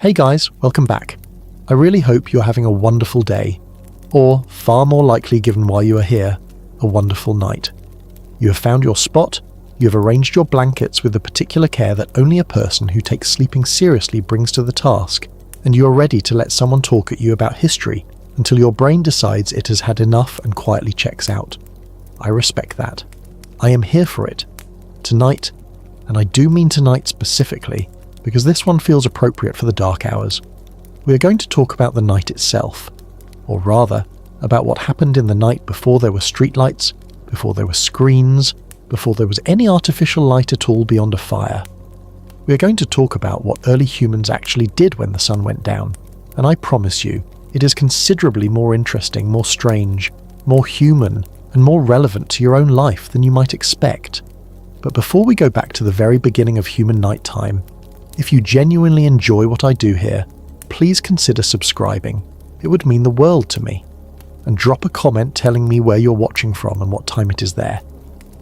Hey guys, welcome back. I really hope you're having a wonderful day, or far more likely given why you are here, a wonderful night. You have found your spot, you have arranged your blankets with the particular care that only a person who takes sleeping seriously brings to the task, and you are ready to let someone talk at you about history until your brain decides it has had enough and quietly checks out. I respect that. I am here for it. Tonight, and I do mean tonight specifically, because this one feels appropriate for the dark hours, we are going to talk about the night itself, or rather, about what happened in the night before there were streetlights, before there were screens, before there was any artificial light at all beyond a fire. We are going to talk about what early humans actually did when the sun went down, and I promise you, it is considerably more interesting, more strange, more human, and more relevant to your own life than you might expect. But before we go back to the very beginning of human nighttime, if you genuinely enjoy what I do here, please consider subscribing. It would mean the world to me. And drop a comment telling me where you're watching from and what time it is there.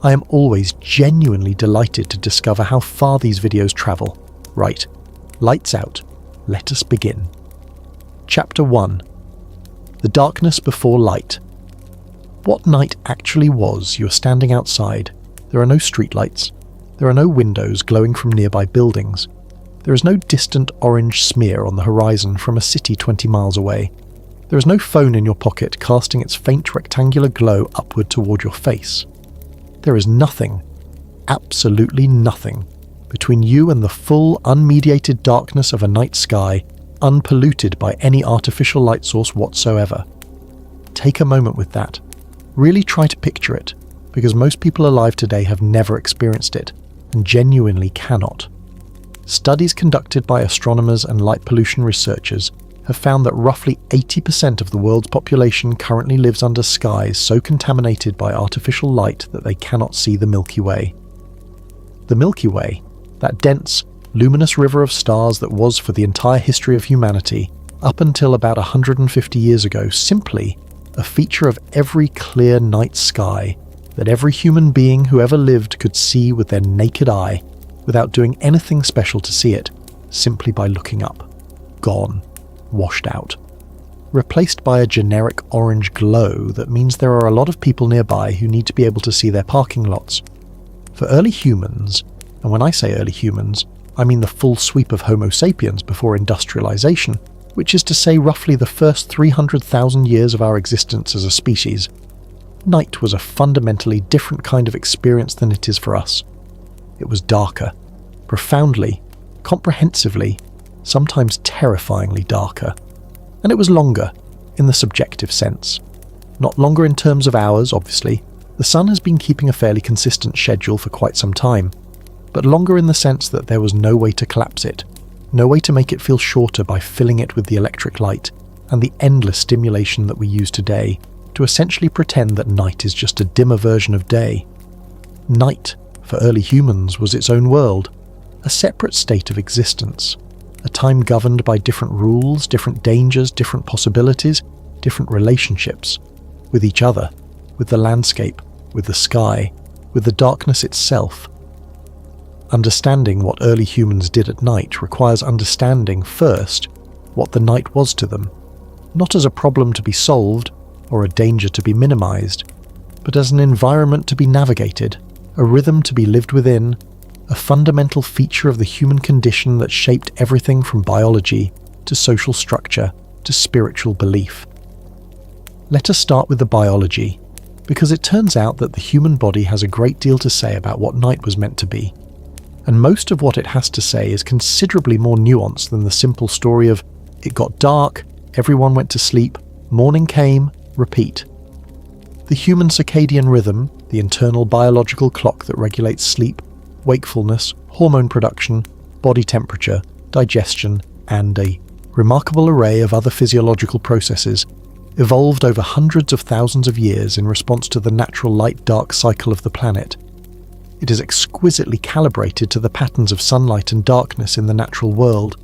I am always genuinely delighted to discover how far these videos travel. Right, lights out. Let us begin. Chapter 1. The darkness before light. What night actually was, you are standing outside. There are no streetlights. There are no windows glowing from nearby buildings. There is no distant orange smear on the horizon from a city 20 miles away. There is no phone in your pocket casting its faint rectangular glow upward toward your face. There is nothing, absolutely nothing, between you and the full, unmediated darkness of a night sky, unpolluted by any artificial light source whatsoever. Take a moment with that. Really try to picture it, because most people alive today have never experienced it, and genuinely cannot. Studies conducted by astronomers and light pollution researchers have found that roughly 80% of the world's population currently lives under skies so contaminated by artificial light that they cannot see the Milky Way. The Milky Way, that dense, luminous river of stars that was for the entire history of humanity, up until about 150 years ago, simply a feature of every clear night sky that every human being who ever lived could see with their naked eye without doing anything special to see it, simply by looking up. Gone. Washed out. Replaced by a generic orange glow that means there are a lot of people nearby who need to be able to see their parking lots. For early humans, and when I say early humans, I mean the full sweep of Homo sapiens before industrialization, which is to say roughly the first 300,000 years of our existence as a species, night was a fundamentally different kind of experience than it is for us. It was darker, profoundly, comprehensively, sometimes terrifyingly darker. And it was longer, in the subjective sense. Not longer in terms of hours, obviously. The sun has been keeping a fairly consistent schedule for quite some time, but longer in the sense that there was no way to collapse it, no way to make it feel shorter by filling it with the electric light and the endless stimulation that we use today to essentially pretend that night is just a dimmer version of day. Night, for early humans, was its own world, a separate state of existence, a time governed by different rules, different dangers, different possibilities, different relationships, with each other, with the landscape, with the sky, with the darkness itself. Understanding what early humans did at night requires understanding, first, what the night was to them, not as a problem to be solved or a danger to be minimized, but as an environment to be navigated, a rhythm to be lived within, a fundamental feature of the human condition that shaped everything from biology to social structure to spiritual belief. Let us start with the biology, because it turns out that the human body has a great deal to say about what night was meant to be. And most of what it has to say is considerably more nuanced than the simple story of it got dark, everyone went to sleep, morning came, repeat. The human circadian rhythm, the internal biological clock that regulates sleep, wakefulness, hormone production, body temperature, digestion, and a remarkable array of other physiological processes, evolved over hundreds of thousands of years in response to the natural light-dark cycle of the planet. It is exquisitely calibrated to the patterns of sunlight and darkness in the natural world,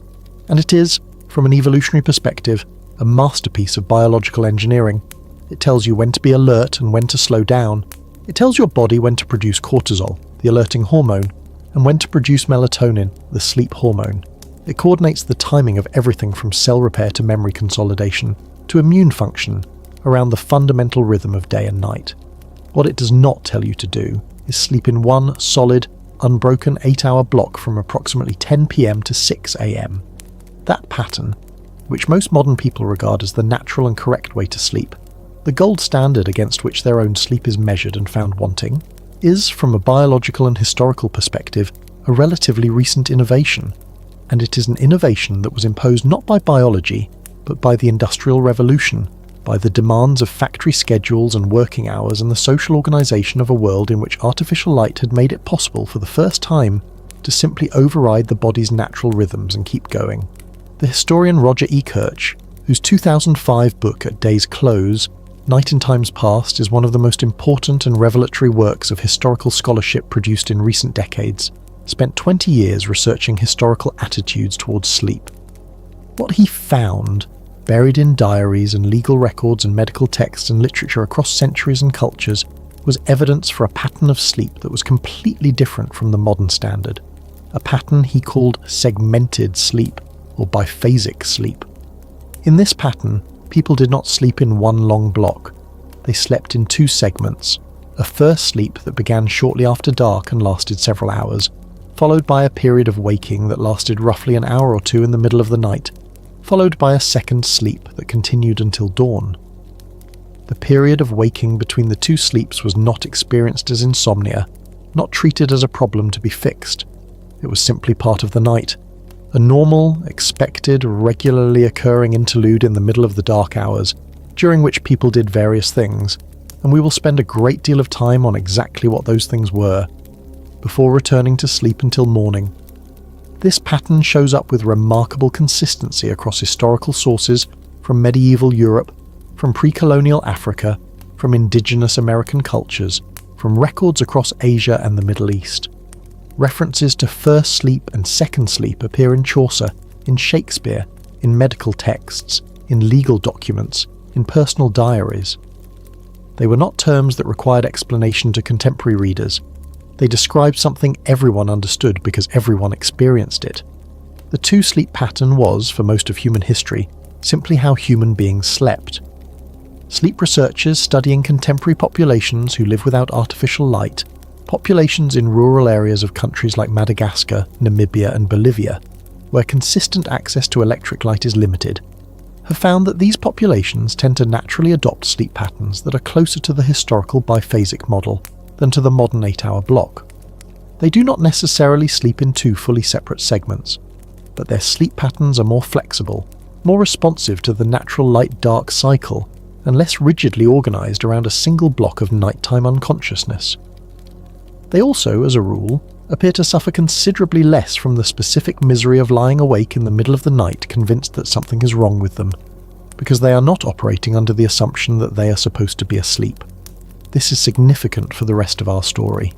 and it is, from an evolutionary perspective, a masterpiece of biological engineering. It tells you when to be alert and when to slow down. It tells your body when to produce cortisol, the alerting hormone, and when to produce melatonin, the sleep hormone. It coordinates the timing of everything from cell repair to memory consolidation to immune function around the fundamental rhythm of day and night. What it does not tell you to do is sleep in one solid, unbroken 8-hour block from approximately 10 p.m. to 6 a.m. That pattern, which most modern people regard as the natural and correct way to sleep, the gold standard against which their own sleep is measured and found wanting, is, from a biological and historical perspective, a relatively recent innovation. And it is an innovation that was imposed not by biology, but by the Industrial Revolution, by the demands of factory schedules and working hours and the social organisation of a world in which artificial light had made it possible for the first time to simply override the body's natural rhythms and keep going. The historian Roger E. Kirch, whose 2005 book At Day's Close, Night in Times Past, is one of the most important and revelatory works of historical scholarship produced in recent decades, spent 20 years researching historical attitudes towards sleep. What he found, buried in diaries and legal records and medical texts and literature across centuries and cultures, was evidence for a pattern of sleep that was completely different from the modern standard, a pattern he called segmented sleep, or biphasic sleep. In this pattern, people did not sleep in one long block. They slept in two segments, a first sleep that began shortly after dark and lasted several hours, followed by a period of waking that lasted roughly an hour or two in the middle of the night, followed by a second sleep that continued until dawn. The period of waking between the two sleeps was not experienced as insomnia, not treated as a problem to be fixed. It was simply part of the night, a normal, expected, regularly occurring interlude in the middle of the dark hours, during which people did various things, and we will spend a great deal of time on exactly what those things were, before returning to sleep until morning. This pattern shows up with remarkable consistency across historical sources from medieval Europe, from pre-colonial Africa, from indigenous American cultures, from records across Asia and the Middle East. References to first sleep and second sleep appear in Chaucer, in Shakespeare, in medical texts, in legal documents, in personal diaries. They were not terms that required explanation to contemporary readers. They described something everyone understood because everyone experienced it. The two-sleep pattern was, for most of human history, simply how human beings slept. Sleep researchers studying contemporary populations who live without artificial light, populations in rural areas of countries like Madagascar, Namibia and Bolivia, where consistent access to electric light is limited, have found that these populations tend to naturally adopt sleep patterns that are closer to the historical biphasic model than to the modern 8-hour block. They do not necessarily sleep in two fully separate segments, but their sleep patterns are more flexible, more responsive to the natural light-dark cycle, and less rigidly organised around a single block of nighttime unconsciousness. They also, as a rule, appear to suffer considerably less from the specific misery of lying awake in the middle of the night convinced that something is wrong with them, because they are not operating under the assumption that they are supposed to be asleep. This is significant for the rest of our story,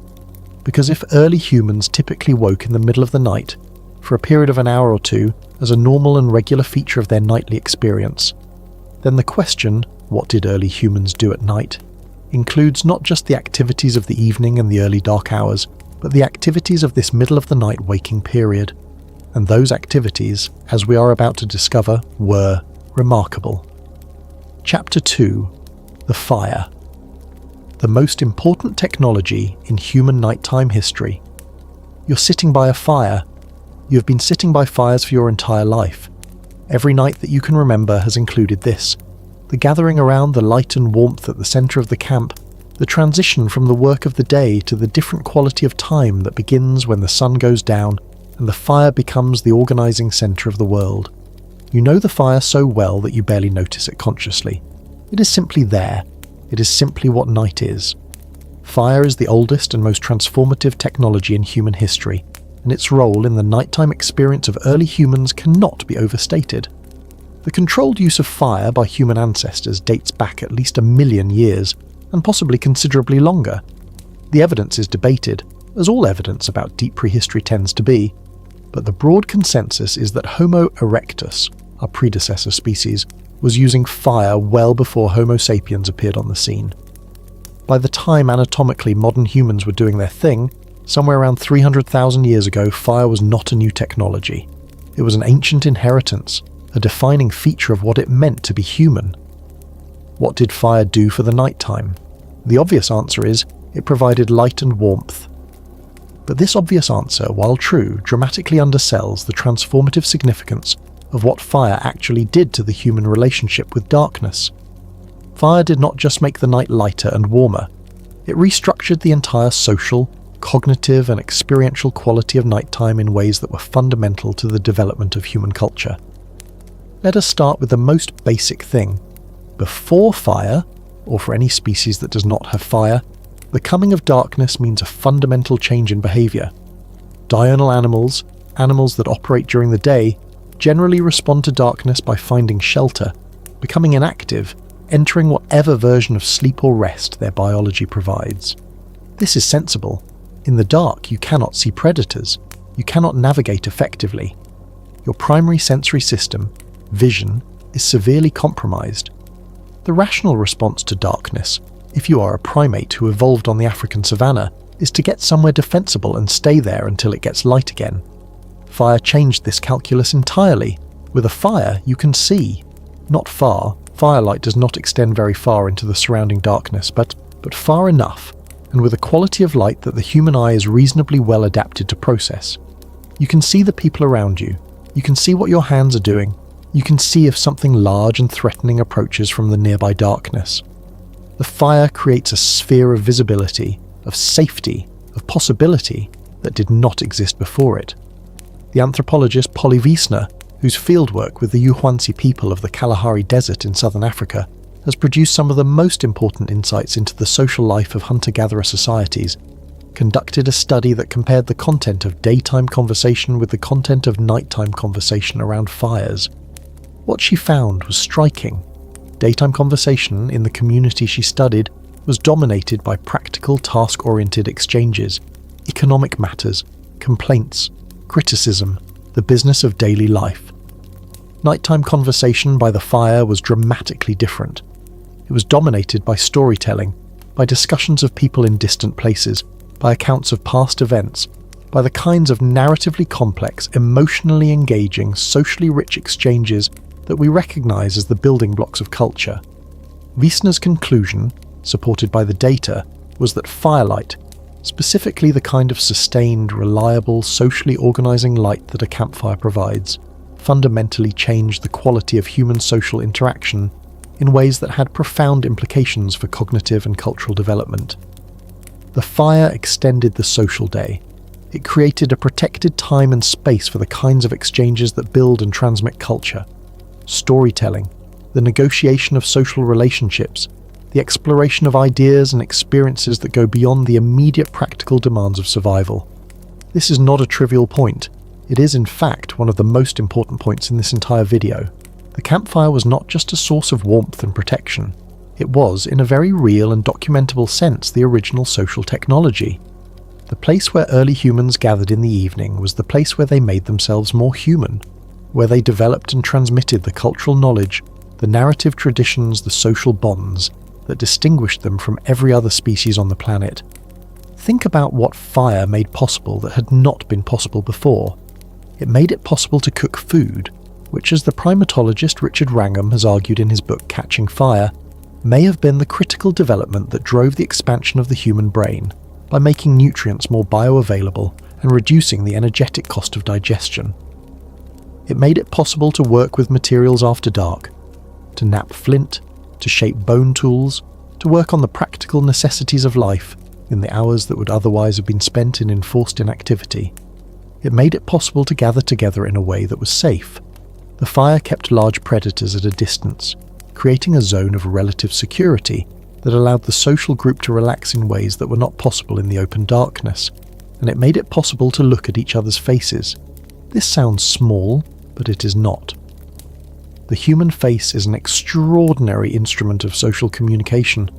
because if early humans typically woke in the middle of the night, for a period of an hour or two, as a normal and regular feature of their nightly experience, then the question, what did early humans do at night, includes not just the activities of the evening and the early dark hours, but the activities of this middle of the night waking period. And those activities, as we are about to discover, were remarkable. Chapter 2. The Fire. The most important technology in human nighttime history. You're sitting by a fire. You have been sitting by fires for your entire life. Every night that you can remember has included this: the gathering around the light and warmth at the centre of the camp, the transition from the work of the day to the different quality of time that begins when the sun goes down and the fire becomes the organising centre of the world. You know the fire so well that you barely notice it consciously. It is simply there. It is simply what night is. Fire is the oldest and most transformative technology in human history, and its role in the nighttime experience of early humans cannot be overstated. The controlled use of fire by human ancestors dates back at least 1 million years, and possibly considerably longer. The evidence is debated, as all evidence about deep prehistory tends to be, but the broad consensus is that Homo erectus, our predecessor species, was using fire well before Homo sapiens appeared on the scene. By the time anatomically modern humans were doing their thing, somewhere around 300,000 years ago, fire was not a new technology. It was an ancient inheritance, a defining feature of what it meant to be human. What did fire do for the nighttime? The obvious answer is, it provided light and warmth. But this obvious answer, while true, dramatically undersells the transformative significance of what fire actually did to the human relationship with darkness. Fire did not just make the night lighter and warmer, it restructured the entire social, cognitive and experiential quality of nighttime in ways that were fundamental to the development of human culture. Let us start with the most basic thing. Before fire, or for any species that does not have fire, the coming of darkness means a fundamental change in behaviour. Diurnal animals, animals that operate during the day, generally respond to darkness by finding shelter, becoming inactive, entering whatever version of sleep or rest their biology provides. This is sensible. In the dark, you cannot see predators. You cannot navigate effectively. Your primary sensory system, vision, is severely compromised. The rational response to darkness, if you are a primate who evolved on the African savanna, is to get somewhere defensible and stay there until it gets light again. Fire changed this calculus entirely. With a fire, you can see. Not far. Firelight does not extend very far into the surrounding darkness, but far enough, and with a quality of light that the human eye is reasonably well adapted to process. You can see the people around you. You can see what your hands are doing. You can see if something large and threatening approaches from the nearby darkness. The fire creates a sphere of visibility, of safety, of possibility that did not exist before it. The anthropologist Polly Wiesner, whose fieldwork with the Yuhuansi people of the Kalahari Desert in southern Africa has produced some of the most important insights into the social life of hunter-gatherer societies, conducted a study that compared the content of daytime conversation with the content of nighttime conversation around fires. What she found was striking. Daytime conversation in the community she studied was dominated by practical, task-oriented exchanges, economic matters, complaints, criticism, the business of daily life. Nighttime conversation by the fire was dramatically different. It was dominated by storytelling, by discussions of people in distant places, by accounts of past events, by the kinds of narratively complex, emotionally engaging, socially rich exchanges that we recognize as the building blocks of culture. Wiesner's conclusion, supported by the data, was that firelight, specifically the kind of sustained, reliable, socially organizing light that a campfire provides, fundamentally changed the quality of human social interaction in ways that had profound implications for cognitive and cultural development. The fire extended the social day. It created a protected time and space for the kinds of exchanges that build and transmit culture. Storytelling, the negotiation of social relationships, the exploration of ideas and experiences that go beyond the immediate practical demands of survival. This is not a trivial point. It is, in fact, one of the most important points in this entire video. The campfire was not just a source of warmth and protection. It was, in a very real and documentable sense, the original social technology. The place where early humans gathered in the evening was the place where they made themselves more human, where they developed and transmitted the cultural knowledge, the narrative traditions, the social bonds that distinguished them from every other species on the planet. Think about what fire made possible that had not been possible before. It made it possible to cook food, which, as the primatologist Richard Wrangham has argued in his book Catching Fire, may have been the critical development that drove the expansion of the human brain by making nutrients more bioavailable and reducing the energetic cost of digestion. It made it possible to work with materials after dark, to knap flint, to shape bone tools, to work on the practical necessities of life in the hours that would otherwise have been spent in enforced inactivity. It made it possible to gather together in a way that was safe. The fire kept large predators at a distance, creating a zone of relative security that allowed the social group to relax in ways that were not possible in the open darkness, and it made it possible to look at each other's faces. This sounds small, but it is not. The human face is an extraordinary instrument of social communication.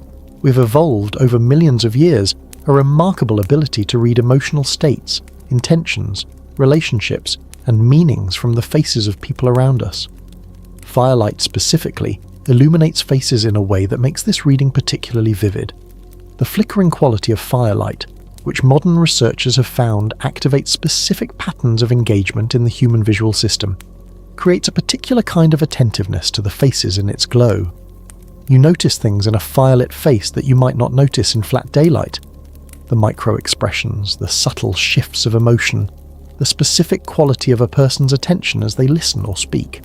We've evolved over millions of years a remarkable ability to read emotional states, intentions, relationships, and meanings from the faces of people around us. Firelight specifically illuminates faces in a way that makes this reading particularly vivid. The flickering quality of firelight, which modern researchers have found activates specific patterns of engagement in the human visual system, creates a particular kind of attentiveness to the faces in its glow. You notice things in a firelit face that you might not notice in flat daylight. The micro-expressions, the subtle shifts of emotion, the specific quality of a person's attention as they listen or speak.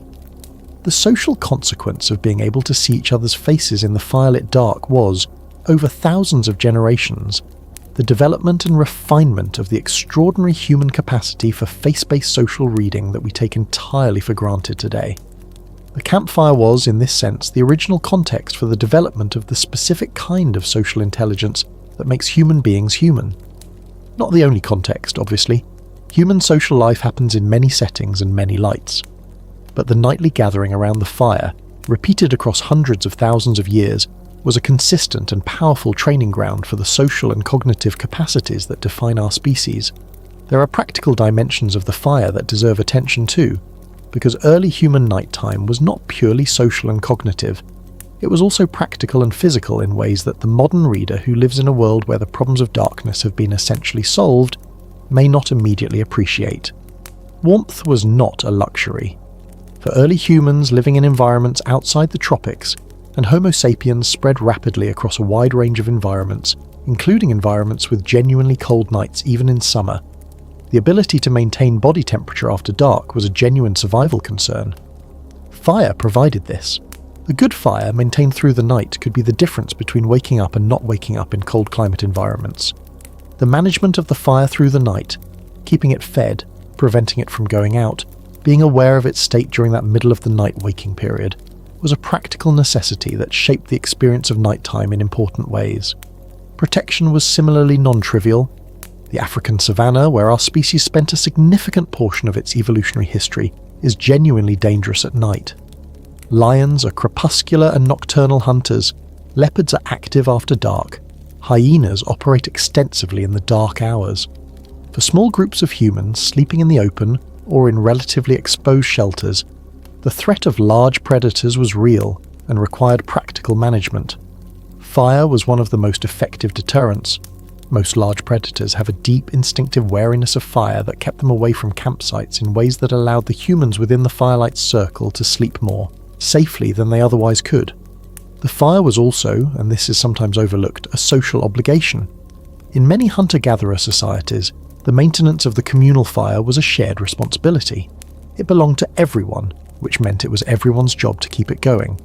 The social consequence of being able to see each other's faces in the firelit dark was, over thousands of generations, the development and refinement of the extraordinary human capacity for face-based social reading that we take entirely for granted today. The campfire was, in this sense, the original context for the development of the specific kind of social intelligence that makes human beings human. Not the only context, obviously. Human social life happens in many settings and many lights. But the nightly gathering around the fire, repeated across hundreds of thousands of years, was a consistent and powerful training ground for the social and cognitive capacities that define our species. There are practical dimensions of the fire that deserve attention too, because early human nighttime was not purely social and cognitive. It was also practical and physical in ways that the modern reader who lives in a world where the problems of darkness have been essentially solved may not immediately appreciate. Warmth was not a luxury. For early humans living in environments outside the tropics, and Homo sapiens spread rapidly across a wide range of environments, including environments with genuinely cold nights even in summer, the ability to maintain body temperature after dark was a genuine survival concern. Fire provided this. A good fire maintained through the night could be the difference between waking up and not waking up in cold climate environments. The management of the fire through the night, keeping it fed, preventing it from going out, being aware of its state during that middle of the night waking period, was a practical necessity that shaped the experience of nighttime in important ways. Protection was similarly non-trivial. The African savanna, where our species spent a significant portion of its evolutionary history, is genuinely dangerous at night. Lions are crepuscular and nocturnal hunters. Leopards are active after dark. Hyenas operate extensively in the dark hours. For small groups of humans sleeping in the open or in relatively exposed shelters, the threat of large predators was real and required practical management. Fire was one of the most effective deterrents. Most large predators have a deep instinctive wariness of fire that kept them away from campsites in ways that allowed the humans within the firelight's circle to sleep more safely than they otherwise could. The fire was also, and this is sometimes overlooked, a social obligation. In many hunter-gatherer societies, the maintenance of the communal fire was a shared responsibility. It belonged to everyone, which meant it was everyone's job to keep it going.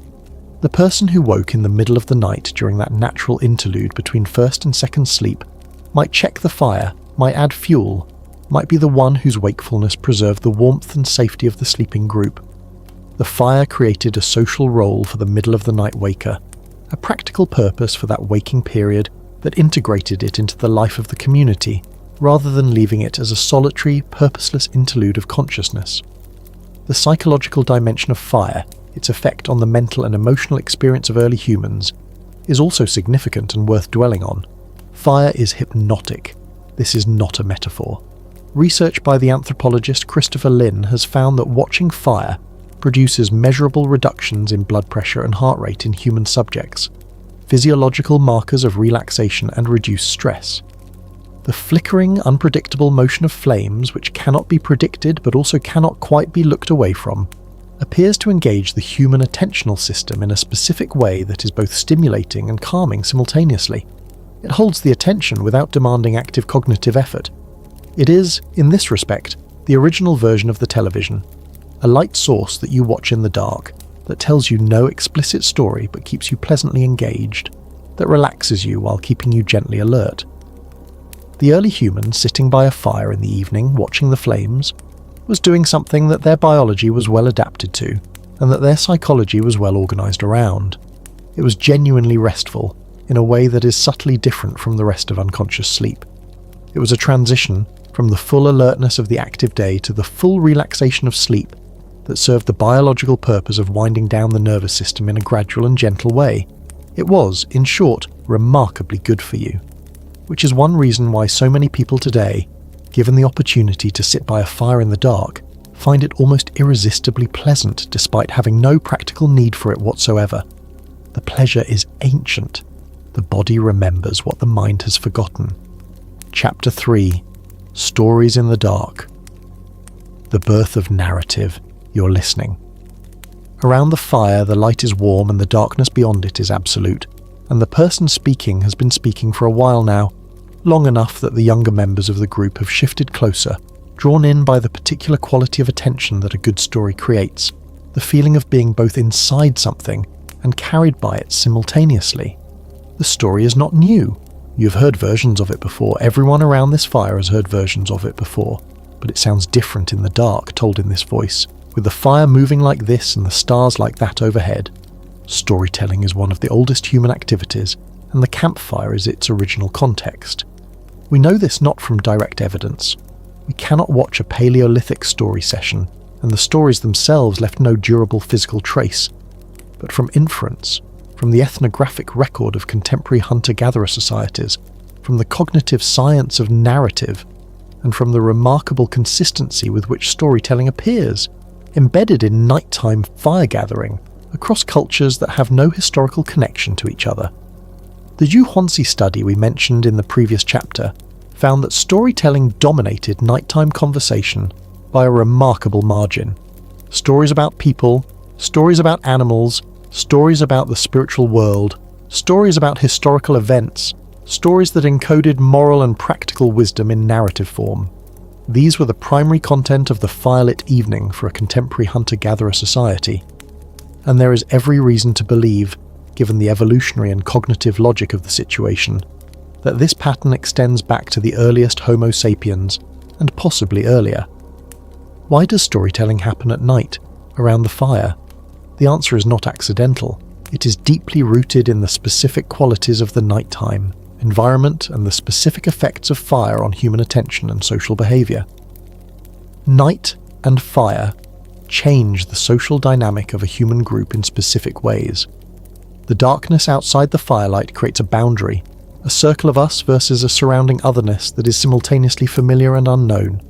The person who woke in the middle of the night during that natural interlude between first and second sleep might check the fire, might add fuel, might be the one whose wakefulness preserved the warmth and safety of the sleeping group. The fire created a social role for the middle of the night waker, a practical purpose for that waking period that integrated it into the life of the community, rather than leaving it as a solitary, purposeless interlude of consciousness. The psychological dimension of fire, its effect on the mental and emotional experience of early humans, is also significant and worth dwelling on. Fire is hypnotic. This is not a metaphor. Research by the anthropologist Christopher Lynn has found that watching fire produces measurable reductions in blood pressure and heart rate in human subjects, physiological markers of relaxation and reduced stress. The flickering, unpredictable motion of flames, which cannot be predicted but also cannot quite be looked away from, appears to engage the human attentional system in a specific way that is both stimulating and calming simultaneously. It holds the attention without demanding active cognitive effort. It is, in this respect, the original version of the television, a light source that you watch in the dark, that tells you no explicit story but keeps you pleasantly engaged, that relaxes you while keeping you gently alert. The early human sitting by a fire in the evening watching the flames was doing something that their biology was well adapted to, and that their psychology was well organised around. It was genuinely restful, in a way that is subtly different from the rest of unconscious sleep. It was a transition from the full alertness of the active day to the full relaxation of sleep that served the biological purpose of winding down the nervous system in a gradual and gentle way. It was, in short, remarkably good for you. Which is one reason why so many people today, given the opportunity to sit by a fire in the dark, find it almost irresistibly pleasant despite having no practical need for it whatsoever. The pleasure is ancient. The body remembers what the mind has forgotten. Chapter 3: Stories in the Dark. The birth of narrative. You're listening. Around the fire, the light is warm and the darkness beyond it is absolute, and the person speaking has been speaking for a while now, long enough that the younger members of the group have shifted closer, drawn in by the particular quality of attention that a good story creates, the feeling of being both inside something and carried by it simultaneously. The story is not new. You've heard versions of it before. Everyone around this fire has heard versions of it before, but it sounds different in the dark, told in this voice. With the fire moving like this and the stars like that overhead, storytelling is one of the oldest human activities, and the campfire is its original context. We know this not from direct evidence. We cannot watch a Paleolithic story session, and the stories themselves left no durable physical trace, but from inference, from the ethnographic record of contemporary hunter-gatherer societies, from the cognitive science of narrative, and from the remarkable consistency with which storytelling appears, embedded in nighttime fire-gathering across cultures that have no historical connection to each other. The Yuhuanzi study we mentioned in the previous chapter found that storytelling dominated nighttime conversation by a remarkable margin. Stories about people, stories about animals, stories about the spiritual world, stories about historical events, stories that encoded moral and practical wisdom in narrative form. These were the primary content of the firelit evening for a contemporary hunter-gatherer society, and there is every reason to believe, given the evolutionary and cognitive logic of the situation, that this pattern extends back to the earliest Homo sapiens, and possibly earlier. Why does storytelling happen at night, around the fire? The answer is not accidental. It is deeply rooted in the specific qualities of the nighttime environment and the specific effects of fire on human attention and social behaviour. Night and fire change the social dynamic of a human group in specific ways. The darkness outside the firelight creates a boundary, a circle of us versus a surrounding otherness that is simultaneously familiar and unknown.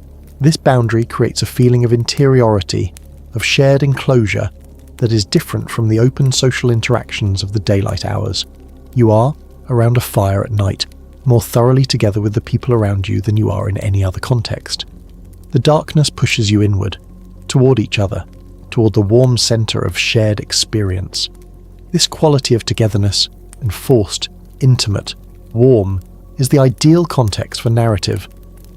This boundary creates a feeling of interiority, of shared enclosure, that is different from the open social interactions of the daylight hours. You are, around a fire at night, more thoroughly together with the people around you than you are in any other context. The darkness pushes you inward, toward each other, toward the warm centre of shared experience. This quality of togetherness, enforced, intimate, warm, is the ideal context for narrative.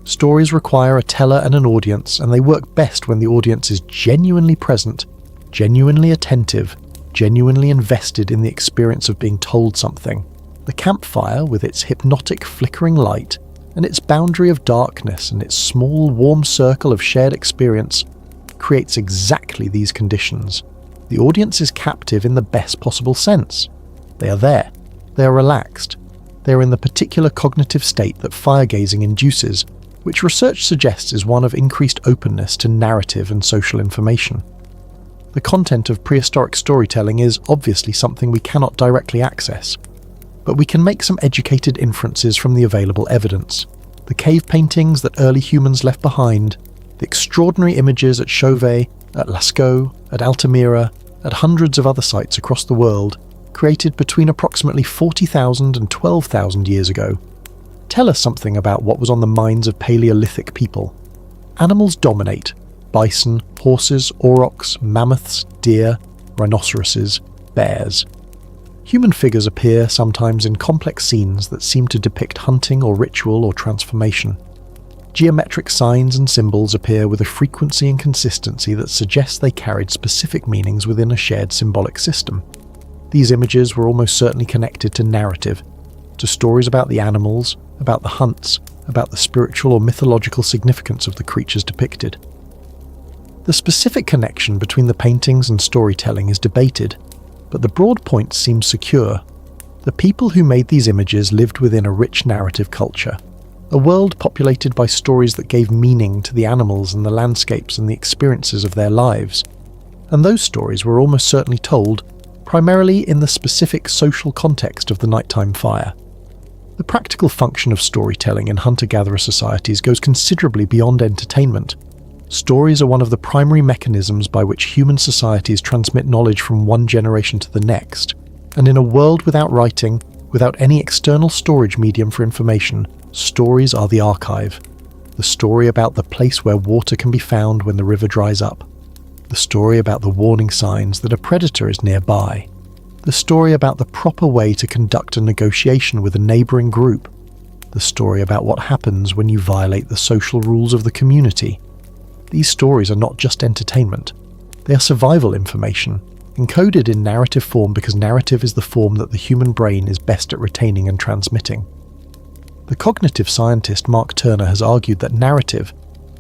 Stories require a teller and an audience, and they work best when the audience is genuinely present, genuinely attentive, genuinely invested in the experience of being told something. The campfire, with its hypnotic flickering light, and its boundary of darkness and its small warm circle of shared experience, creates exactly these conditions. The audience is captive in the best possible sense. They are there. They are relaxed. They are in the particular cognitive state that fire-gazing induces, which research suggests is one of increased openness to narrative and social information. The content of prehistoric storytelling is obviously something we cannot directly access, but we can make some educated inferences from the available evidence. The cave paintings that early humans left behind, the extraordinary images at Chauvet, at Lascaux, at Altamira, at hundreds of other sites across the world, created between approximately 40,000 and 12,000 years ago, tell us something about what was on the minds of Paleolithic people. Animals dominate: bison, horses, aurochs, mammoths, deer, rhinoceroses, bears. Human figures appear sometimes in complex scenes that seem to depict hunting or ritual or transformation. Geometric signs and symbols appear with a frequency and consistency that suggests they carried specific meanings within a shared symbolic system. These images were almost certainly connected to narrative, to stories about the animals, about the hunts, about the spiritual or mythological significance of the creatures depicted. The specific connection between the paintings and storytelling is debated, but the broad point seems secure. The people who made these images lived within a rich narrative culture, a world populated by stories that gave meaning to the animals and the landscapes and the experiences of their lives. And those stories were almost certainly told primarily in the specific social context of the nighttime fire. The practical function of storytelling in hunter-gatherer societies goes considerably beyond entertainment. Stories are one of the primary mechanisms by which human societies transmit knowledge from one generation to the next, and in a world without writing, Without any external storage medium for information, stories are the archive. The story about the place where water can be found when the river dries up. The story about the warning signs that a predator is nearby. The story about the proper way to conduct a negotiation with a neighbouring group. The story about what happens when you violate the social rules of the community. These stories are not just entertainment. They are survival information, encoded in narrative form because narrative is the form that the human brain is best at retaining and transmitting. The cognitive scientist Mark Turner has argued that narrative,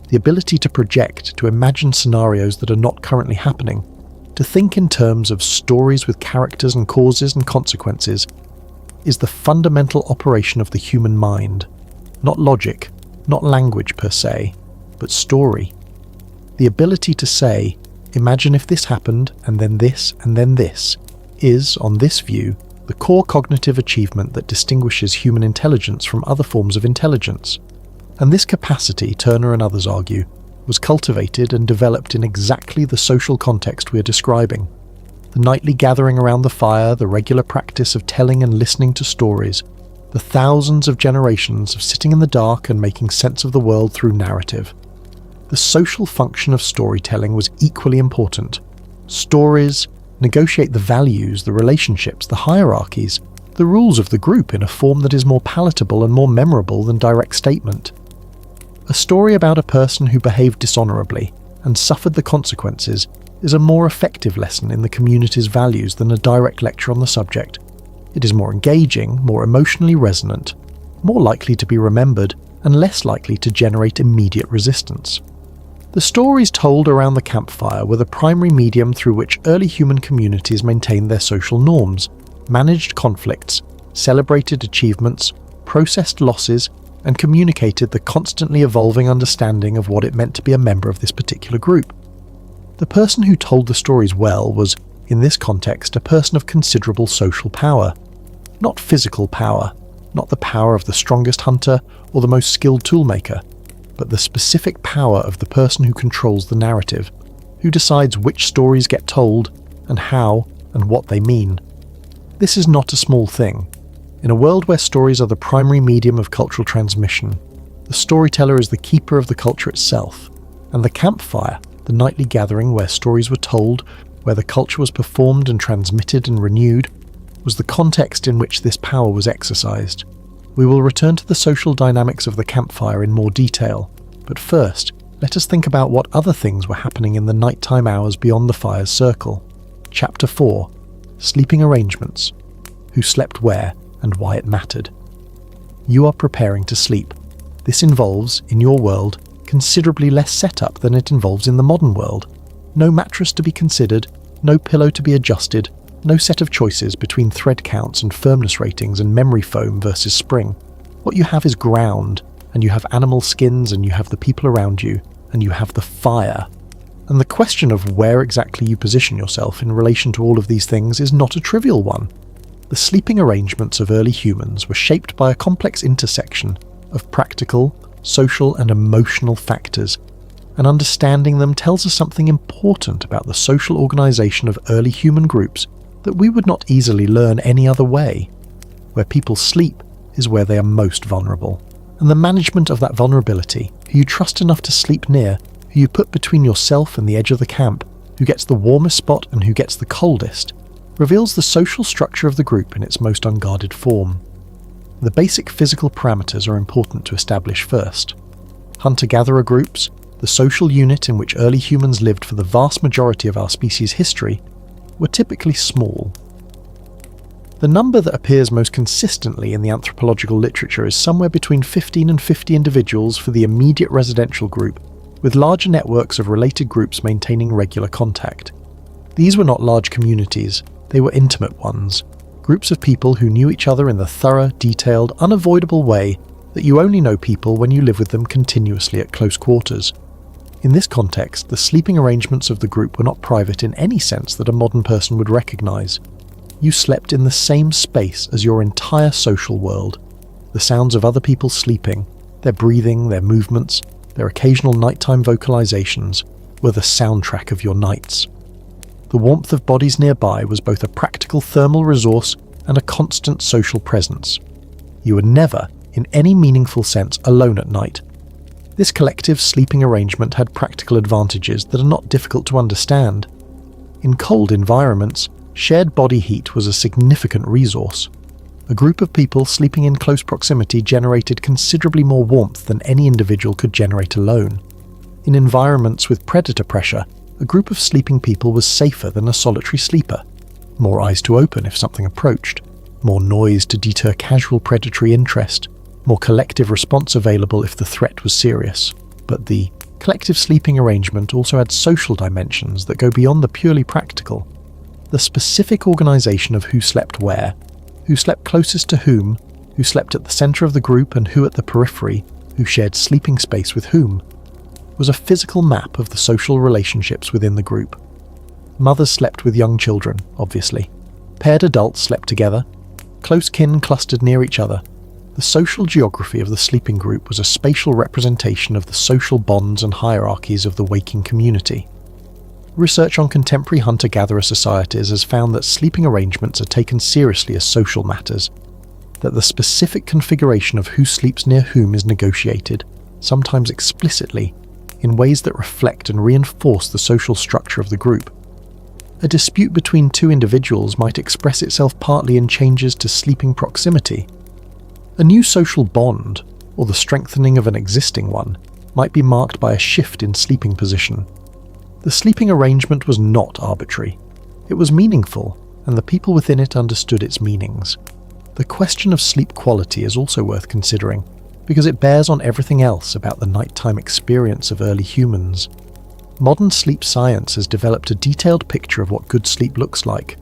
the ability to project, to imagine scenarios that are not currently happening, to think in terms of stories with characters and causes and consequences, is the fundamental operation of the human mind. Not logic, not language per se, but story. The ability to say, imagine if this happened, and then this, and then this, is, on this view, the core cognitive achievement that distinguishes human intelligence from other forms of intelligence. And this capacity, Turner and others argue, was cultivated and developed in exactly the social context we are describing. The nightly gathering around the fire, the regular practice of telling and listening to stories, the thousands of generations of sitting in the dark and making sense of the world through narrative. The social function of storytelling was equally important. Stories negotiate the values, the relationships, the hierarchies, the rules of the group in a form that is more palatable and more memorable than direct statement. A story about a person who behaved dishonorably and suffered the consequences is a more effective lesson in the community's values than a direct lecture on the subject. It is more engaging, more emotionally resonant, more likely to be remembered, and less likely to generate immediate resistance. The stories told around the campfire were the primary medium through which early human communities maintained their social norms, managed conflicts, celebrated achievements, processed losses, and communicated the constantly evolving understanding of what it meant to be a member of this particular group. The person who told the stories well was, in this context, a person of considerable social power. Not physical power, not the power of the strongest hunter or the most skilled toolmaker, but the specific power of the person who controls the narrative, who decides which stories get told, and how, and what they mean. This is not a small thing. In a world where stories are the primary medium of cultural transmission, the storyteller is the keeper of the culture itself, and the campfire, the nightly gathering where stories were told, where the culture was performed and transmitted and renewed, was the context in which this power was exercised. We will return to the social dynamics of the campfire in more detail, but first, let us think about what other things were happening in the nighttime hours beyond the fire's circle. Chapter 4. Sleeping Arrangements. Who slept where and why it mattered. You are preparing to sleep. This involves, in your world, considerably less setup than it involves in the modern world. No mattress to be considered, no pillow to be adjusted, no set of choices between thread counts and firmness ratings and memory foam versus spring. What you have is ground, and you have animal skins, and you have the people around you, and you have the fire. And the question of where exactly you position yourself in relation to all of these things is not a trivial one. The sleeping arrangements of early humans were shaped by a complex intersection of practical, social, and emotional factors, and understanding them tells us something important about the social organization of early human groups that we would not easily learn any other way. Where people sleep is where they are most vulnerable, and the management of that vulnerability, who you trust enough to sleep near, who you put between yourself and the edge of the camp, who gets the warmest spot and who gets the coldest, reveals the social structure of the group in its most unguarded form. The basic physical parameters are important to establish first. Hunter-gatherer groups, the social unit in which early humans lived for the vast majority of our species' history, were typically small. The number that appears most consistently in the anthropological literature is somewhere between 15 and 50 individuals for the immediate residential group, with larger networks of related groups maintaining regular contact. These were not large communities, they were intimate ones, groups of people who knew each other in the thorough, detailed, unavoidable way that you only know people when you live with them continuously at close quarters. In this context, the sleeping arrangements of the group were not private in any sense that a modern person would recognize. You slept in the same space as your entire social world. The sounds of other people sleeping, their breathing, their movements, their occasional nighttime vocalizations were the soundtrack of your nights. The warmth of bodies nearby was both a practical thermal resource and a constant social presence. You were never, in any meaningful sense, alone at night. This collective sleeping arrangement had practical advantages that are not difficult to understand. In cold environments, shared body heat was a significant resource. A group of people sleeping in close proximity generated considerably more warmth than any individual could generate alone. In environments with predator pressure, a group of sleeping people was safer than a solitary sleeper. More eyes to open if something approached, more noise to deter casual predatory interest, more collective response available if the threat was serious. But the collective sleeping arrangement also had social dimensions that go beyond the purely practical. The specific organisation of who slept where, who slept closest to whom, who slept at the centre of the group and who at the periphery, who shared sleeping space with whom, was a physical map of the social relationships within the group. Mothers slept with young children, obviously. Paired adults slept together. Close kin clustered near each other. The social geography of the sleeping group was a spatial representation of the social bonds and hierarchies of the waking community. Research on contemporary hunter-gatherer societies has found that sleeping arrangements are taken seriously as social matters, that the specific configuration of who sleeps near whom is negotiated, sometimes explicitly, in ways that reflect and reinforce the social structure of the group. A dispute between two individuals might express itself partly in changes to sleeping proximity. A new social bond, or the strengthening of an existing one, might be marked by a shift in sleeping position. The sleeping arrangement was not arbitrary. It was meaningful, and the people within it understood its meanings. The question of sleep quality is also worth considering, because it bears on everything else about the nighttime experience of early humans. Modern sleep science has developed a detailed picture of what good sleep looks like,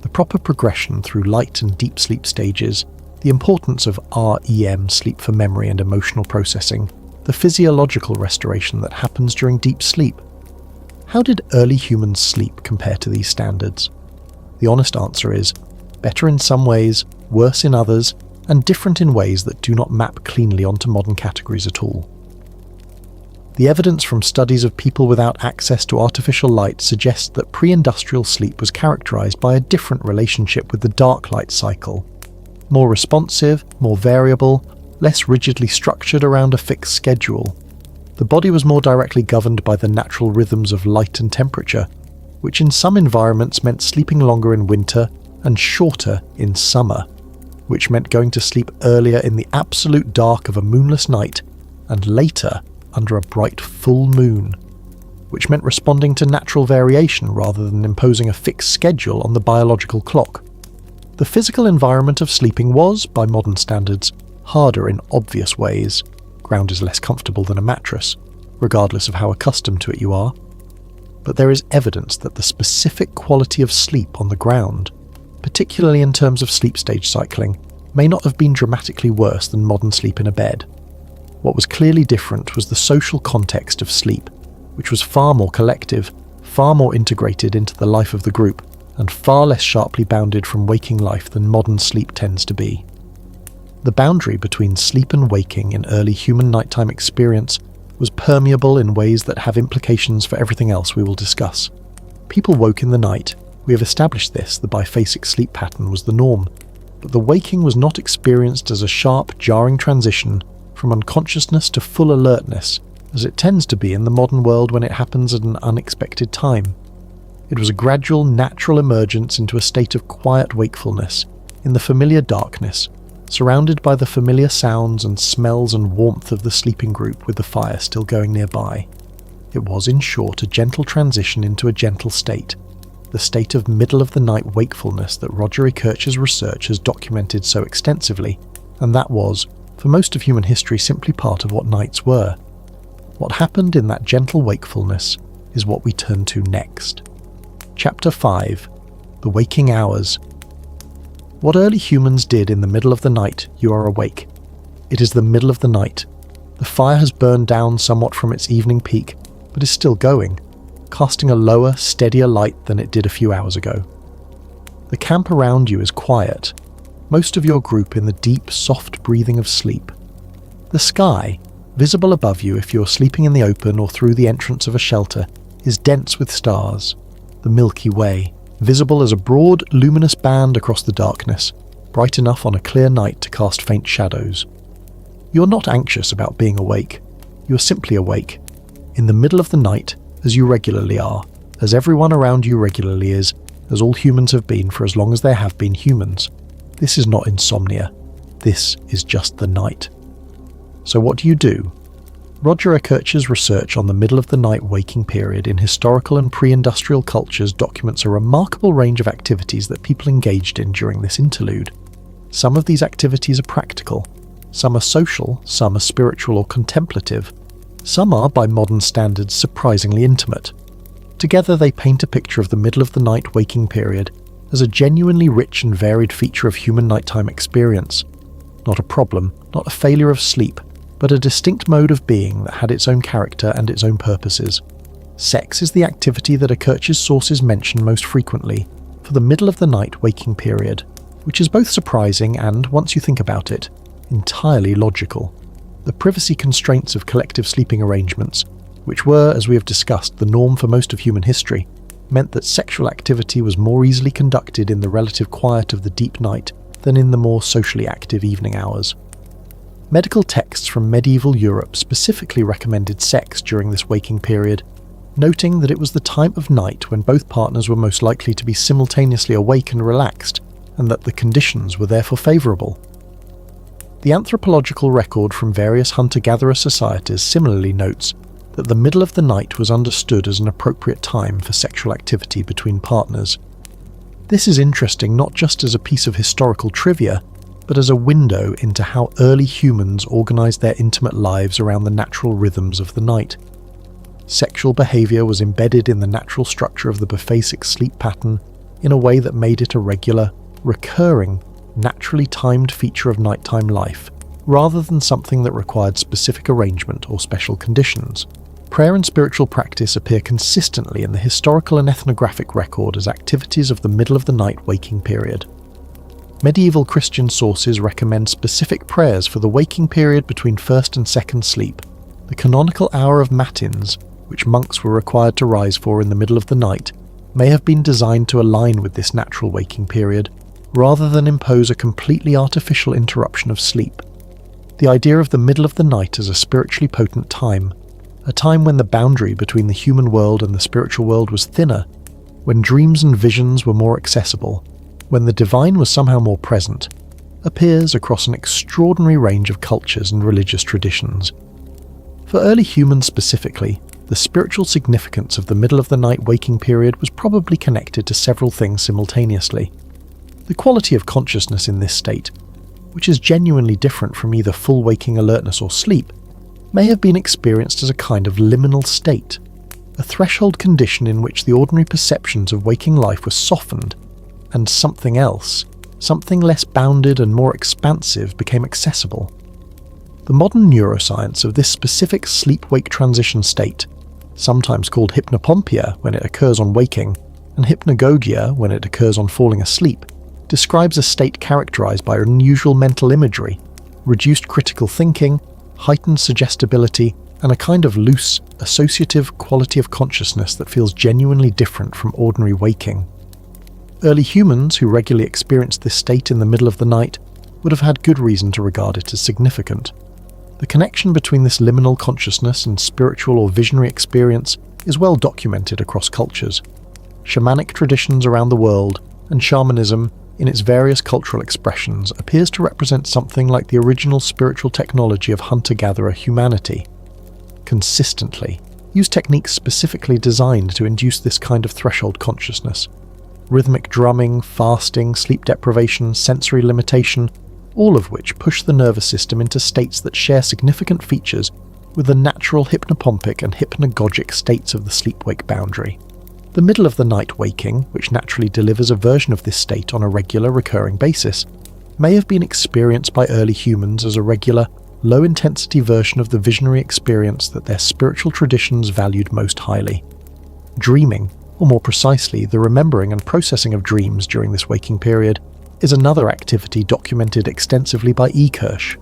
the proper progression through light and deep sleep stages, the importance of REM, sleep for memory and emotional processing, the physiological restoration that happens during deep sleep. How did early humans sleep compare to these standards? The honest answer is, better in some ways, worse in others, and different in ways that do not map cleanly onto modern categories at all. The evidence from studies of people without access to artificial light suggests that pre-industrial sleep was characterized by a different relationship with the dark light cycle. More responsive, more variable, less rigidly structured around a fixed schedule. The body was more directly governed by the natural rhythms of light and temperature, which in some environments meant sleeping longer in winter and shorter in summer, which meant going to sleep earlier in the absolute dark of a moonless night and later under a bright full moon, which meant responding to natural variation rather than imposing a fixed schedule on the biological clock. The physical environment of sleeping was, by modern standards, harder in obvious ways. Ground is less comfortable than a mattress, regardless of how accustomed to it you are. But there is evidence that the specific quality of sleep on the ground, particularly in terms of sleep stage cycling, may not have been dramatically worse than modern sleep in a bed. What was clearly different was the social context of sleep, which was far more collective, far more integrated into the life of the group, and far less sharply bounded from waking life than modern sleep tends to be. The boundary between sleep and waking in early human nighttime experience was permeable in ways that have implications for everything else we will discuss. People woke in the night. We have established this, the biphasic sleep pattern was the norm, but the waking was not experienced as a sharp, jarring transition from unconsciousness to full alertness, as it tends to be in the modern world when it happens at an unexpected time. It was a gradual, natural emergence into a state of quiet wakefulness, in the familiar darkness, surrounded by the familiar sounds and smells and warmth of the sleeping group with the fire still going nearby. It was, in short, a gentle transition into a gentle state, the state of middle-of-the-night wakefulness that Roger E. Kirch's research has documented so extensively, and that was, for most of human history, simply part of what nights were. What happened in that gentle wakefulness is what we turn to next. Chapter 5. The Waking Hours. What early humans did in the middle of the night, you are awake. It is the middle of the night. The fire has burned down somewhat from its evening peak, but is still going, casting a lower, steadier light than it did a few hours ago. The camp around you is quiet, most of your group in the deep, soft breathing of sleep. The sky, visible above you if you're sleeping in the open or through the entrance of a shelter, is dense with stars, the Milky Way, visible as a broad, luminous band across the darkness, bright enough on a clear night to cast faint shadows. You're not anxious about being awake. You're simply awake, in the middle of the night, as you regularly are, as everyone around you regularly is, as all humans have been for as long as there have been humans. This is not insomnia. This is just the night. So what do? Roger Kirch's research on the middle of the night waking period in historical and pre-industrial cultures documents a remarkable range of activities that people engaged in during this interlude. Some of these activities are practical, some are social, some are spiritual or contemplative, some are, by modern standards, surprisingly intimate. Together they paint a picture of the middle of the night waking period as a genuinely rich and varied feature of human nighttime experience. Not a problem, not a failure of sleep, but a distinct mode of being that had its own character and its own purposes. Sex is the activity that Kirch's sources mention most frequently for the middle of the night waking period, which is both surprising and, once you think about it, entirely logical. The privacy constraints of collective sleeping arrangements, which were, as we have discussed, the norm for most of human history, meant that sexual activity was more easily conducted in the relative quiet of the deep night than in the more socially active evening hours. Medical texts from medieval Europe specifically recommended sex during this waking period, noting that it was the time of night when both partners were most likely to be simultaneously awake and relaxed, and that the conditions were therefore favourable. The anthropological record from various hunter-gatherer societies similarly notes that the middle of the night was understood as an appropriate time for sexual activity between partners. This is interesting not just as a piece of historical trivia, but as a window into how early humans organised their intimate lives around the natural rhythms of the night. Sexual behaviour was embedded in the natural structure of the Baphasic sleep pattern in a way that made it a regular, recurring, naturally timed feature of nighttime life, rather than something that required specific arrangement or special conditions. Prayer and spiritual practice appear consistently in the historical and ethnographic record as activities of the middle of the night waking period. Medieval Christian sources recommend specific prayers for the waking period between first and second sleep. The canonical hour of matins, which monks were required to rise for in the middle of the night, may have been designed to align with this natural waking period, rather than impose a completely artificial interruption of sleep. The idea of the middle of the night as a spiritually potent time, a time when the boundary between the human world and the spiritual world was thinner, when dreams and visions were more accessible, when the divine was somehow more present, appears across an extraordinary range of cultures and religious traditions. For early humans specifically, the spiritual significance of the middle of the night waking period was probably connected to several things simultaneously. The quality of consciousness in this state, which is genuinely different from either full waking alertness or sleep, may have been experienced as a kind of liminal state, a threshold condition in which the ordinary perceptions of waking life were softened, and something else, something less bounded and more expansive, became accessible. The modern neuroscience of this specific sleep-wake transition state, sometimes called hypnopompia when it occurs on waking, and hypnagogia when it occurs on falling asleep, describes a state characterized by unusual mental imagery, reduced critical thinking, heightened suggestibility, and a kind of loose, associative quality of consciousness that feels genuinely different from ordinary waking. Early humans who regularly experienced this state in the middle of the night would have had good reason to regard it as significant. The connection between this liminal consciousness and spiritual or visionary experience is well documented across cultures. Shamanic traditions around the world, and shamanism, in its various cultural expressions, appears to represent something like the original spiritual technology of hunter-gatherer humanity. Consistently, use techniques specifically designed to induce this kind of threshold consciousness. Rhythmic drumming, fasting, sleep deprivation, sensory limitation, all of which push the nervous system into states that share significant features with the natural hypnopompic and hypnagogic states of the sleep-wake boundary. The middle of the night waking, which naturally delivers a version of this state on a regular, recurring basis, may have been experienced by early humans as a regular, low-intensity version of the visionary experience that their spiritual traditions valued most highly. Dreaming, or more precisely, the remembering and processing of dreams during this waking period, is another activity documented extensively by Kirch.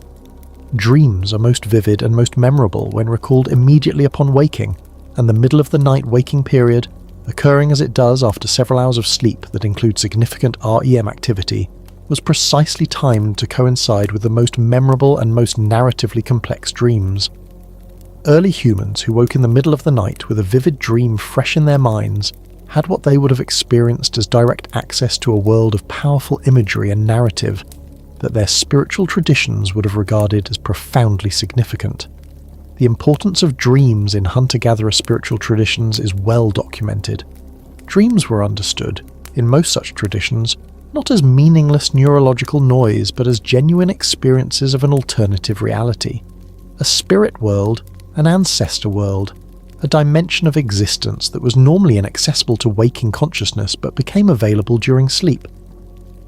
Dreams are most vivid and most memorable when recalled immediately upon waking, and the middle of the night waking period, occurring as it does after several hours of sleep that include significant REM activity, was precisely timed to coincide with the most memorable and most narratively complex dreams. Early humans who woke in the middle of the night with a vivid dream fresh in their minds had what they would have experienced as direct access to a world of powerful imagery and narrative that their spiritual traditions would have regarded as profoundly significant. The importance of dreams in hunter-gatherer spiritual traditions is well documented. Dreams were understood, in most such traditions, not as meaningless neurological noise, but as genuine experiences of an alternative reality. A spirit world, an ancestor world, a dimension of existence that was normally inaccessible to waking consciousness but became available during sleep.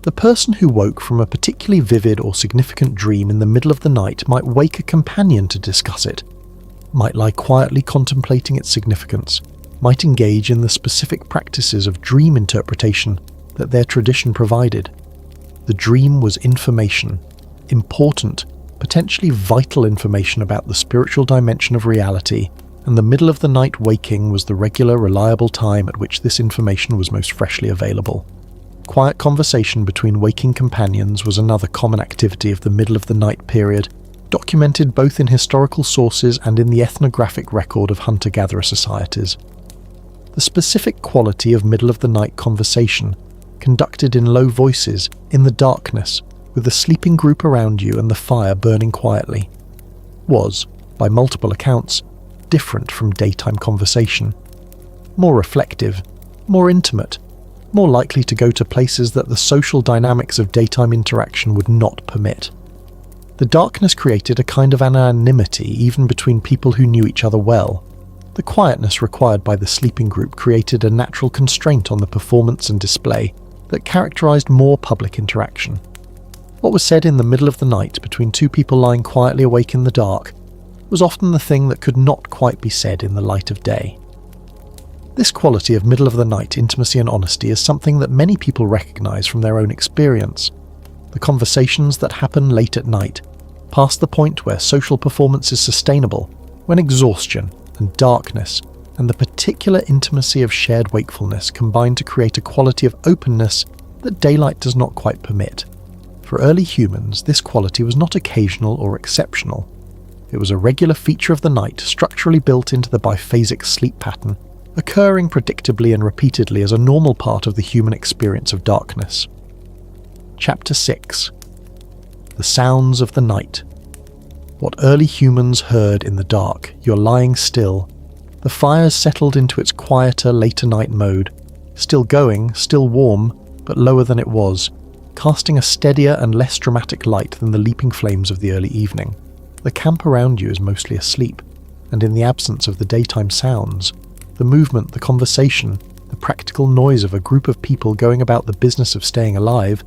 The person who woke from a particularly vivid or significant dream in the middle of the night might wake a companion to discuss it, might lie quietly contemplating its significance, might engage in the specific practices of dream interpretation that their tradition provided. The dream was information, important, potentially vital information about the spiritual dimension of reality, and the middle of the night waking was the regular, reliable time at which this information was most freshly available. Quiet conversation between waking companions was another common activity of the middle of the night period, documented both in historical sources and in the ethnographic record of hunter-gatherer societies. The specific quality of middle-of-the-night conversation, conducted in low voices, in the darkness, with the sleeping group around you and the fire burning quietly, was, by multiple accounts, different from daytime conversation. More reflective, more intimate, more likely to go to places that the social dynamics of daytime interaction would not permit. The darkness created a kind of anonymity even between people who knew each other well. The quietness required by the sleeping group created a natural constraint on the performance and display that characterized more public interaction. What was said in the middle of the night between two people lying quietly awake in the dark was often the thing that could not quite be said in the light of day. This quality of middle-of-the-night intimacy and honesty is something that many people recognize from their own experience. The conversations that happen late at night, past the point where social performance is sustainable, when exhaustion and darkness and the particular intimacy of shared wakefulness combine to create a quality of openness that daylight does not quite permit. For early humans, this quality was not occasional or exceptional. It was a regular feature of the night, structurally built into the biphasic sleep pattern, occurring predictably and repeatedly as a normal part of the human experience of darkness. Chapter 6. The Sounds of the Night. What early humans heard in the dark, you're lying still. The fire's settled into its quieter, later night mode, still going, still warm, but lower than it was, casting a steadier and less dramatic light than the leaping flames of the early evening. The camp around you is mostly asleep, and in the absence of the daytime sounds, the movement, the conversation, the practical noise of a group of people going about the business of staying alive,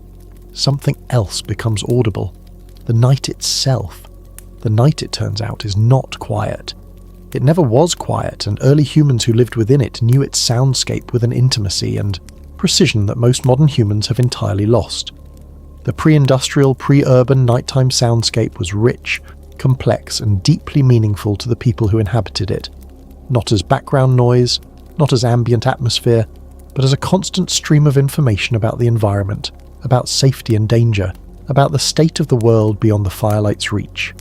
something else becomes audible. The night itself. The night, it turns out, is not quiet. It never was quiet, and early humans who lived within it knew its soundscape with an intimacy and precision that most modern humans have entirely lost. The pre-industrial, pre-urban nighttime soundscape was rich, complex, and deeply meaningful to the people who inhabited it, not as background noise, not as ambient atmosphere, but as a constant stream of information about the environment, about safety and danger, about the state of the world beyond the firelight's reach.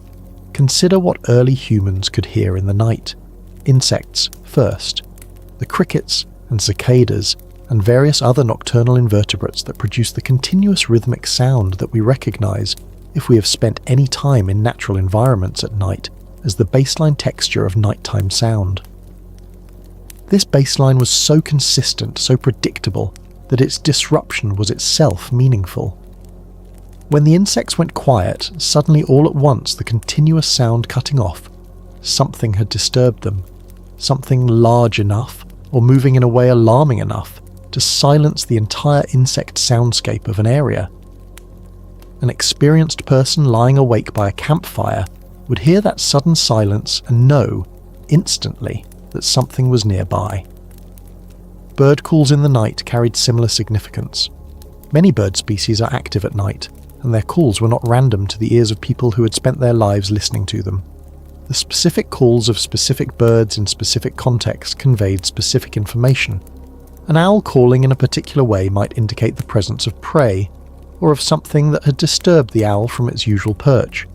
Consider what early humans could hear in the night. Insects first. The crickets and cicadas and various other nocturnal invertebrates that produce the continuous rhythmic sound that we recognize if we have spent any time in natural environments at night as the baseline texture of nighttime sound. This baseline was so consistent, so predictable, that its disruption was itself meaningful. When the insects went quiet, suddenly all at once the continuous sound cutting off, something had disturbed them, something large enough, or moving in a way alarming enough, to silence the entire insect soundscape of an area. An experienced person lying awake by a campfire would hear that sudden silence and know, instantly, that something was nearby. Bird calls in the night carried similar significance. Many bird species are active at night, and their calls were not random to the ears of people who had spent their lives listening to them. The specific calls of specific birds in specific contexts conveyed specific information. An owl calling in a particular way might indicate the presence of prey, or of something that had disturbed the owl from its usual perch.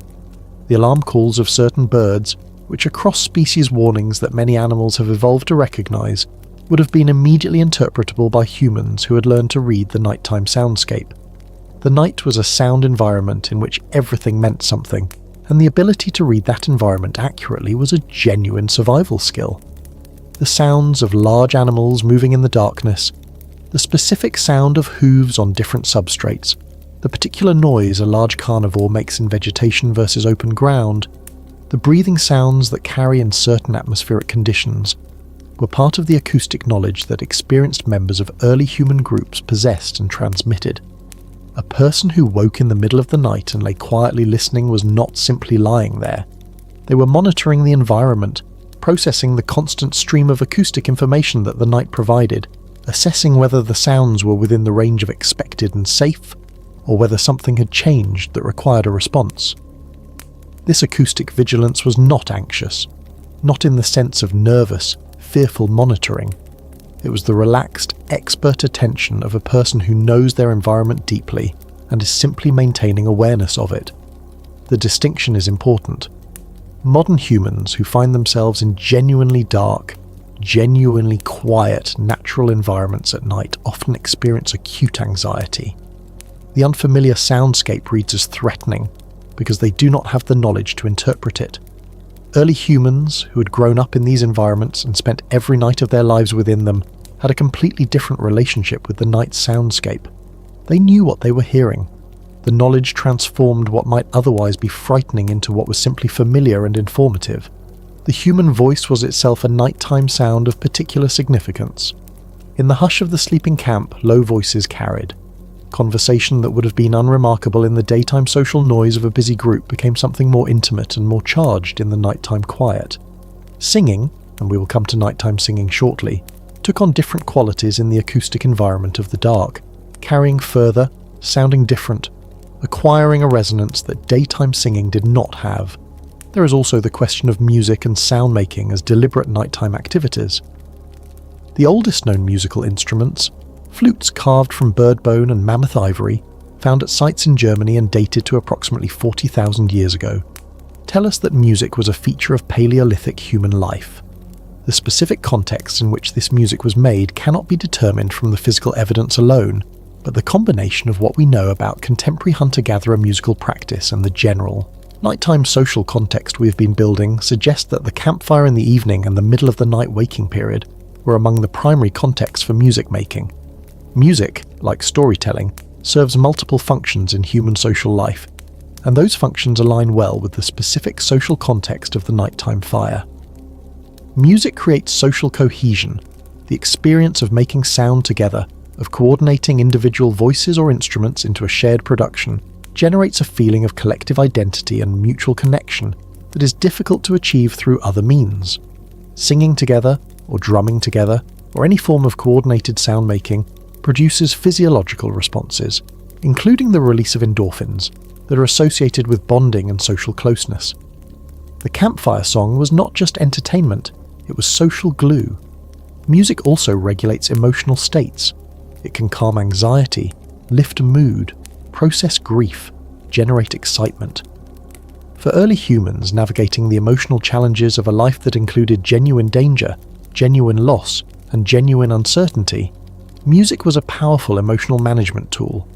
The alarm calls of certain birds, which are cross-species warnings that many animals have evolved to recognise, would have been immediately interpretable by humans who had learned to read the nighttime soundscape. The night was a sound environment in which everything meant something, and the ability to read that environment accurately was a genuine survival skill. The sounds of large animals moving in the darkness, the specific sound of hooves on different substrates, the particular noise a large carnivore makes in vegetation versus open ground, the breathing sounds that carry in certain atmospheric conditions, were part of the acoustic knowledge that experienced members of early human groups possessed and transmitted. A person who woke in the middle of the night and lay quietly listening was not simply lying there. They were monitoring the environment, processing the constant stream of acoustic information that the night provided, assessing whether the sounds were within the range of expected and safe, or whether something had changed that required a response. This acoustic vigilance was not anxious, not in the sense of nervous, fearful monitoring. It was the relaxed, expert attention of a person who knows their environment deeply and is simply maintaining awareness of it. The distinction is important. Modern humans who find themselves in genuinely dark, genuinely quiet, natural environments at night often experience acute anxiety. The unfamiliar soundscape reads as threatening because they do not have the knowledge to interpret it. Early humans, who had grown up in these environments and spent every night of their lives within them, had a completely different relationship with the night soundscape. They knew what they were hearing. The knowledge transformed what might otherwise be frightening into what was simply familiar and informative. The human voice was itself a nighttime sound of particular significance. In the hush of the sleeping camp, low voices carried. Conversation that would have been unremarkable in the daytime social noise of a busy group became something more intimate and more charged in the nighttime quiet. Singing, and we will come to nighttime singing shortly, took on different qualities in the acoustic environment of the dark, carrying further, sounding different, acquiring a resonance that daytime singing did not have. There is also the question of music and sound making as deliberate nighttime activities. The oldest known musical instruments, flutes carved from bird bone and mammoth ivory, found at sites in Germany and dated to approximately 40,000 years ago, tell us that music was a feature of Paleolithic human life. The specific context in which this music was made cannot be determined from the physical evidence alone, but the combination of what we know about contemporary hunter-gatherer musical practice and the general, nighttime social context we have been building suggests that the campfire in the evening and the middle of the night waking period were among the primary contexts for music making. Music, like storytelling, serves multiple functions in human social life, and those functions align well with the specific social context of the nighttime fire. Music creates social cohesion, the experience of making sound together, of coordinating individual voices or instruments into a shared production, generates a feeling of collective identity and mutual connection that is difficult to achieve through other means. Singing together, or drumming together, or any form of coordinated sound making, produces physiological responses, including the release of endorphins, that are associated with bonding and social closeness. The campfire song was not just entertainment, it was social glue. Music also regulates emotional states. It can calm anxiety, lift mood, process grief, generate excitement. For early humans navigating the emotional challenges of a life that included genuine danger, genuine loss, and genuine uncertainty, music was a powerful emotional management tool.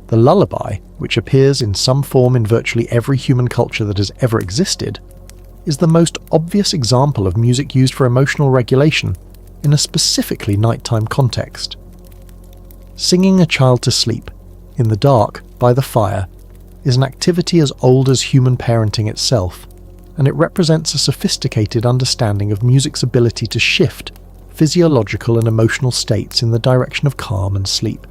The lullaby, which appears in some form in virtually every human culture that has ever existed, is the most obvious example of music used for emotional regulation in a specifically nighttime context. Singing a child to sleep, in the dark, by the fire, is an activity as old as human parenting itself, and it represents a sophisticated understanding of music's ability to shift physiological and emotional states in the direction of calm and sleep.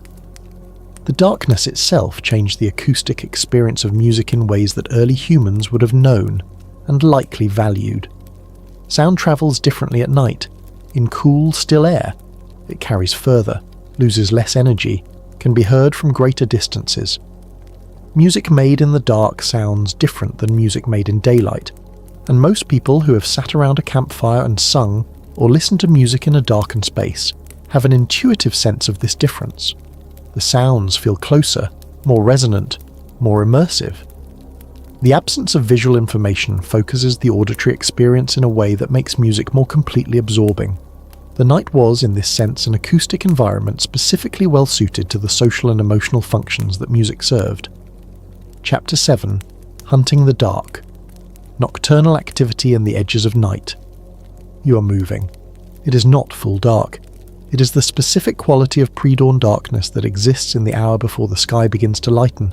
The darkness itself changed the acoustic experience of music in ways that early humans would have known and likely valued. Sound travels differently at night. In cool, still air, it carries further, loses less energy, can be heard from greater distances. Music made in the dark sounds different than music made in daylight, and most people who have sat around a campfire and sung or listened to music in a darkened space have an intuitive sense of this difference. The sounds feel closer, more resonant, more immersive. The absence of visual information focuses the auditory experience in a way that makes music more completely absorbing. The night was, in this sense, an acoustic environment specifically well suited to the social and emotional functions that music served. Chapter 7. Hunting the Dark. Nocturnal activity in the edges of night. You are moving. It is not full dark. It is the specific quality of pre-dawn darkness that exists in the hour before the sky begins to lighten,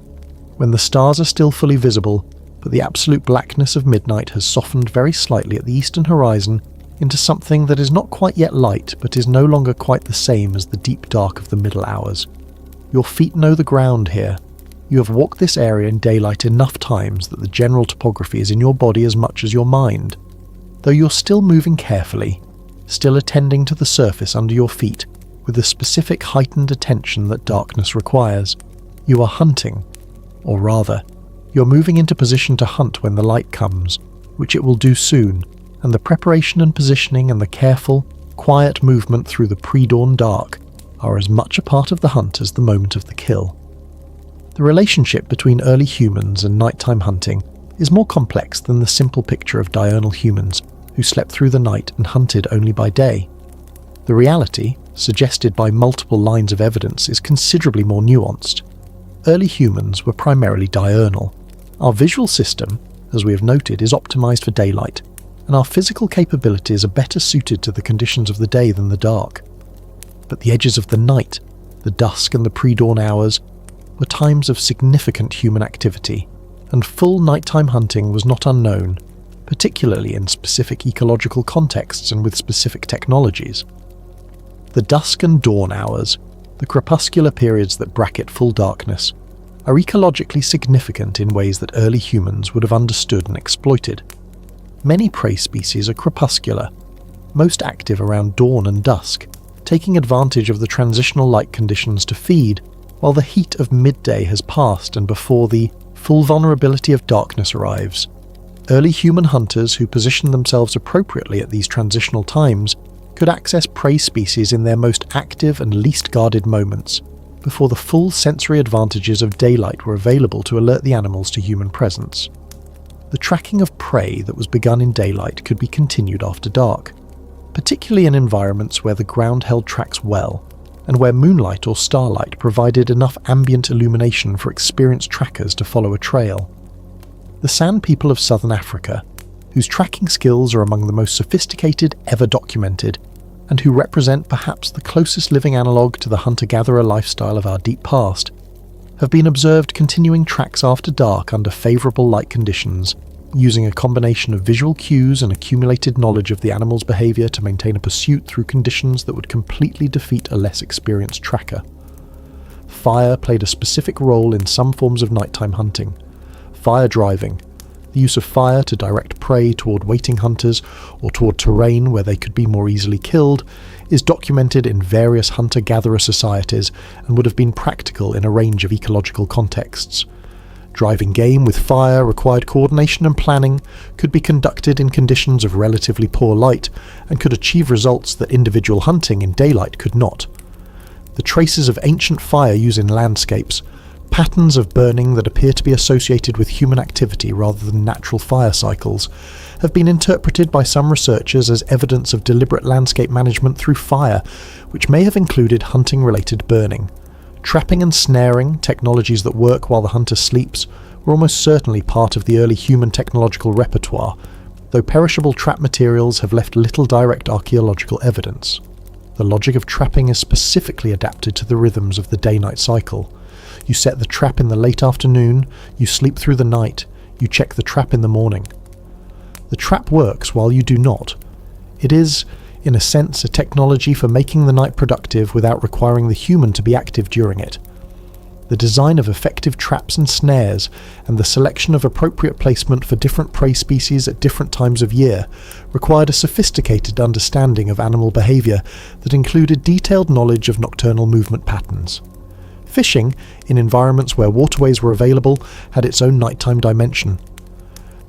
when the stars are still fully visible, but the absolute blackness of midnight has softened very slightly at the eastern horizon into something that is not quite yet light, but is no longer quite the same as the deep dark of the middle hours. Your feet know the ground here. You have walked this area in daylight enough times that the general topography is in your body as much as your mind. Though you're still moving carefully, still attending to the surface under your feet with the specific heightened attention that darkness requires, you are hunting. Or rather, you're moving into position to hunt when the light comes, which it will do soon, and the preparation and positioning and the careful, quiet movement through the pre-dawn dark are as much a part of the hunt as the moment of the kill. The relationship between early humans and nighttime hunting is more complex than the simple picture of diurnal humans who slept through the night and hunted only by day. The reality, suggested by multiple lines of evidence, is considerably more nuanced. Early humans were primarily diurnal. Our visual system, as we have noted, is optimized for daylight, and our physical capabilities are better suited to the conditions of the day than the dark. But the edges of the night, the dusk and the pre-dawn hours, were times of significant human activity, and full nighttime hunting was not unknown, particularly in specific ecological contexts and with specific technologies. The dusk and dawn hours, the crepuscular periods that bracket full darkness, are ecologically significant in ways that early humans would have understood and exploited. Many prey species are crepuscular, most active around dawn and dusk, taking advantage of the transitional light conditions to feed, while the heat of midday has passed and before the full vulnerability of darkness arrives. Early human hunters who positioned themselves appropriately at these transitional times could access prey species in their most active and least guarded moments, before the full sensory advantages of daylight were available to alert the animals to human presence. The tracking of prey that was begun in daylight could be continued after dark, particularly in environments where the ground held tracks well, and where moonlight or starlight provided enough ambient illumination for experienced trackers to follow a trail. The San people of southern Africa, whose tracking skills are among the most sophisticated ever documented, and who represent perhaps the closest living analogue to the hunter-gatherer lifestyle of our deep past, have been observed continuing tracks after dark under favourable light conditions, using a combination of visual cues and accumulated knowledge of the animal's behaviour to maintain a pursuit through conditions that would completely defeat a less experienced tracker. Fire played a specific role in some forms of nighttime hunting. Fire driving, the use of fire to direct prey toward waiting hunters or toward terrain where they could be more easily killed, is documented in various hunter-gatherer societies and would have been practical in a range of ecological contexts. Driving game with fire required coordination and planning, could be conducted in conditions of relatively poor light, and could achieve results that individual hunting in daylight could not. The traces of ancient fire use in landscapes, patterns of burning that appear to be associated with human activity rather than natural fire cycles, have been interpreted by some researchers as evidence of deliberate landscape management through fire, which may have included hunting-related burning. Trapping and snaring, technologies that work while the hunter sleeps, were almost certainly part of the early human technological repertoire, though perishable trap materials have left little direct archaeological evidence. The logic of trapping is specifically adapted to the rhythms of the day-night cycle. You set the trap in the late afternoon, you sleep through the night, you check the trap in the morning. The trap works while you do not. It is, in a sense, a technology for making the night productive without requiring the human to be active during it. The design of effective traps and snares, and the selection of appropriate placement for different prey species at different times of year, required a sophisticated understanding of animal behaviour that included detailed knowledge of nocturnal movement patterns. Fishing, in environments where waterways were available, had its own nighttime dimension.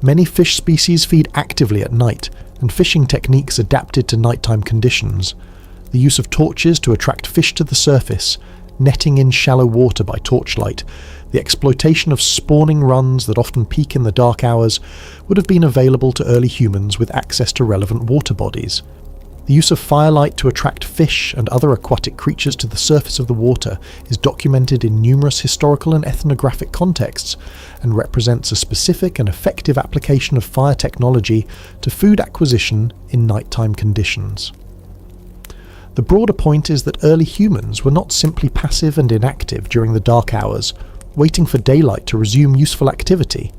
Many fish species feed actively at night, and fishing techniques adapted to nighttime conditions. The use of torches to attract fish to the surface, netting in shallow water by torchlight, the exploitation of spawning runs that often peak in the dark hours would have been available to early humans with access to relevant water bodies. The use of firelight to attract fish and other aquatic creatures to the surface of the water is documented in numerous historical and ethnographic contexts and represents a specific and effective application of fire technology to food acquisition in nighttime conditions. The broader point is that early humans were not simply passive and inactive during the dark hours, waiting for daylight to resume useful activity.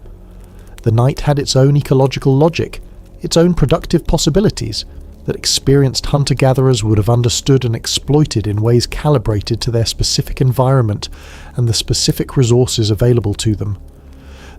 The night had its own ecological logic, its own productive possibilities, that experienced hunter-gatherers would have understood and exploited in ways calibrated to their specific environment and the specific resources available to them.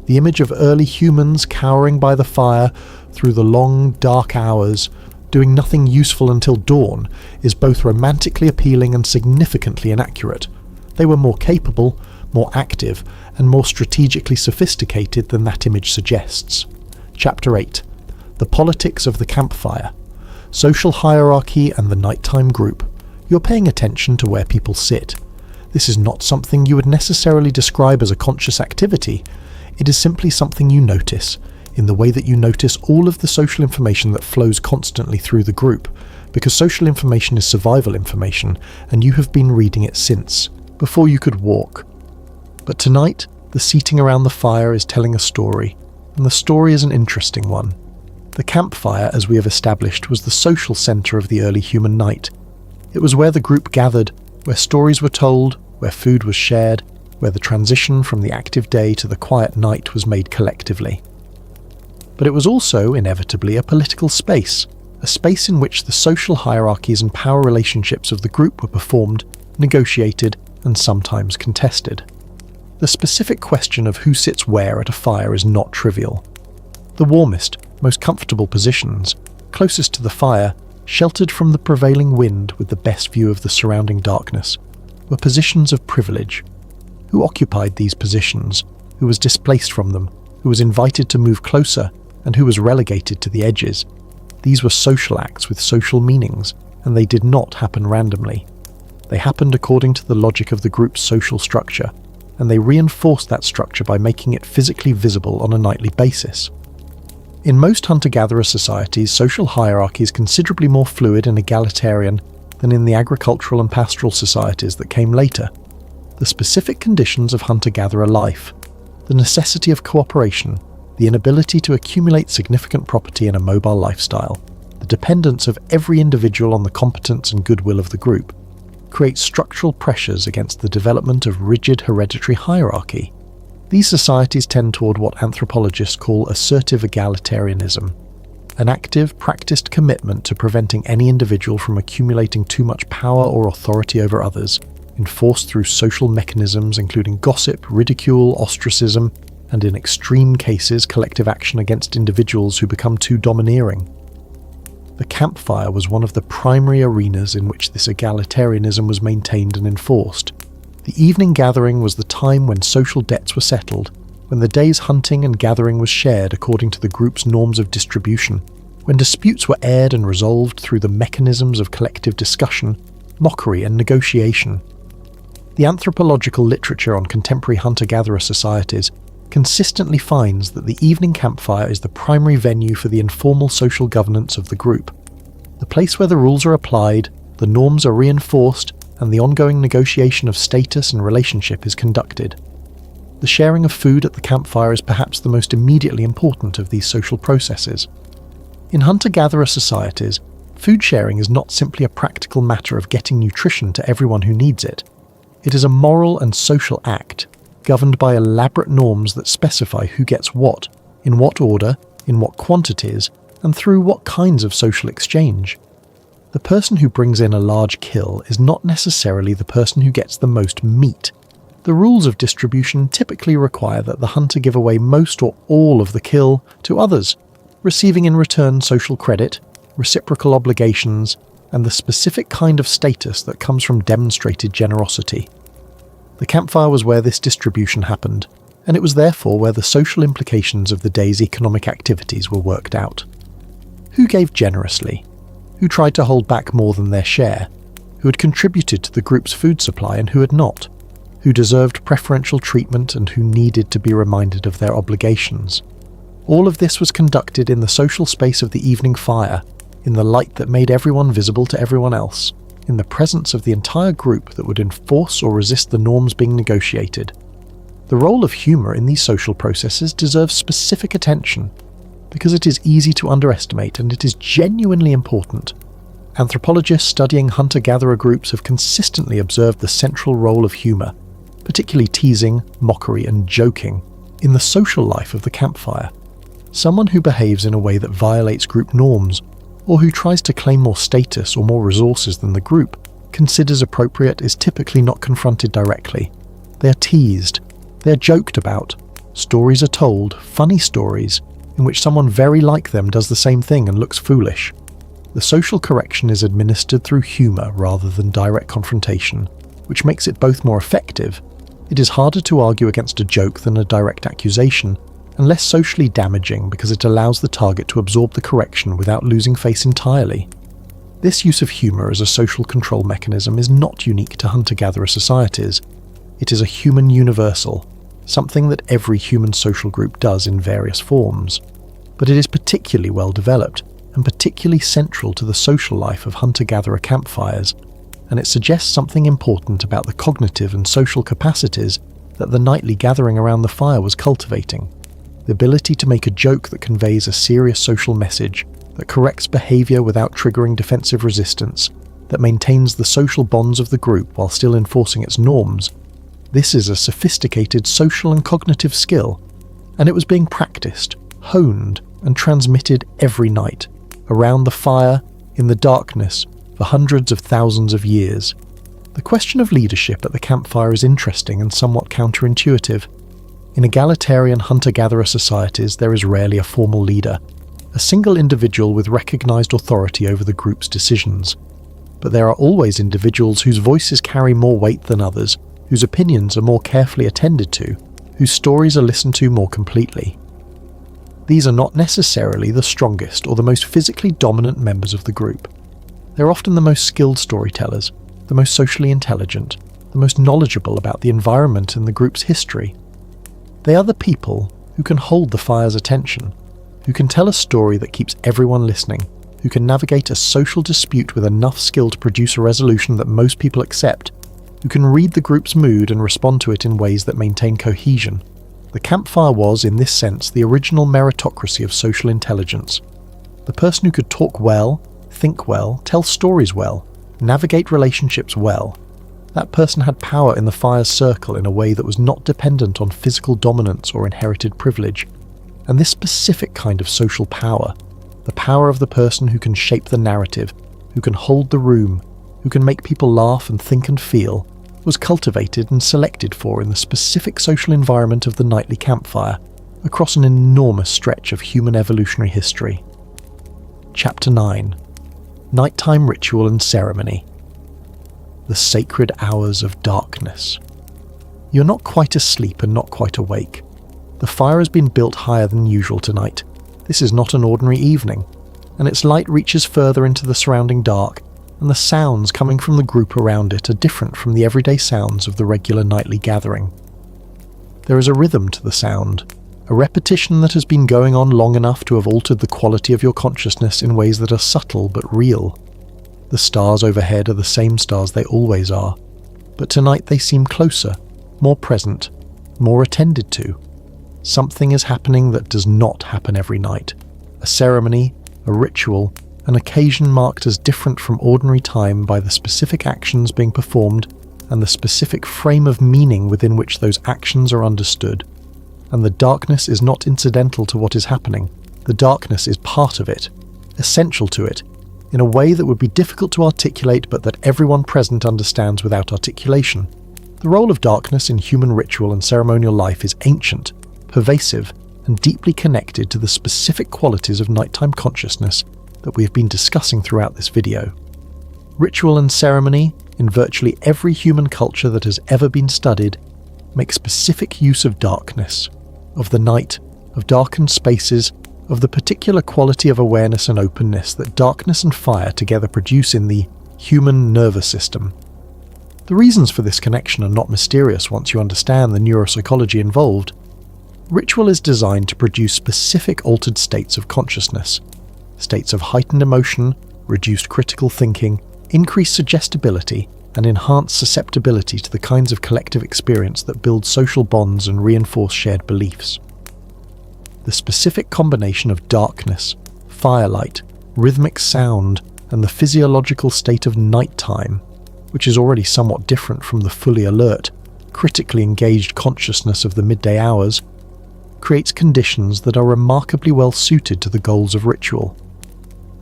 The image of early humans cowering by the fire through the long, dark hours, doing nothing useful until dawn, is both romantically appealing and significantly inaccurate. They were more capable, more active, and more strategically sophisticated than that image suggests. Chapter 8. The Politics of the Campfire. Social hierarchy and the nighttime group. You're paying attention to where people sit. This is not something you would necessarily describe as a conscious activity. It is simply something you notice, in the way that you notice all of the social information that flows constantly through the group, because social information is survival information, and you have been reading it since, before you could walk. But tonight, the seating around the fire is telling a story, and the story is an interesting one. The campfire, as we have established, was the social centre of the early human night. It was where the group gathered, where stories were told, where food was shared, where the transition from the active day to the quiet night was made collectively. But it was also, inevitably, a political space, a space in which the social hierarchies and power relationships of the group were performed, negotiated, and sometimes contested. The specific question of who sits where at a fire is not trivial. The warmest, most comfortable positions, closest to the fire, sheltered from the prevailing wind with the best view of the surrounding darkness, were positions of privilege. Who occupied these positions? Who was displaced from them? Who was invited to move closer? And who was relegated to the edges? These were social acts with social meanings, and they did not happen randomly. They happened according to the logic of the group's social structure, and they reinforced that structure by making it physically visible on a nightly basis. In most hunter-gatherer societies, social hierarchy is considerably more fluid and egalitarian than in the agricultural and pastoral societies that came later. The specific conditions of hunter-gatherer life, the necessity of cooperation, the inability to accumulate significant property in a mobile lifestyle, the dependence of every individual on the competence and goodwill of the group, create structural pressures against the development of rigid hereditary hierarchy. These societies tend toward what anthropologists call assertive egalitarianism, an active, practiced commitment to preventing any individual from accumulating too much power or authority over others, enforced through social mechanisms including gossip, ridicule, ostracism, and in extreme cases collective action against individuals who become too domineering. The campfire was one of the primary arenas in which this egalitarianism was maintained and enforced. The evening gathering was the time when social debts were settled, when the day's hunting and gathering was shared according to the group's norms of distribution, when disputes were aired and resolved through the mechanisms of collective discussion, mockery, and negotiation. The anthropological literature on contemporary hunter-gatherer societies consistently finds that the evening campfire is the primary venue for the informal social governance of the group, the place where the rules are applied, the norms are reinforced, and the ongoing negotiation of status and relationship is conducted. The sharing of food at the campfire is perhaps the most immediately important of these social processes. In hunter-gatherer societies, food sharing is not simply a practical matter of getting nutrition to everyone who needs it. It is a moral and social act, governed by elaborate norms that specify who gets what, in what order, in what quantities, and through what kinds of social exchange. The person who brings in a large kill is not necessarily the person who gets the most meat. The rules of distribution typically require that the hunter give away most or all of the kill to others, receiving in return social credit, reciprocal obligations, and the specific kind of status that comes from demonstrated generosity. The campfire was where this distribution happened, and it was therefore where the social implications of the day's economic activities were worked out. Who gave generously? Who tried to hold back more than their share? who had contributed to the group's food supply and who had not, who deserved preferential treatment and who needed to be reminded of their obligations. All of this was conducted in the social space of the evening fire, in the light that made everyone visible to everyone else, in the presence of the entire group that would enforce or resist the norms being negotiated. The role of humour in these social processes deserves specific attention, because it is easy to underestimate and it is genuinely important. Anthropologists studying hunter-gatherer groups have consistently observed the central role of humour, particularly teasing, mockery and joking, in the social life of the campfire. Someone who behaves in a way that violates group norms, or who tries to claim more status or more resources than the group considers appropriate is typically not confronted directly. They are teased, they are joked about, stories are told, funny stories, in which someone very like them does the same thing and looks foolish. The social correction is administered through humour rather than direct confrontation, which makes it both more effective. It is harder to argue against a joke than a direct accusation, and less socially damaging because it allows the target to absorb the correction without losing face entirely. This use of humour as a social control mechanism is not unique to hunter-gatherer societies. It is a human universal, something that every human social group does in various forms. But it is particularly well developed and particularly central to the social life of hunter-gatherer campfires, and it suggests something important about the cognitive and social capacities that the nightly gathering around the fire was cultivating. The ability to make a joke that conveys a serious social message, that corrects behaviour without triggering defensive resistance, that maintains the social bonds of the group while still enforcing its norms. This is a sophisticated social and cognitive skill, and it was being practiced, honed, and transmitted every night, around the fire, in the darkness, for hundreds of thousands of years. The question of leadership at the campfire is interesting and somewhat counterintuitive. In egalitarian hunter-gatherer societies, there is rarely a formal leader, a single individual with recognised authority over the group's decisions. But there are always individuals whose voices carry more weight than others, whose opinions are more carefully attended to, whose stories are listened to more completely. These are not necessarily the strongest or the most physically dominant members of the group. They're often the most skilled storytellers, the most socially intelligent, the most knowledgeable about the environment and the group's history. They are the people who can hold the fire's attention, who can tell a story that keeps everyone listening, who can navigate a social dispute with enough skill to produce a resolution that most people accept, who can read the group's mood and respond to it in ways that maintain cohesion. The campfire was, in this sense, the original meritocracy of social intelligence. The person who could talk well, think well, tell stories well, navigate relationships well. That person had power in the fire's circle in a way that was not dependent on physical dominance or inherited privilege. And this specific kind of social power, the power of the person who can shape the narrative, who can hold the room, who can make people laugh and think and feel, was cultivated and selected for in the specific social environment of the nightly campfire, across an enormous stretch of human evolutionary history. Chapter 9. Nighttime Ritual and Ceremony. The sacred hours of darkness. You're not quite asleep and not quite awake. The fire has been built higher than usual tonight. This is not an ordinary evening, and its light reaches further into the surrounding dark, and the sounds coming from the group around it are different from the everyday sounds of the regular nightly gathering. There is a rhythm to the sound, a repetition that has been going on long enough to have altered the quality of your consciousness in ways that are subtle but real. The stars overhead are the same stars they always are, but tonight they seem closer, more present, more attended to. Something is happening that does not happen every night. A ceremony, a ritual, an occasion marked as different from ordinary time by the specific actions being performed and the specific frame of meaning within which those actions are understood. And the darkness is not incidental to what is happening. The darkness is part of it, essential to it, in a way that would be difficult to articulate but that everyone present understands without articulation. The role of darkness in human ritual and ceremonial life is ancient, pervasive, and deeply connected to the specific qualities of nighttime consciousness that we have been discussing throughout this video. Ritual and ceremony, in virtually every human culture that has ever been studied, make specific use of darkness, of the night, of darkened spaces, of the particular quality of awareness and openness that darkness and fire together produce in the human nervous system. The reasons for this connection are not mysterious once you understand the neuropsychology involved. Ritual is designed to produce specific altered states of consciousness, states of heightened emotion, reduced critical thinking, increased suggestibility, and enhanced susceptibility to the kinds of collective experience that build social bonds and reinforce shared beliefs. The specific combination of darkness, firelight, rhythmic sound, and the physiological state of nighttime, which is already somewhat different from the fully alert, critically engaged consciousness of the midday hours, creates conditions that are remarkably well suited to the goals of ritual.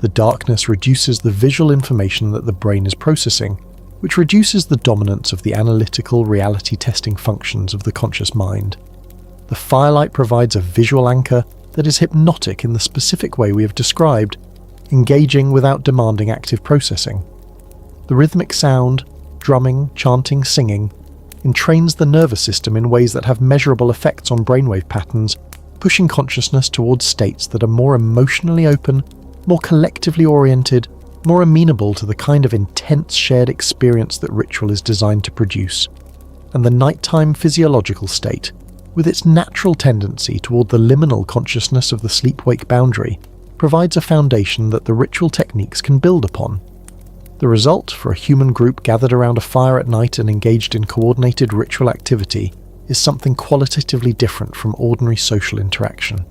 The darkness reduces the visual information that the brain is processing, which reduces the dominance of the analytical reality testing functions of the conscious mind. The firelight provides a visual anchor that is hypnotic in the specific way we have described, engaging without demanding active processing. The rhythmic sound, drumming, chanting, singing, entrains the nervous system in ways that have measurable effects on brainwave patterns, pushing consciousness towards states that are more emotionally open, more collectively oriented, more amenable to the kind of intense shared experience that ritual is designed to produce. And the nighttime physiological state, with its natural tendency toward the liminal consciousness of the sleep-wake boundary, provides a foundation that the ritual techniques can build upon. The result, for a human group gathered around a fire at night and engaged in coordinated ritual activity, is something qualitatively different from ordinary social interaction.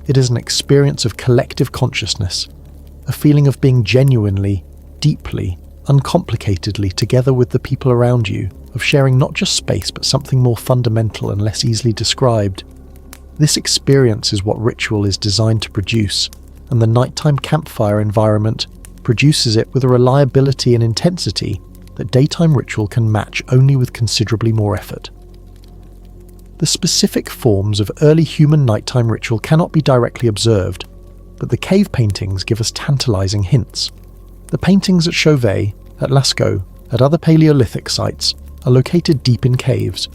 It is an experience of collective consciousness, a feeling of being genuinely, deeply, uncomplicatedly together with the people around you, of sharing not just space but something more fundamental and less easily described. This experience is what ritual is designed to produce, and the nighttime campfire environment produces it with a reliability and intensity that daytime ritual can match only with considerably more effort. The specific forms of early human nighttime ritual cannot be directly observed, but the cave paintings give us tantalizing hints. The paintings at Chauvet, at Lascaux, at other Paleolithic sites are located deep in caves,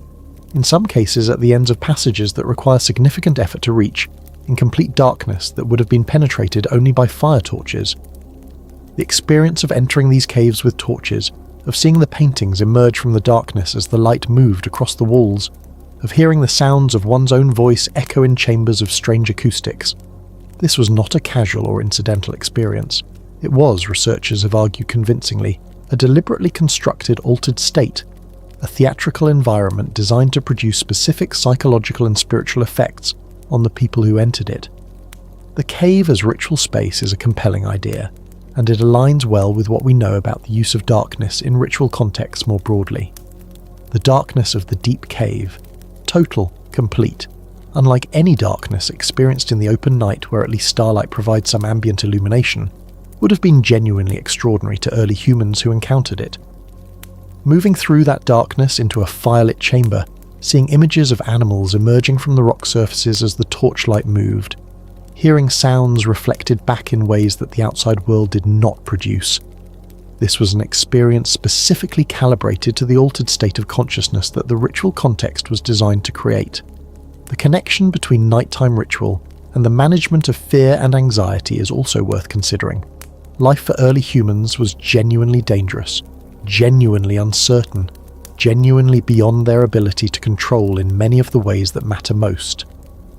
in some cases at the ends of passages that require significant effort to reach, in complete darkness that would have been penetrated only by fire torches. The experience of entering these caves with torches, of seeing the paintings emerge from the darkness as the light moved across the walls, of hearing the sounds of one's own voice echo in chambers of strange acoustics. This was not a casual or incidental experience. It was, researchers have argued convincingly, a deliberately constructed altered state, a theatrical environment designed to produce specific psychological and spiritual effects on the people who entered it. The cave as ritual space is a compelling idea, and it aligns well with what we know about the use of darkness in ritual contexts more broadly. The darkness of the deep cave, total, complete, unlike any darkness experienced in the open night where at least starlight provides some ambient illumination, would have been genuinely extraordinary to early humans who encountered it. Moving through that darkness into a firelit chamber, seeing images of animals emerging from the rock surfaces as the torchlight moved, hearing sounds reflected back in ways that the outside world did not produce. This was an experience specifically calibrated to the altered state of consciousness that the ritual context was designed to create. The connection between nighttime ritual and the management of fear and anxiety is also worth considering. Life for early humans was genuinely dangerous, genuinely uncertain, genuinely beyond their ability to control in many of the ways that matter most.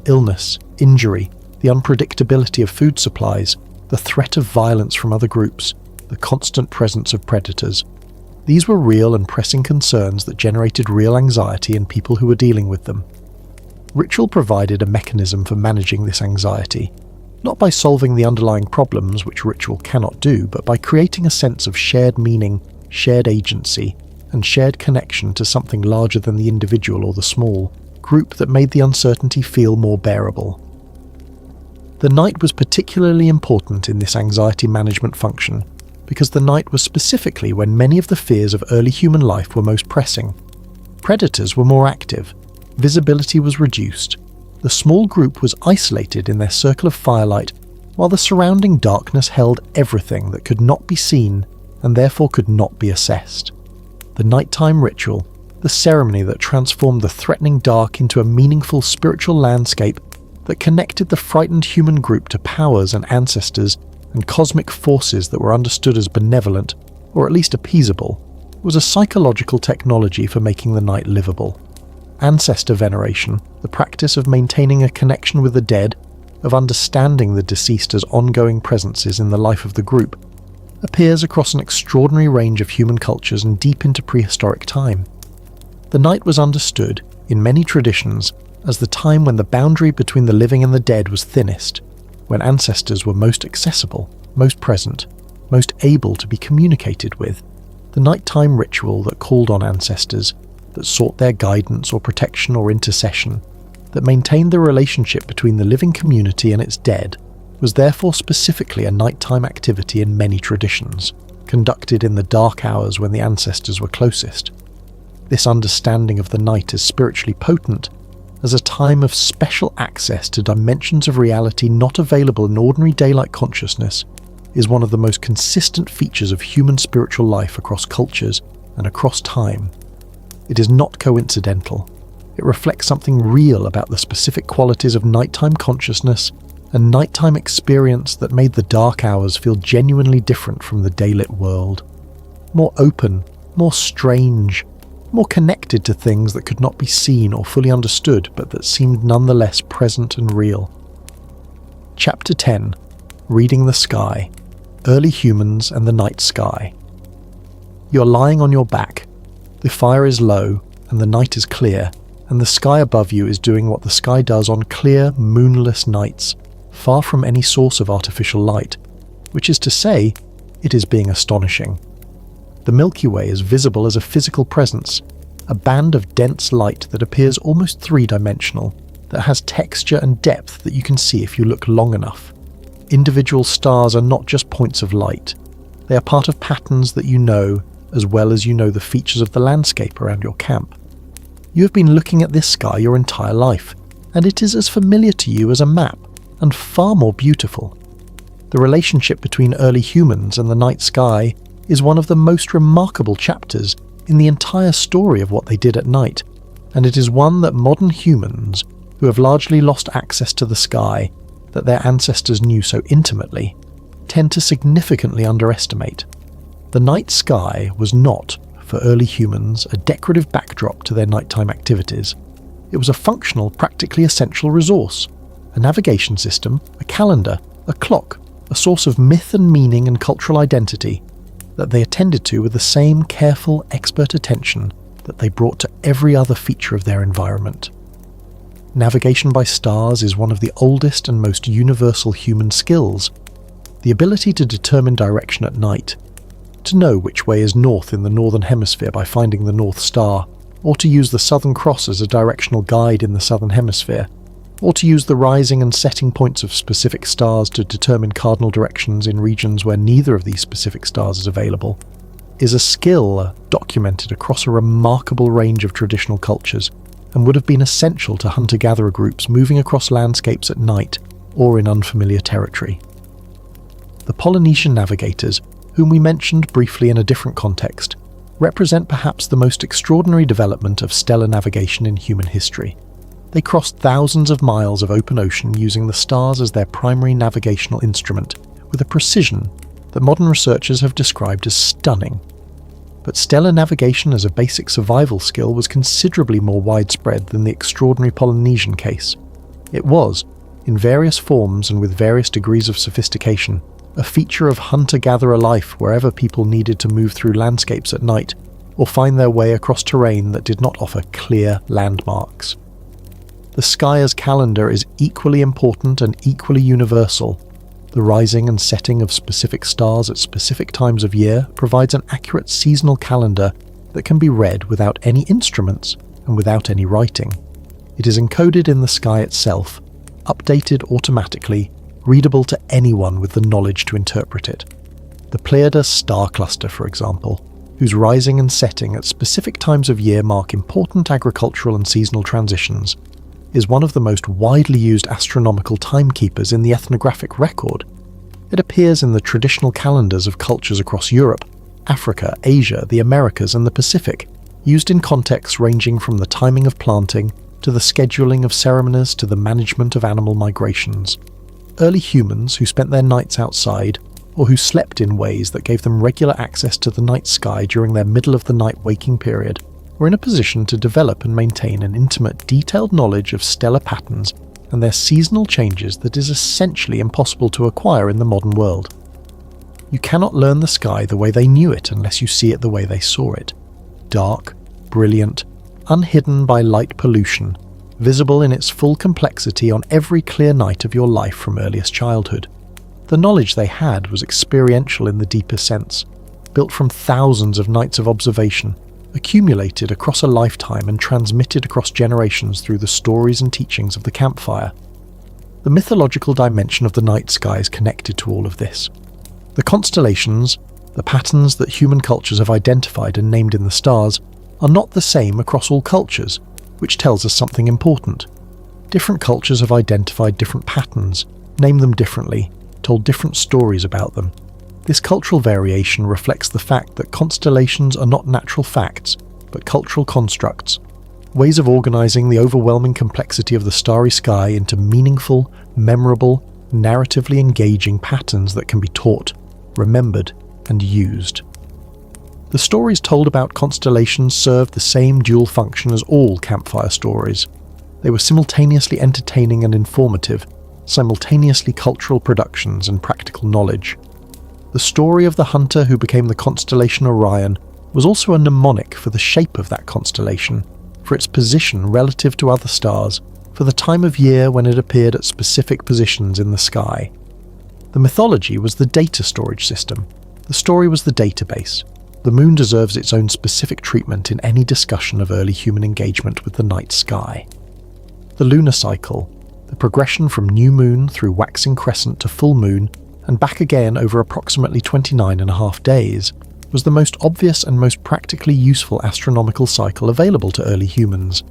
Illness, injury, the unpredictability of food supplies, the threat of violence from other groups, the constant presence of predators. These were real and pressing concerns that generated real anxiety in people who were dealing with them. Ritual provided a mechanism for managing this anxiety, not by solving the underlying problems, which ritual cannot do, but by creating a sense of shared meaning, shared agency, and shared connection to something larger than the individual or the small group that made the uncertainty feel more bearable. The night was particularly important in this anxiety management function, because the night was specifically when many of the fears of early human life were most pressing. Predators were more active, visibility was reduced, the small group was isolated in their circle of firelight, while the surrounding darkness held everything that could not be seen and therefore could not be assessed. The nighttime ritual, the ceremony that transformed the threatening dark into a meaningful spiritual landscape that connected the frightened human group to powers and ancestors, and cosmic forces that were understood as benevolent, or at least appeasable, was a psychological technology for making the night livable. Ancestor veneration, the practice of maintaining a connection with the dead, of understanding the deceased as ongoing presences in the life of the group, appears across an extraordinary range of human cultures and deep into prehistoric time. The night was understood, in many traditions, as the time when the boundary between the living and the dead was thinnest, when ancestors were most accessible, most present, most able to be communicated with. The nighttime ritual that called on ancestors, that sought their guidance or protection or intercession, that maintained the relationship between the living community and its dead, was therefore specifically a nighttime activity in many traditions, conducted in the dark hours when the ancestors were closest. This understanding of the night as spiritually potent, as a time of special access to dimensions of reality not available in ordinary daylight consciousness, is one of the most consistent features of human spiritual life across cultures and across time. It is not coincidental. It reflects something real about the specific qualities of nighttime consciousness and nighttime experience that made the dark hours feel genuinely different from the daylit world. More open, more strange, more connected to things that could not be seen or fully understood but that seemed nonetheless present and real. Chapter 10. Reading the Sky. Early Humans and the Night Sky. You're lying on your back. The fire is low and the night is clear, and the sky above you is doing what the sky does on clear, moonless nights, far from any source of artificial light, which is to say, it is being astonishing. The Milky Way is visible as a physical presence, a band of dense light that appears almost three-dimensional, that has texture and depth that you can see if you look long enough. Individual stars are not just points of light. They are part of patterns that you know, as well as you know the features of the landscape around your camp. You have been looking at this sky your entire life, and it is as familiar to you as a map, and far more beautiful. The relationship between early humans and the night sky is one of the most remarkable chapters in the entire story of what they did at night, and it is one that modern humans, who have largely lost access to the sky that their ancestors knew so intimately, tend to significantly underestimate. The night sky was not, for early humans, a decorative backdrop to their nighttime activities. It was a functional, practically essential resource, a navigation system, a calendar, a clock, a source of myth and meaning and cultural identity that they attended to with the same careful, expert attention that they brought to every other feature of their environment. Navigation by stars is one of the oldest and most universal human skills. The ability to determine direction at night, to know which way is north in the northern hemisphere by finding the North Star, or to use the Southern Cross as a directional guide in the southern hemisphere, or to use the rising and setting points of specific stars to determine cardinal directions in regions where neither of these specific stars is available, is a skill documented across a remarkable range of traditional cultures and would have been essential to hunter-gatherer groups moving across landscapes at night or in unfamiliar territory. The Polynesian navigators, whom we mentioned briefly in a different context, represent perhaps the most extraordinary development of stellar navigation in human history. They crossed thousands of miles of open ocean using the stars as their primary navigational instrument, with a precision that modern researchers have described as stunning. But stellar navigation as a basic survival skill was considerably more widespread than the extraordinary Polynesian case. It was, in various forms and with various degrees of sophistication, a feature of hunter-gatherer life wherever people needed to move through landscapes at night or find their way across terrain that did not offer clear landmarks. The sky as calendar is equally important and equally universal. The rising and setting of specific stars at specific times of year provides an accurate seasonal calendar that can be read without any instruments and without any writing. It is encoded in the sky itself, updated automatically, readable to anyone with the knowledge to interpret it. The Pleiades star cluster, for example, whose rising and setting at specific times of year mark important agricultural and seasonal transitions, is one of the most widely used astronomical timekeepers in the ethnographic record. It appears in the traditional calendars of cultures across Europe, Africa, Asia, the Americas, and the Pacific, used in contexts ranging from the timing of planting to the scheduling of ceremonies to the management of animal migrations. early humans who spent their nights outside, or who slept in ways that gave them regular access to the night sky during their middle-of-the-night waking period, were in a position to develop and maintain an intimate, detailed knowledge of stellar patterns and their seasonal changes that is essentially impossible to acquire in the modern world. You cannot learn the sky the way they knew it unless you see it the way they saw it. Dark, brilliant, unhidden by light pollution, visible in its full complexity on every clear night of your life from earliest childhood. The knowledge they had was experiential in the deepest sense, built from thousands of nights of observation, accumulated across a lifetime and transmitted across generations through the stories and teachings of the campfire. The mythological dimension of the night sky is connected to all of this. The constellations, the patterns that human cultures have identified and named in the stars, are not the same across all cultures, which tells us something important. Different cultures have identified different patterns, named them differently, told different stories about them. This cultural variation reflects the fact that constellations are not natural facts, but cultural constructs, ways of organizing the overwhelming complexity of the starry sky into meaningful, memorable, narratively engaging patterns that can be taught, remembered, and used. The stories told about constellations served the same dual function as all campfire stories. They were simultaneously entertaining and informative, simultaneously cultural productions and practical knowledge. The story of the hunter who became the constellation Orion was also a mnemonic for the shape of that constellation, for its position relative to other stars, for the time of year when it appeared at specific positions in the sky. The mythology was the data storage system. The story was the database. The moon deserves its own specific treatment in any discussion of early human engagement with the night sky. The lunar cycle, the progression from new moon through waxing crescent to full moon and back again over approximately 29.5 days, was the most obvious and most practically useful astronomical cycle available to early humans,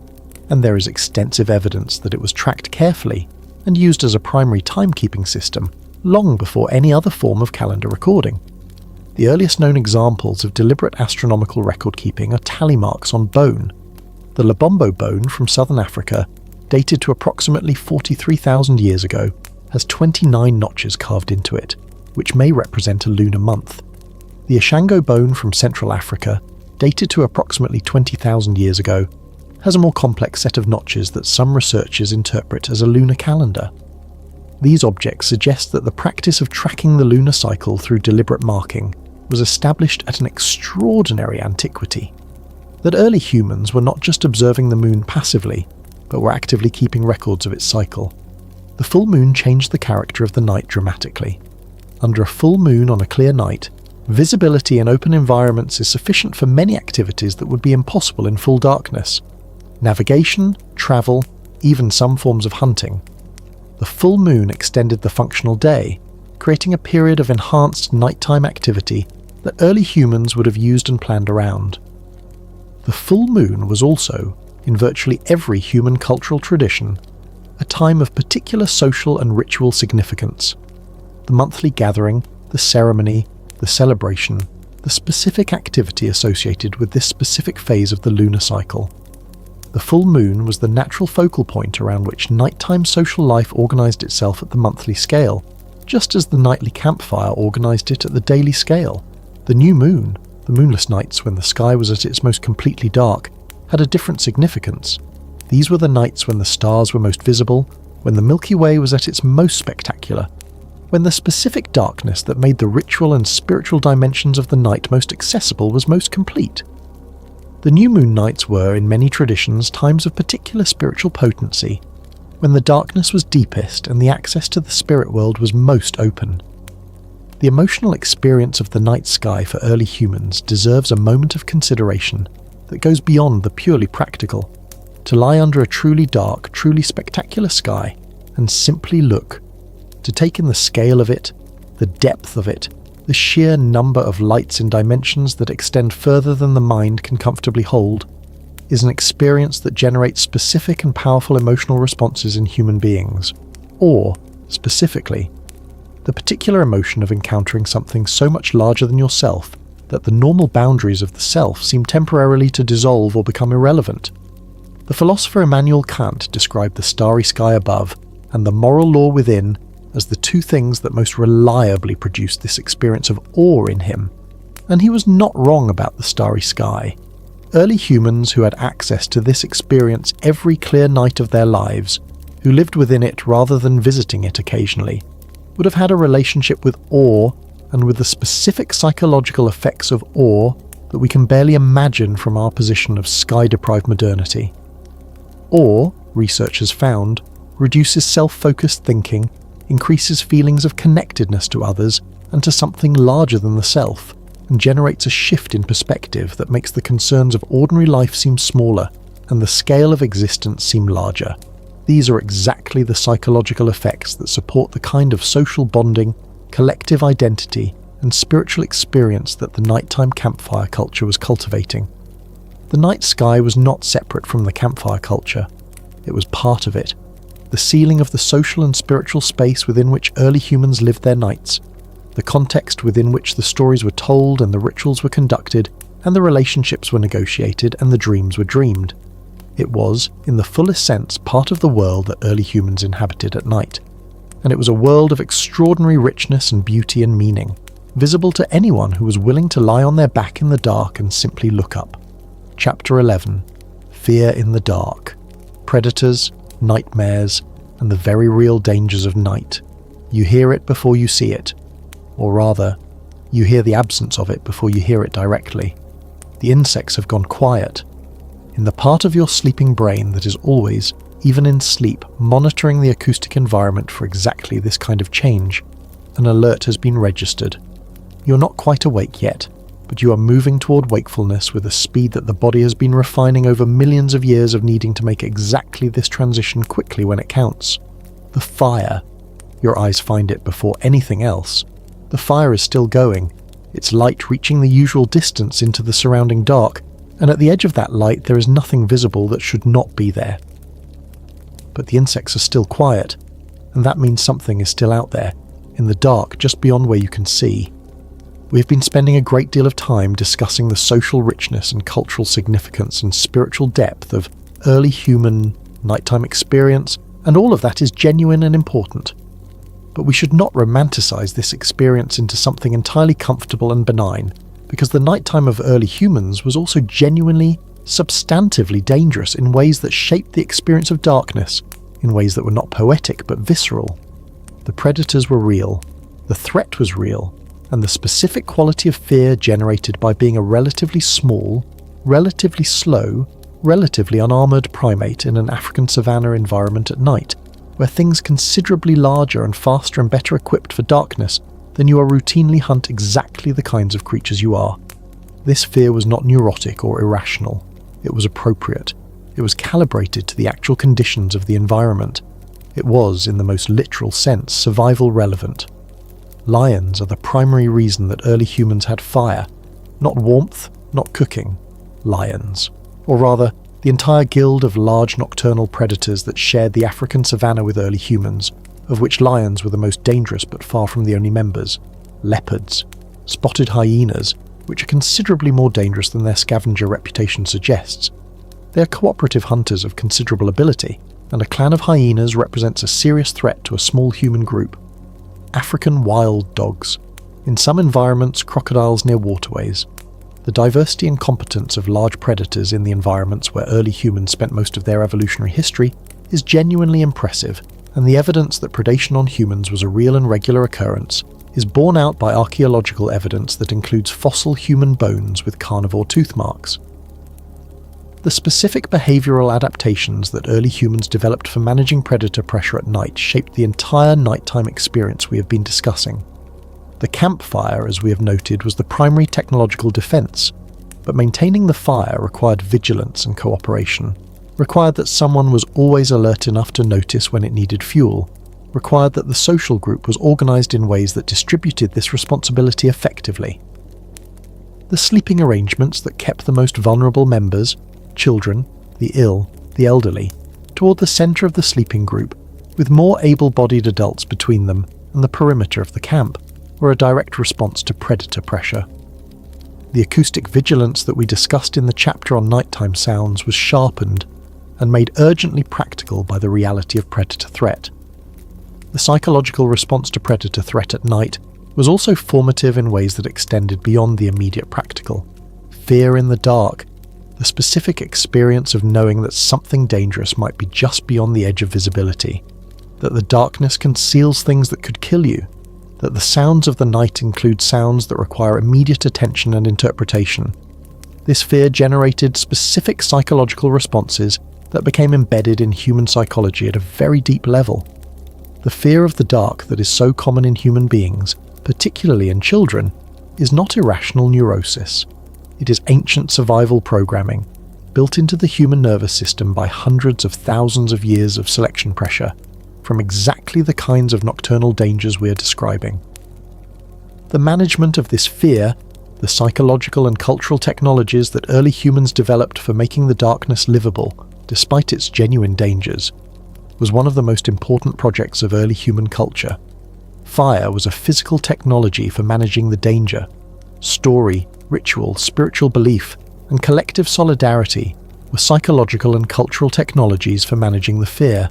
and there is extensive evidence that it was tracked carefully and used as a primary timekeeping system long before any other form of calendar recording. The earliest known examples of deliberate astronomical record-keeping are tally marks on bone. The Lubombo bone from southern Africa, dated to approximately 43,000 years ago, has 29 notches carved into it, which may represent a lunar month. The Ishango bone from Central Africa, dated to approximately 20,000 years ago, has a more complex set of notches that some researchers interpret as a lunar calendar. These objects suggest that the practice of tracking the lunar cycle through deliberate marking was established at an extraordinary antiquity. That early humans were not just observing the moon passively, but were actively keeping records of its cycle. The full moon changed the character of the night dramatically. Under a full moon on a clear night, visibility in open environments is sufficient for many activities that would be impossible in full darkness. Navigation, travel, even some forms of hunting. The full moon extended the functional day, creating a period of enhanced nighttime activity that early humans would have used and planned around. The full moon was also, in virtually every human cultural tradition, a time of particular social and ritual significance. The monthly gathering, the ceremony, the celebration, the specific activity associated with this specific phase of the lunar cycle. The full moon was the natural focal point around which nighttime social life organized itself at the monthly scale, just as the nightly campfire organized it at the daily scale. The new moon, the moonless nights when the sky was at its most completely dark, had a different significance. These were the nights when the stars were most visible, when the Milky Way was at its most spectacular, when the specific darkness that made the ritual and spiritual dimensions of the night most accessible was most complete. The new moon nights were, in many traditions, times of particular spiritual potency, when the darkness was deepest and the access to the spirit world was most open. The emotional experience of the night sky for early humans deserves a moment of consideration that goes beyond the purely practical. To lie under a truly dark, truly spectacular sky and simply look, to take in the scale of it, the depth of it, the sheer number of lights and dimensions that extend further than the mind can comfortably hold, is an experience that generates specific and powerful emotional responses in human beings, or, specifically, the particular emotion of encountering something so much larger than yourself that the normal boundaries of the self seem temporarily to dissolve or become irrelevant. The philosopher Immanuel Kant described the starry sky above and the moral law within as the two things that most reliably produced this experience of awe in him. And he was not wrong about the starry sky. Early humans who had access to this experience every clear night of their lives, who lived within it rather than visiting it occasionally, would have had a relationship with awe and with the specific psychological effects of awe that we can barely imagine from our position of sky-deprived modernity. Awe, research has found, reduces self-focused thinking, increases feelings of connectedness to others and to something larger than the self, and generates a shift in perspective that makes the concerns of ordinary life seem smaller and the scale of existence seem larger. These are exactly the psychological effects that support the kind of social bonding, collective identity, and spiritual experience that the nighttime campfire culture was cultivating. The night sky was not separate from the campfire culture. It was part of it, the sealing of the social and spiritual space within which early humans lived their nights, the context within which the stories were told and the rituals were conducted, and the relationships were negotiated and the dreams were dreamed. It was, in the fullest sense, part of the world that early humans inhabited at night. And it was a world of extraordinary richness and beauty and meaning, visible to anyone who was willing to lie on their back in the dark and simply look up. Chapter 11. Fear in the Dark. Predators, nightmares, and the very real dangers of night. You hear it before you see it. Or rather, you hear the absence of it before you hear it directly. The insects have gone quiet. In the part of your sleeping brain that is always, even in sleep, monitoring the acoustic environment for exactly this kind of change, an alert has been registered. You're not quite awake yet, but you are moving toward wakefulness with a speed that the body has been refining over millions of years of needing to make exactly this transition quickly when it counts. The fire. Your eyes find it before anything else. The fire is still going, its light reaching the usual distance into the surrounding dark, and at the edge of that light there is nothing visible that should not be there. But the insects are still quiet, and that means something is still out there, in the dark just beyond where you can see. We have been spending a great deal of time discussing the social richness and cultural significance and spiritual depth of early human nighttime experience, and all of that is genuine and important. But we should not romanticize this experience into something entirely comfortable and benign, because the nighttime of early humans was also genuinely, substantively dangerous in ways that shaped the experience of darkness, in ways that were not poetic but visceral. The predators were real, the threat was real, and the specific quality of fear generated by being a relatively small, relatively slow, relatively unarmoured primate in an African savanna environment at night, where things considerably larger and faster and better equipped for darkness than you are routinely hunt exactly the kinds of creatures you are. This fear was not neurotic or irrational. It was appropriate. It was calibrated to the actual conditions of the environment. It was, in the most literal sense, survival relevant. Lions are the primary reason that early humans had fire. Not warmth, not cooking. Lions. Or rather, the entire guild of large nocturnal predators that shared the African savanna with early humans, of which lions were the most dangerous but far from the only members. Leopards. Spotted hyenas, which are considerably more dangerous than their scavenger reputation suggests. They are cooperative hunters of considerable ability, and a clan of hyenas represents a serious threat to a small human group. African wild dogs. In some environments, crocodiles near waterways. The diversity and competence of large predators in the environments where early humans spent most of their evolutionary history is genuinely impressive, and the evidence that predation on humans was a real and regular occurrence is borne out by archaeological evidence that includes fossil human bones with carnivore tooth marks. The specific behavioural adaptations that early humans developed for managing predator pressure at night shaped the entire nighttime experience we have been discussing. The campfire, as we have noted, was the primary technological defence, but maintaining the fire required vigilance and cooperation, required that someone was always alert enough to notice when it needed fuel, required that the social group was organised in ways that distributed this responsibility effectively. The sleeping arrangements that kept the most vulnerable members, children, the ill, the elderly, toward the centre of the sleeping group, with more able-bodied adults between them and the perimeter of the camp, were a direct response to predator pressure. The acoustic vigilance that we discussed in the chapter on nighttime sounds was sharpened and made urgently practical by the reality of predator threat. The psychological response to predator threat at night was also formative in ways that extended beyond the immediate practical. Fear in the dark, the specific experience of knowing that something dangerous might be just beyond the edge of visibility, that the darkness conceals things that could kill you, that the sounds of the night include sounds that require immediate attention and interpretation. This fear generated specific psychological responses that became embedded in human psychology at a very deep level. The fear of the dark that is so common in human beings, particularly in children, is not irrational neurosis. It is ancient survival programming, built into the human nervous system by hundreds of thousands of years of selection pressure, from exactly the kinds of nocturnal dangers we are describing. The management of this fear, the psychological and cultural technologies that early humans developed for making the darkness livable, despite its genuine dangers, was one of the most important projects of early human culture. Fire was a physical technology for managing the danger. Story, ritual, spiritual belief, and collective solidarity were psychological and cultural technologies for managing the fear.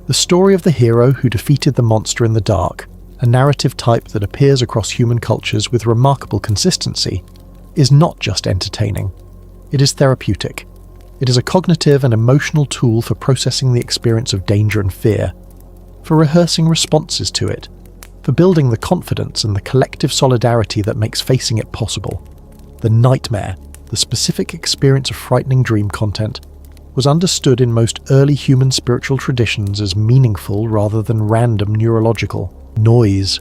The story of the hero who defeated the monster in the dark, a narrative type that appears across human cultures with remarkable consistency, is not just entertaining. It is therapeutic. It is a cognitive and emotional tool for processing the experience of danger and fear, for rehearsing responses to it, for building the confidence and the collective solidarity that makes facing it possible. The nightmare, the specific experience of frightening dream content, was understood in most early human spiritual traditions as meaningful rather than random neurological noise.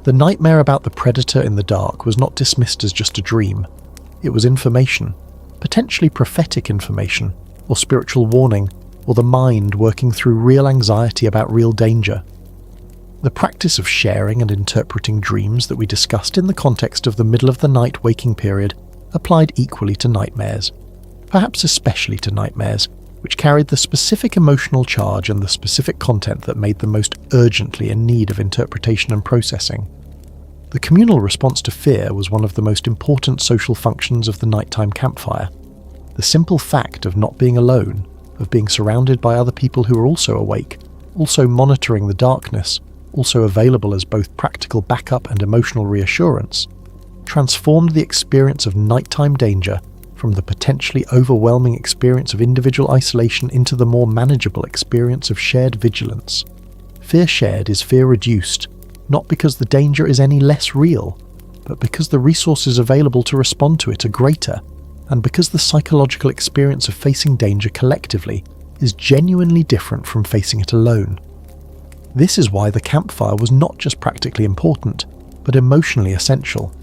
The nightmare about the predator in the dark was not dismissed as just a dream. It was information, potentially prophetic information, or spiritual warning, or the mind working through real anxiety about real danger. The practice of sharing and interpreting dreams that we discussed in the context of the middle of the night waking period applied equally to nightmares, perhaps especially to nightmares, which carried the specific emotional charge and the specific content that made them most urgently in need of interpretation and processing. The communal response to fear was one of the most important social functions of the nighttime campfire. The simple fact of not being alone, of being surrounded by other people who are also awake, also monitoring the darkness, also available as both practical backup and emotional reassurance, transformed the experience of nighttime danger from the potentially overwhelming experience of individual isolation into the more manageable experience of shared vigilance. Fear shared is fear reduced, not because the danger is any less real, but because the resources available to respond to it are greater, and because the psychological experience of facing danger collectively is genuinely different from facing it alone. This is why the campfire was not just practically important, but emotionally essential.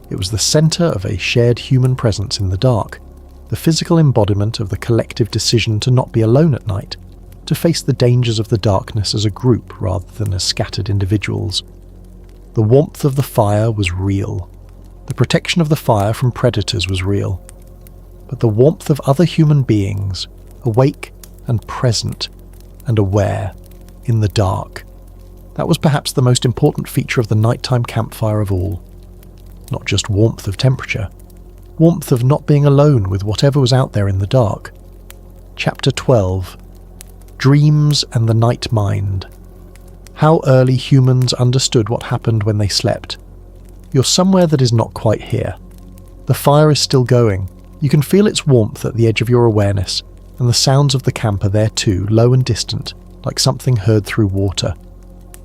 It was the center of a shared human presence in the dark, the physical embodiment of the collective decision to not be alone at night, to face the dangers of the darkness as a group rather than as scattered individuals. The warmth of the fire was real. The protection of the fire from predators was real. But the warmth of other human beings, awake and present and aware, in the dark, that was perhaps the most important feature of the nighttime campfire of all. Not just warmth of temperature, warmth of not being alone with whatever was out there in the dark. Chapter 12. Dreams and the Night Mind. How early humans understood what happened when they slept. You're somewhere that is not quite here. The fire is still going. You can feel its warmth at the edge of your awareness, and the sounds of the camp are there too, low and distant, like something heard through water.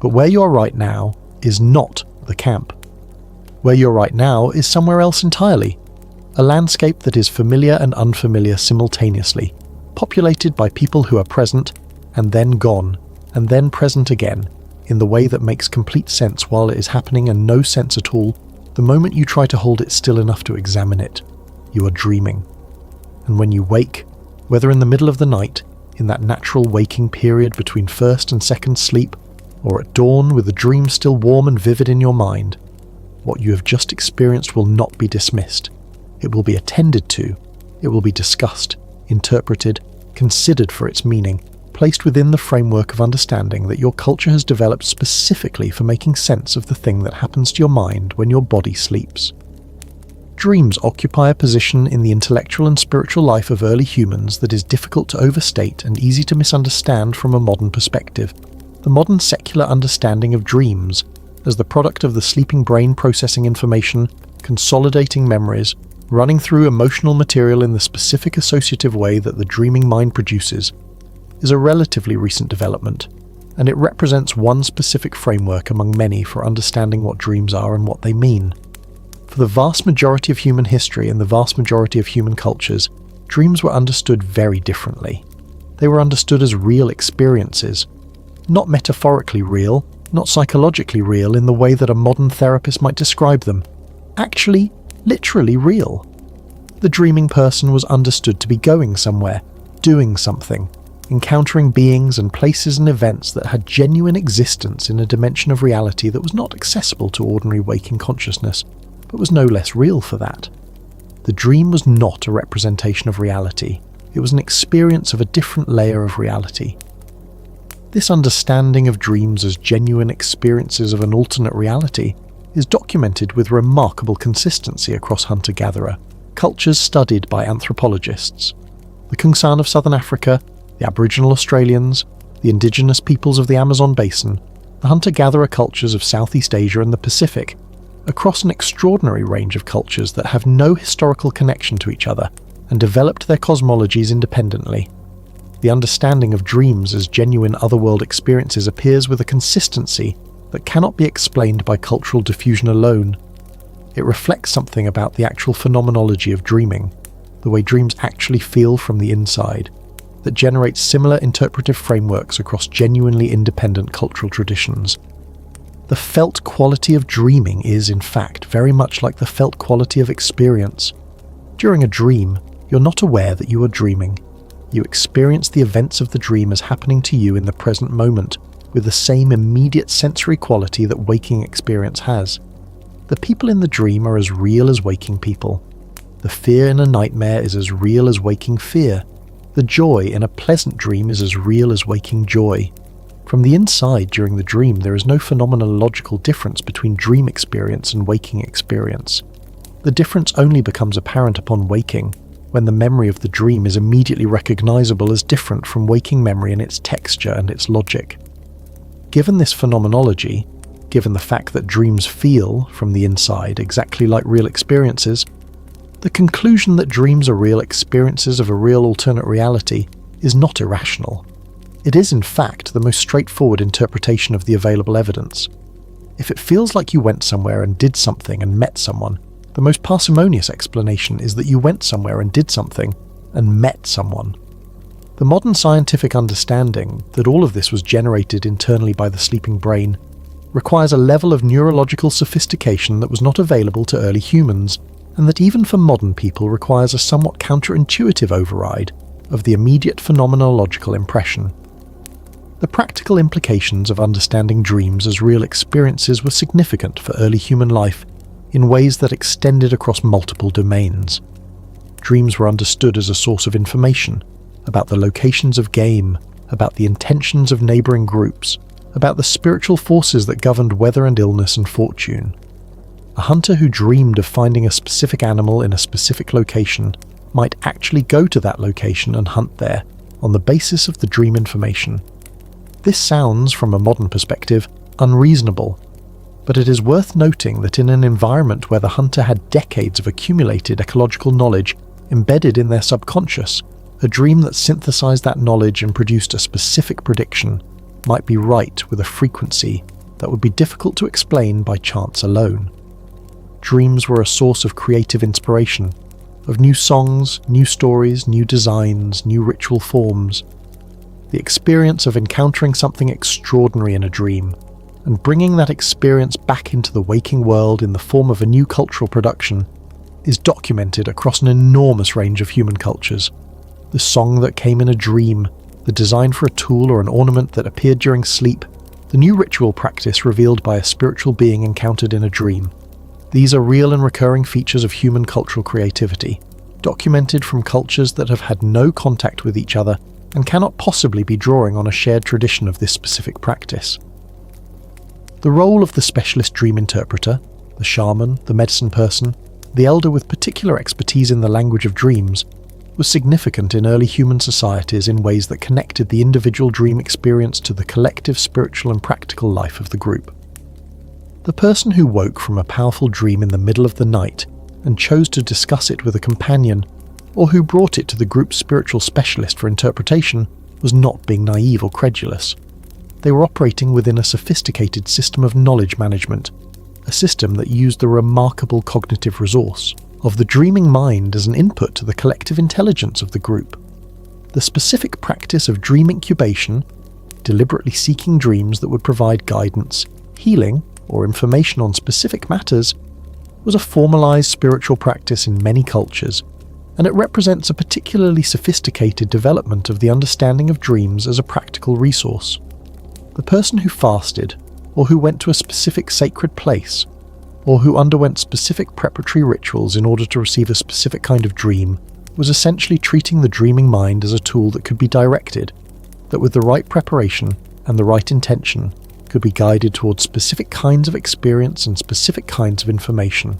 But where you are right now is not the camp. Where you're right now is somewhere else entirely, a landscape that is familiar and unfamiliar simultaneously, populated by people who are present, and then gone, and then present again, in the way that makes complete sense while it is happening and no sense at all the moment you try to hold it still enough to examine it. You are dreaming. And when you wake, whether in the middle of the night, in that natural waking period between first and second sleep, or at dawn with the dream still warm and vivid in your mind, what you have just experienced will not be dismissed. It will be attended to. It will be discussed, interpreted, considered for its meaning, placed within the framework of understanding that your culture has developed specifically for making sense of the thing that happens to your mind when your body sleeps. Dreams occupy a position in the intellectual and spiritual life of early humans that is difficult to overstate and easy to misunderstand from a modern perspective. the modern secular understanding of dreams as the product of the sleeping brain processing information, consolidating memories, running through emotional material in the specific associative way that the dreaming mind produces, is a relatively recent development, and it represents one specific framework among many for understanding what dreams are and what they mean. For the vast majority of human history and the vast majority of human cultures, dreams were understood very differently. They were understood as real experiences, not metaphorically real, not psychologically real in the way that a modern therapist might describe them. Actually, literally real. The dreaming person was understood to be going somewhere, doing something, encountering beings and places and events that had genuine existence in a dimension of reality that was not accessible to ordinary waking consciousness, but was no less real for that. The dream was not a representation of reality. It was an experience of a different layer of reality. This understanding of dreams as genuine experiences of an alternate reality is documented with remarkable consistency across hunter-gatherer cultures studied by anthropologists. The Kungsan of southern Africa, the Aboriginal Australians, the indigenous peoples of the Amazon basin, the hunter-gatherer cultures of Southeast Asia and the Pacific, across an extraordinary range of cultures that have no historical connection to each other and developed their cosmologies independently. The understanding of dreams as genuine otherworld experiences appears with a consistency that cannot be explained by cultural diffusion alone. It reflects something about the actual phenomenology of dreaming, the way dreams actually feel from the inside, that generates similar interpretive frameworks across genuinely independent cultural traditions. The felt quality of dreaming is, in fact, very much like the felt quality of experience. During a dream, you're not aware that you are dreaming. You experience the events of the dream as happening to you in the present moment, with the same immediate sensory quality that waking experience has. The people in the dream are as real as waking people. The fear in a nightmare is as real as waking fear. The joy in a pleasant dream is as real as waking joy. From the inside during the dream, there is no phenomenological difference between dream experience and waking experience. The difference only becomes apparent upon waking, when the memory of the dream is immediately recognizable as different from waking memory in its texture and its logic. Given this phenomenology, given the fact that dreams feel, from the inside, exactly like real experiences, the conclusion that dreams are real experiences of a real alternate reality is not irrational. It is, in fact, the most straightforward interpretation of the available evidence. If it feels like you went somewhere and did something and met someone, the most parsimonious explanation is that you went somewhere and did something and met someone. The modern scientific understanding that all of this was generated internally by the sleeping brain requires a level of neurological sophistication that was not available to early humans, and that even for modern people requires a somewhat counterintuitive override of the immediate phenomenological impression. The practical implications of understanding dreams as real experiences were significant for early human life in ways that extended across multiple domains. Dreams were understood as a source of information about the locations of game, about the intentions of neighbouring groups, about the spiritual forces that governed weather and illness and fortune. A hunter who dreamed of finding a specific animal in a specific location might actually go to that location and hunt there on the basis of the dream information. This sounds, from a modern perspective, unreasonable, but it is worth noting that in an environment where the hunter had decades of accumulated ecological knowledge embedded in their subconscious, a dream that synthesized that knowledge and produced a specific prediction might be right with a frequency that would be difficult to explain by chance alone. Dreams were a source of creative inspiration, of new songs, new stories, new designs, new ritual forms. The experience of encountering something extraordinary in a dream, and bringing that experience back into the waking world in the form of a new cultural production, is documented across an enormous range of human cultures. The song that came in a dream, the design for a tool or an ornament that appeared during sleep, the new ritual practice revealed by a spiritual being encountered in a dream. These are real and recurring features of human cultural creativity, documented from cultures that have had no contact with each other and cannot possibly be drawing on a shared tradition of this specific practice. The role of the specialist dream interpreter, the shaman, the medicine person, the elder with particular expertise in the language of dreams, was significant in early human societies in ways that connected the individual dream experience to the collective spiritual and practical life of the group. The person who woke from a powerful dream in the middle of the night and chose to discuss it with a companion, or who brought it to the group's spiritual specialist for interpretation, was not being naive or credulous. They were operating within a sophisticated system of knowledge management, a system that used the remarkable cognitive resource of the dreaming mind as an input to the collective intelligence of the group. The specific practice of dream incubation, deliberately seeking dreams that would provide guidance, healing, or information on specific matters, was a formalized spiritual practice in many cultures, and it represents a particularly sophisticated development of the understanding of dreams as a practical resource. The person who fasted, or who went to a specific sacred place, or who underwent specific preparatory rituals in order to receive a specific kind of dream, was essentially treating the dreaming mind as a tool that could be directed, that with the right preparation and the right intention could be guided towards specific kinds of experience and specific kinds of information.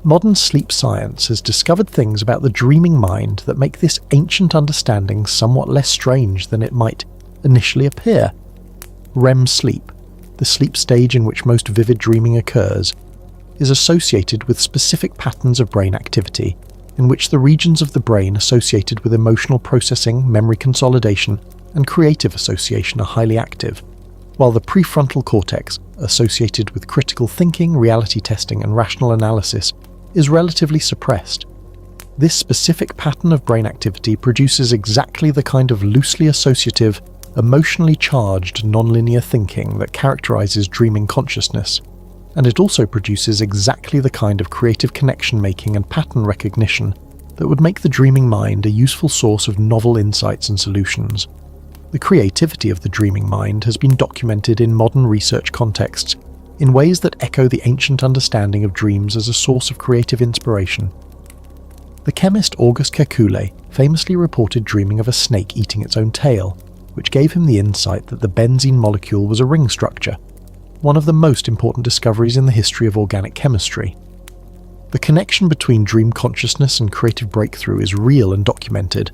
Modern sleep science has discovered things about the dreaming mind that make this ancient understanding somewhat less strange than it might initially appear. REM sleep, the sleep stage in which most vivid dreaming occurs, is associated with specific patterns of brain activity, in which the regions of the brain associated with emotional processing, memory consolidation, and creative association are highly active, while the prefrontal cortex, associated with critical thinking, reality testing, and rational analysis, is relatively suppressed. This specific pattern of brain activity produces exactly the kind of loosely associative, emotionally charged nonlinear thinking that characterizes dreaming consciousness, and it also produces exactly the kind of creative connection making and pattern recognition that would make the dreaming mind a useful source of novel insights and solutions. The creativity of the dreaming mind has been documented in modern research contexts in ways that echo the ancient understanding of dreams as a source of creative inspiration. The chemist Auguste Kekule famously reported dreaming of a snake eating its own tail, which gave him the insight that the benzene molecule was a ring structure, one of the most important discoveries in the history of organic chemistry. The connection between dream consciousness and creative breakthrough is real and documented,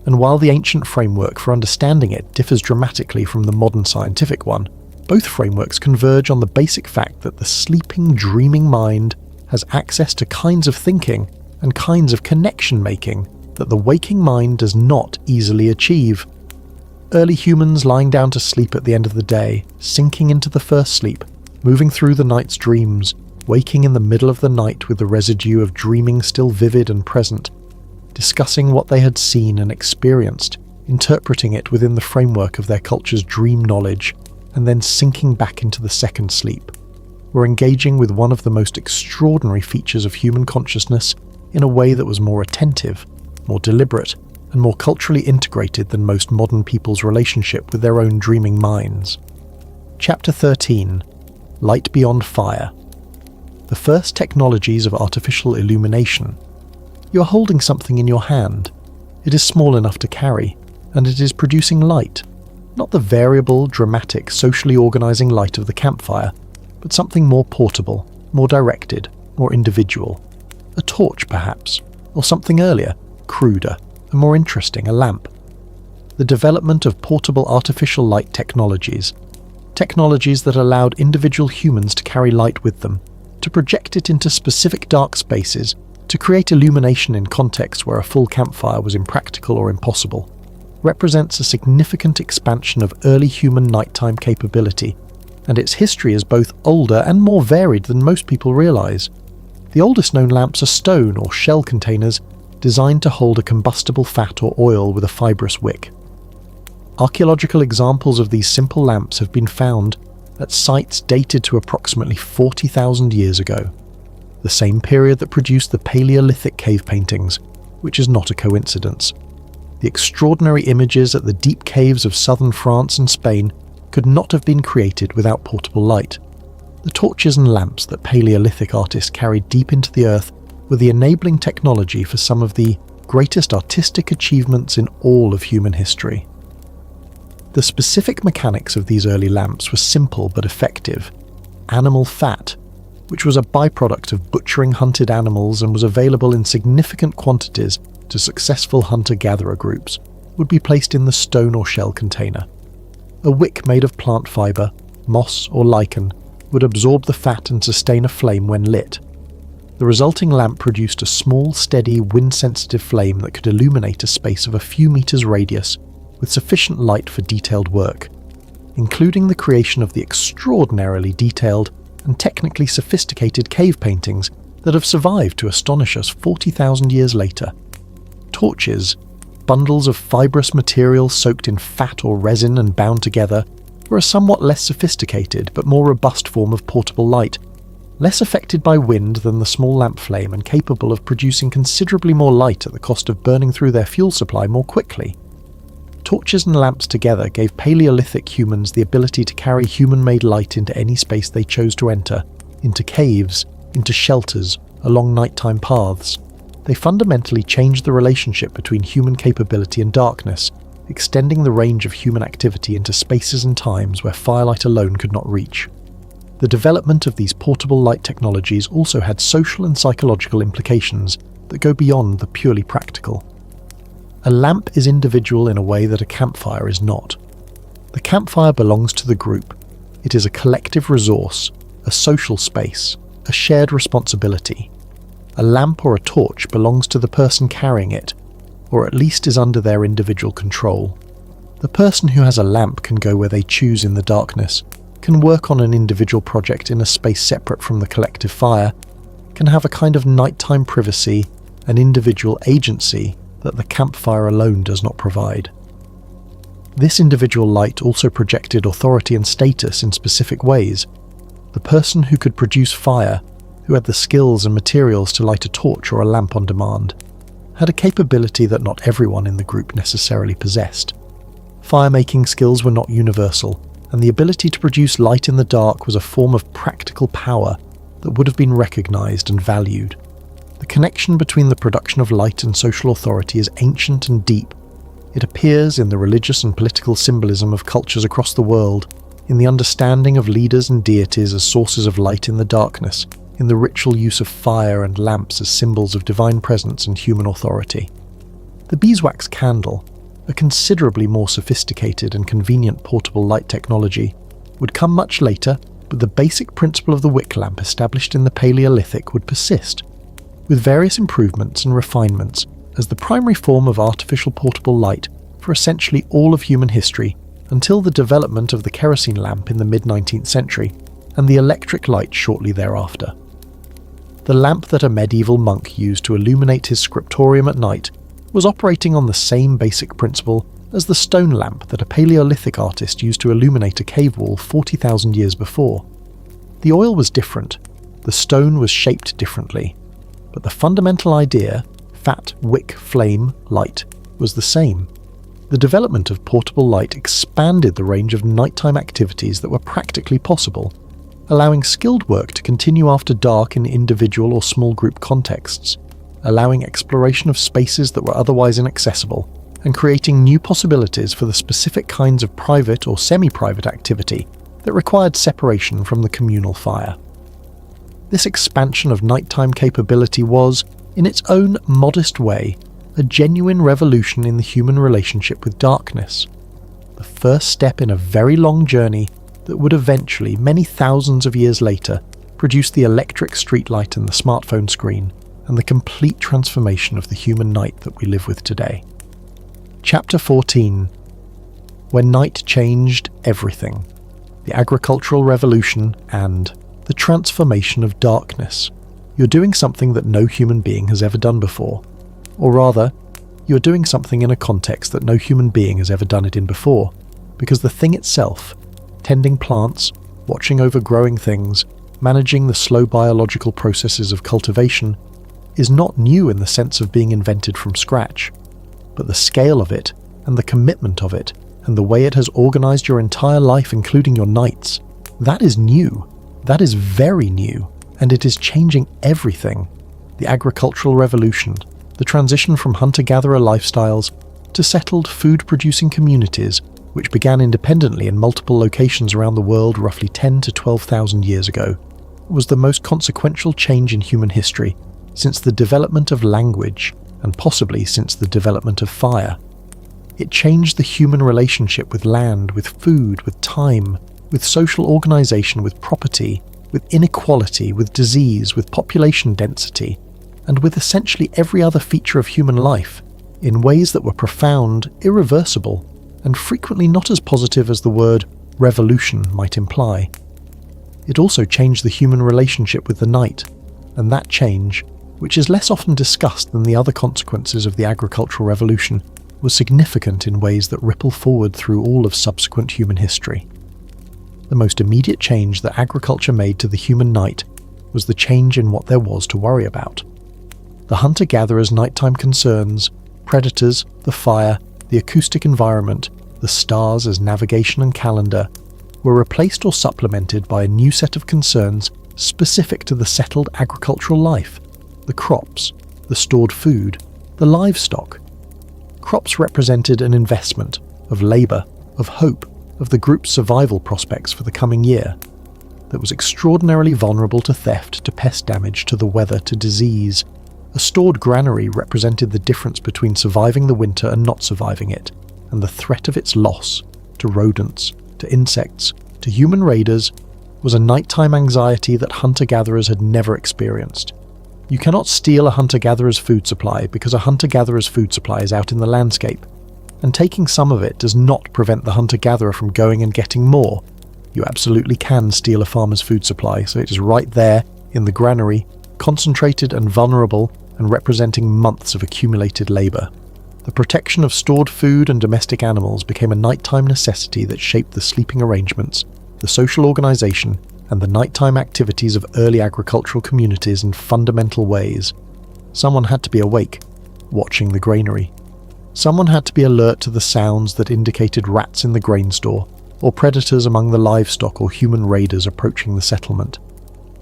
and while the ancient framework for understanding it differs dramatically from the modern scientific one, both frameworks converge on the basic fact that the sleeping, dreaming mind has access to kinds of thinking and kinds of connection-making that the waking mind does not easily achieve. Early humans lying down to sleep at the end of the day, sinking into the first sleep, moving through the night's dreams, waking in the middle of the night with the residue of dreaming still vivid and present, discussing what they had seen and experienced, interpreting it within the framework of their culture's dream knowledge, and then sinking back into the second sleep, were engaging with one of the most extraordinary features of human consciousness in a way that was more attentive, more deliberate, and more culturally integrated than most modern people's relationship with their own dreaming minds. Chapter 13. Light Beyond Fire. The first technologies of artificial illumination. You are holding something in your hand. It is small enough to carry, and it is producing light. Not the variable, dramatic, socially organizing light of the campfire, but something more portable, more directed, more individual. A torch, perhaps, or something earlier, cruder, and more interesting, a lamp. The development of portable artificial light technologies that allowed individual humans to carry light with them, to project it into specific dark spaces, to create illumination in contexts where a full campfire was impractical or impossible, represents a significant expansion of early human nighttime capability, and its history is both older and more varied than most people realize. The oldest known lamps are stone or shell containers designed to hold a combustible fat or oil with a fibrous wick. Archaeological examples of these simple lamps have been found at sites dated to approximately 40,000 years ago, the same period that produced the Paleolithic cave paintings, which is not a coincidence. The extraordinary images at the deep caves of southern France and Spain could not have been created without portable light. The torches and lamps that Paleolithic artists carried deep into the earth were the enabling technology for some of the greatest artistic achievements in all of human history. The specific mechanics of these early lamps were simple but effective. Animal fat, which was a byproduct of butchering hunted animals and was available in significant quantities to successful hunter-gatherer groups would be placed in the stone or shell container. A wick made of plant fibre, moss or lichen would absorb the fat and sustain a flame when lit. The resulting lamp produced a small, steady, wind-sensitive flame that could illuminate a space of a few meters radius with sufficient light for detailed work, including the creation of the extraordinarily detailed and technically sophisticated cave paintings that have survived to astonish us 40,000 years later. Torches, bundles of fibrous material soaked in fat or resin and bound together, were a somewhat less sophisticated but more robust form of portable light, less affected by wind than the small lamp flame and capable of producing considerably more light at the cost of burning through their fuel supply more quickly. Torches and lamps together gave Paleolithic humans the ability to carry human-made light into any space they chose to enter, into caves, into shelters, along nighttime paths. They fundamentally changed the relationship between human capability and darkness, extending the range of human activity into spaces and times where firelight alone could not reach. The development of these portable light technologies also had social and psychological implications that go beyond the purely practical. A lamp is individual in a way that a campfire is not. The campfire belongs to the group. It is a collective resource, a social space, a shared responsibility. A lamp or a torch belongs to the person carrying it, or at least is under their individual control. The person who has a lamp can go where they choose in the darkness, can work on an individual project in a space separate from the collective fire, can have a kind of nighttime privacy, an individual agency that the campfire alone does not provide. This individual light also projected authority and status in specific ways. The person who could produce fire, who had the skills and materials to light a torch or a lamp on demand, had a capability that not everyone in the group necessarily possessed. Fire-making skills were not universal, and the ability to produce light in the dark was a form of practical power that would have been recognized and valued. The connection between the production of light and social authority is ancient and deep. It appears in the religious and political symbolism of cultures across the world, in the understanding of leaders and deities as sources of light in the darkness, in the ritual use of fire and lamps as symbols of divine presence and human authority. The beeswax candle, a considerably more sophisticated and convenient portable light technology, would come much later, but the basic principle of the wick lamp established in the Paleolithic would persist, with various improvements and refinements as the primary form of artificial portable light for essentially all of human history until the development of the kerosene lamp in the mid-19th century and the electric light shortly thereafter. The lamp that a medieval monk used to illuminate his scriptorium at night was operating on the same basic principle as the stone lamp that a Paleolithic artist used to illuminate a cave wall 40,000 years before. The oil was different, the stone was shaped differently, but the fundamental idea, fat, wick, flame, light, was the same. The development of portable light expanded the range of nighttime activities that were practically possible, allowing skilled work to continue after dark in individual or small group contexts, allowing exploration of spaces that were otherwise inaccessible, and creating new possibilities for the specific kinds of private or semi-private activity that required separation from the communal fire. This expansion of nighttime capability was, in its own modest way, a genuine revolution in the human relationship with darkness, the first step in a very long journey that would eventually, many thousands of years later, produce the electric streetlight and the smartphone screen, and the complete transformation of the human night that we live with today. Chapter 14. When Night Changed Everything. The Agricultural Revolution and the Transformation of Darkness. You're doing something that no human being has ever done before. Or rather, you're doing something in a context that no human being has ever done it in before, because the thing itself, tending plants, watching over growing things, managing the slow biological processes of cultivation, is not new in the sense of being invented from scratch, but the scale of it, and the commitment of it, and the way it has organized your entire life, including your nights, that is new. That is very new, and it is changing everything. The agricultural revolution, the transition from hunter-gatherer lifestyles to settled food-producing communities, which began independently in multiple locations around the world roughly 10 to 12,000 years ago, was the most consequential change in human history since the development of language and possibly since the development of fire. It changed the human relationship with land, with food, with time, with social organization, with property, with inequality, with disease, with population density, and with essentially every other feature of human life, in ways that were profound, irreversible, and frequently not as positive as the word revolution might imply. It also changed the human relationship with the night, and that change, which is less often discussed than the other consequences of the agricultural revolution, was significant in ways that ripple forward through all of subsequent human history. The most immediate change that agriculture made to the human night was the change in what there was to worry about. The hunter-gatherers' nighttime concerns, predators, the fire, the acoustic environment, the stars as navigation and calendar, were replaced or supplemented by a new set of concerns specific to the settled agricultural life: the crops, the stored food, the livestock. Crops represented an investment of labour, of hope, of the group's survival prospects for the coming year, that was extraordinarily vulnerable to theft, to pest damage, to the weather, to disease. A stored granary represented the difference between surviving the winter and not surviving it, and the threat of its loss, to rodents, to insects, to human raiders, was a nighttime anxiety that hunter-gatherers had never experienced. You cannot steal a hunter-gatherer's food supply because a hunter-gatherer's food supply is out in the landscape, and taking some of it does not prevent the hunter-gatherer from going and getting more. You absolutely can steal a farmer's food supply, so it is right there in the granary, concentrated and vulnerable, and representing months of accumulated labour. The protection of stored food and domestic animals became a nighttime necessity that shaped the sleeping arrangements, the social organisation, and the nighttime activities of early agricultural communities in fundamental ways. Someone had to be awake, watching the granary. Someone had to be alert to the sounds that indicated rats in the grain store, or predators among the livestock or human raiders approaching the settlement.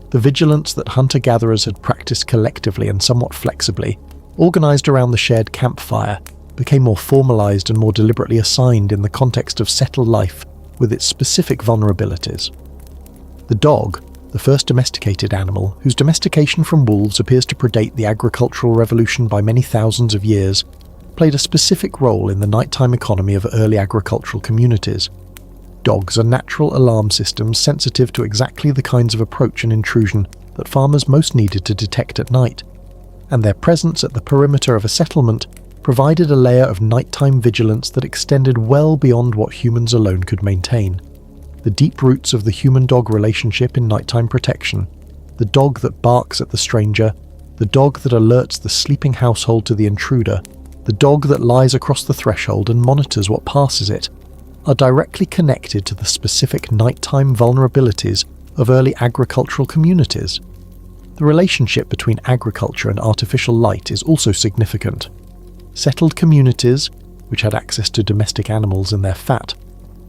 The vigilance that hunter-gatherers had practiced collectively and somewhat flexibly, organised around the shared campfire, became more formalised and more deliberately assigned in the context of settled life with its specific vulnerabilities. The dog, the first domesticated animal, whose domestication from wolves appears to predate the agricultural revolution by many thousands of years, played a specific role in the nighttime economy of early agricultural communities. Dogs are natural alarm systems sensitive to exactly the kinds of approach and intrusion that farmers most needed to detect at night, and their presence at the perimeter of a settlement provided a layer of nighttime vigilance that extended well beyond what humans alone could maintain. The deep roots of the human-dog relationship in nighttime protection, the dog that barks at the stranger, the dog that alerts the sleeping household to the intruder, the dog that lies across the threshold and monitors what passes it, are directly connected to the specific nighttime vulnerabilities of early agricultural communities. The relationship between agriculture and artificial light is also significant. Settled communities, which had access to domestic animals and their fat,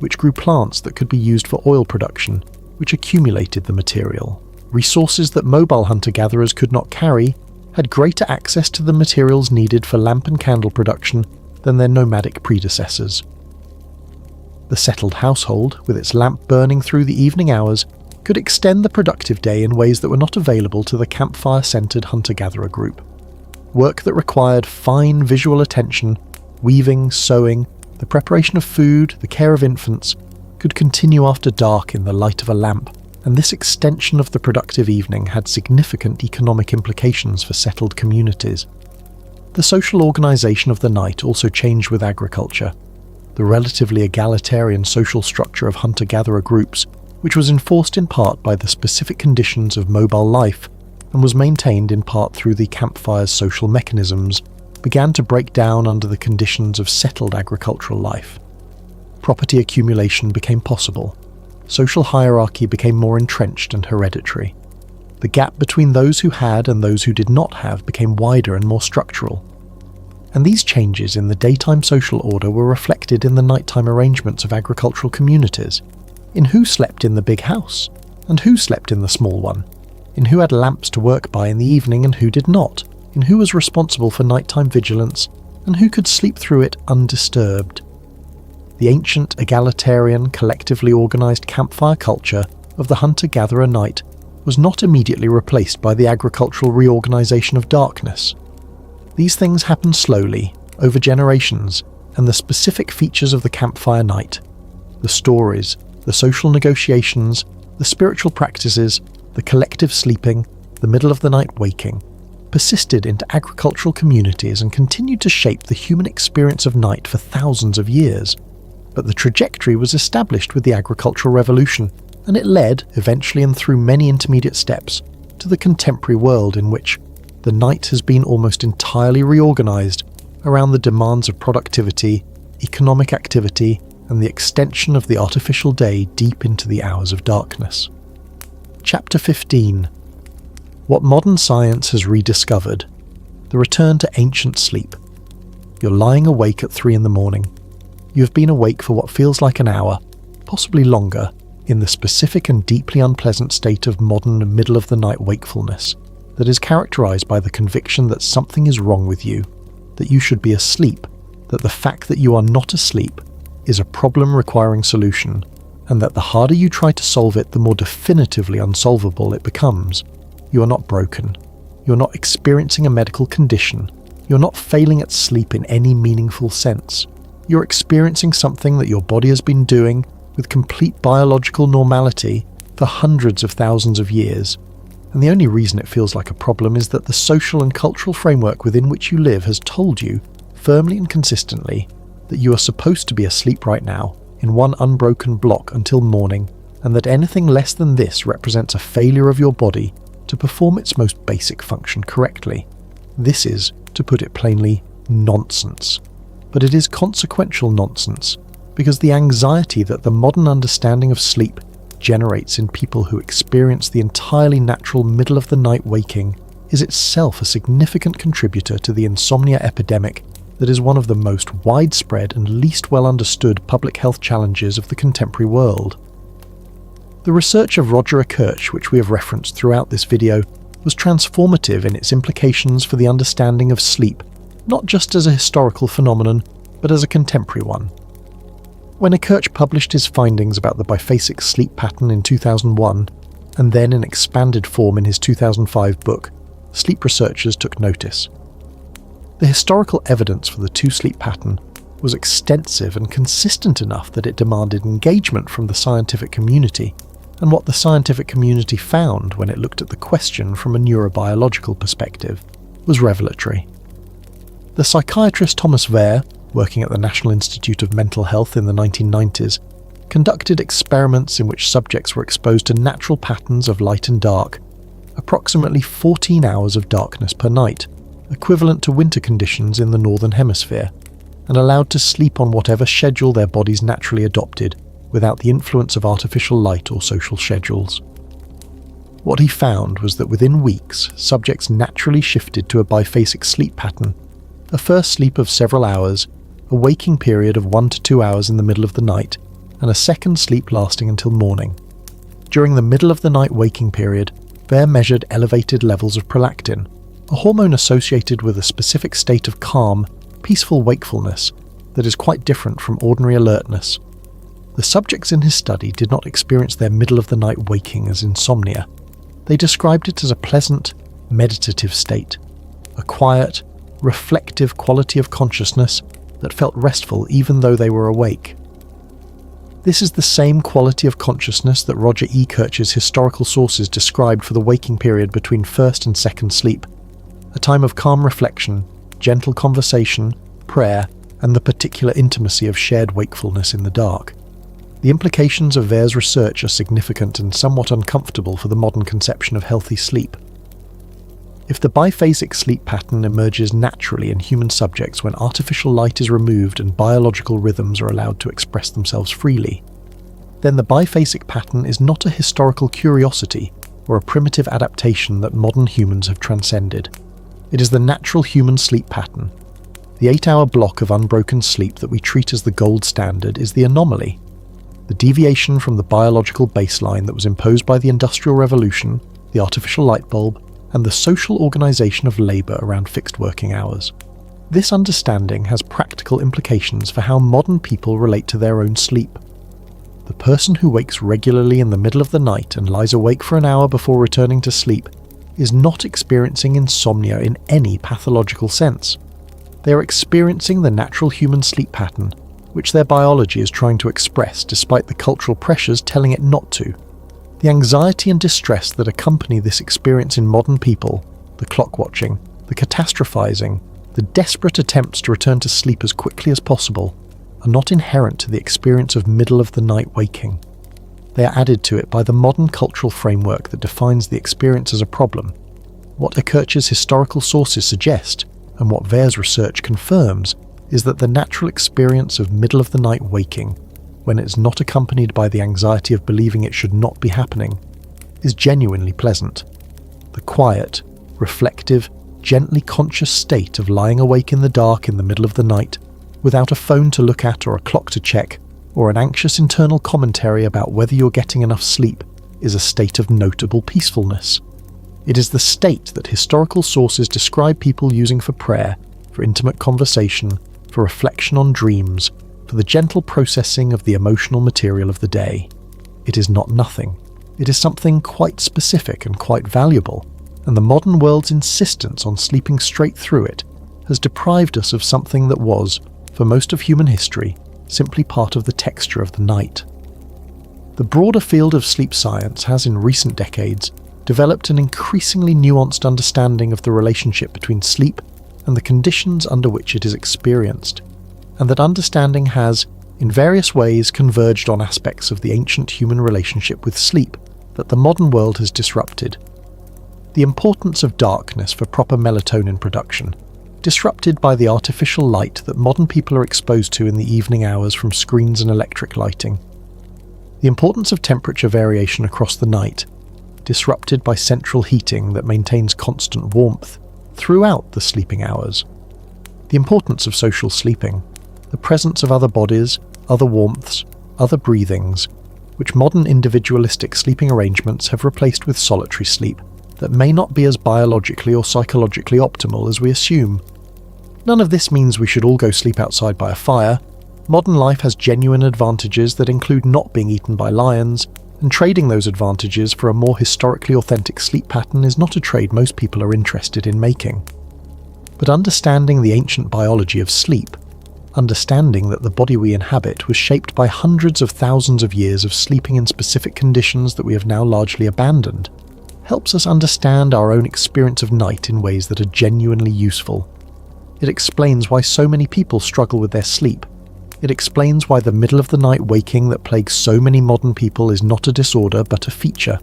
which grew plants that could be used for oil production, which accumulated the material, resources that mobile hunter-gatherers could not carry, had greater access to the materials needed for lamp and candle production than their nomadic predecessors. The settled household, with its lamp burning through the evening hours, could extend the productive day in ways that were not available to the campfire-centered hunter-gatherer group. Work that required fine visual attention, weaving, sewing, the preparation of food, the care of infants, could continue after dark in the light of a lamp, and this extension of the productive evening had significant economic implications for settled communities. The social organisation of the night also changed with agriculture. The relatively egalitarian social structure of hunter-gatherer groups, which was enforced in part by the specific conditions of mobile life and was maintained in part through the campfire's social mechanisms, began to break down under the conditions of settled agricultural life. Property accumulation became possible. Social hierarchy became more entrenched and hereditary. The gap between those who had and those who did not have became wider and more structural. And these changes in the daytime social order were reflected in the nighttime arrangements of agricultural communities, in who slept in the big house, and who slept in the small one, in who had lamps to work by in the evening and who did not, in who was responsible for nighttime vigilance, and who could sleep through it undisturbed. The ancient, egalitarian, collectively organised campfire culture of the hunter-gatherer night was not immediately replaced by the agricultural reorganisation of darkness. These things happen slowly, over generations, and the specific features of the campfire night, the stories, the social negotiations, the spiritual practices, the collective sleeping, the middle of the night waking, persisted into agricultural communities and continued to shape the human experience of night for thousands of years. But the trajectory was established with the agricultural revolution, and it led, eventually and through many intermediate steps, to the contemporary world in which the night has been almost entirely reorganized around the demands of productivity, economic activity, and the extension of the artificial day deep into the hours of darkness. Chapter 15. What modern science has rediscovered. The return to ancient sleep. You're lying awake at 3 a.m. You have been awake for what feels like an hour, possibly longer, in the specific and deeply unpleasant state of modern middle-of-the-night wakefulness that is characterized by the conviction that something is wrong with you, that you should be asleep, that the fact that you are not asleep is a problem requiring solution, and that the harder you try to solve it, the more definitively unsolvable it becomes. You are not broken. You're not experiencing a medical condition. You're not failing at sleep in any meaningful sense. You're experiencing something that your body has been doing with complete biological normality for hundreds of thousands of years. And the only reason it feels like a problem is that the social and cultural framework within which you live has told you, firmly and consistently, that you are supposed to be asleep right now, in one unbroken block until morning, and that anything less than this represents a failure of your body to perform its most basic function correctly. This is, to put it plainly, nonsense. But it is consequential nonsense, because the anxiety that the modern understanding of sleep generates in people who experience the entirely natural middle-of-the-night waking is itself a significant contributor to the insomnia epidemic that is one of the most widespread and least well understood public health challenges of the contemporary world. The research of Roger Kirch, which we have referenced throughout this video, was transformative in its implications for the understanding of sleep, not just as a historical phenomenon, but as a contemporary one. When Kirch published his findings about the biphasic sleep pattern in 2001, and then in expanded form in his 2005 book, sleep researchers took notice. The historical evidence for the two-sleep pattern was extensive and consistent enough that it demanded engagement from the scientific community, and what the scientific community found when it looked at the question from a neurobiological perspective was revelatory. The psychiatrist Thomas Wehr, working at the National Institute of Mental Health in the 1990s, conducted experiments in which subjects were exposed to natural patterns of light and dark, approximately 14 hours of darkness per night, equivalent to winter conditions in the Northern Hemisphere, and allowed to sleep on whatever schedule their bodies naturally adopted, without the influence of artificial light or social schedules. What he found was that within weeks, subjects naturally shifted to a biphasic sleep pattern, a first sleep of several hours, a waking period of 1 to 2 hours in the middle of the night, and a second sleep lasting until morning. During the middle of the night waking period, Wehr measured elevated levels of prolactin, a hormone associated with a specific state of calm, peaceful wakefulness that is quite different from ordinary alertness. The subjects in his study did not experience their middle of the night waking as insomnia. They described it as a pleasant, meditative state, a quiet, reflective quality of consciousness that felt restful even though they were awake. This is the same quality of consciousness that Roger Kirch's historical sources described for the waking period between first and second sleep, a time of calm reflection, gentle conversation, prayer, and the particular intimacy of shared wakefulness in the dark. The implications of Wehr's research are significant and somewhat uncomfortable for the modern conception of healthy sleep. If the biphasic sleep pattern emerges naturally in human subjects when artificial light is removed and biological rhythms are allowed to express themselves freely, then the biphasic pattern is not a historical curiosity or a primitive adaptation that modern humans have transcended. It is the natural human sleep pattern. The 8-hour block of unbroken sleep that we treat as the gold standard is the anomaly, the deviation from the biological baseline that was imposed by the Industrial Revolution, the artificial light bulb, and the social organisation of labour around fixed working hours. This understanding has practical implications for how modern people relate to their own sleep. The person who wakes regularly in the middle of the night and lies awake for an hour before returning to sleep is not experiencing insomnia in any pathological sense. They are experiencing the natural human sleep pattern, which their biology is trying to express despite the cultural pressures telling it not to. The anxiety and distress that accompany this experience in modern people, the clock watching, the catastrophizing, the desperate attempts to return to sleep as quickly as possible, are not inherent to the experience of middle-of-the-night waking. They are added to it by the modern cultural framework that defines the experience as a problem. What Okertsch's historical sources suggest, and what Wehr's research confirms, is that the natural experience of middle-of-the-night waking, when it is not accompanied by the anxiety of believing it should not be happening, is genuinely pleasant. The quiet, reflective, gently conscious state of lying awake in the dark in the middle of the night, without a phone to look at or a clock to check, or an anxious internal commentary about whether you're getting enough sleep, is a state of notable peacefulness. It is the state that historical sources describe people using for prayer, for intimate conversation, for reflection on dreams, for the gentle processing of the emotional material of the day. It is not nothing. It is something quite specific and quite valuable, and the modern world's insistence on sleeping straight through it has deprived us of something that was, for most of human history, simply part of the texture of the night. The broader field of sleep science has in recent decades developed an increasingly nuanced understanding of the relationship between sleep and the conditions under which it is experienced, and that understanding has, in various ways, converged on aspects of the ancient human relationship with sleep that the modern world has disrupted. The importance of darkness for proper melatonin production, disrupted by the artificial light that modern people are exposed to in the evening hours from screens and electric lighting. The importance of temperature variation across the night, disrupted by central heating that maintains constant warmth throughout the sleeping hours. The importance of social sleeping, the presence of other bodies, other warmths, other breathings, which modern individualistic sleeping arrangements have replaced with solitary sleep that may not be as biologically or psychologically optimal as we assume. None of this means we should all go sleep outside by a fire. Modern life has genuine advantages that include not being eaten by lions, and trading those advantages for a more historically authentic sleep pattern is not a trade most people are interested in making. But understanding the ancient biology of sleep, understanding that the body we inhabit was shaped by hundreds of thousands of years of sleeping in specific conditions that we have now largely abandoned, helps us understand our own experience of night in ways that are genuinely useful. It explains why so many people struggle with their sleep. It explains why the middle-of-the-night waking that plagues so many modern people is not a disorder but a feature.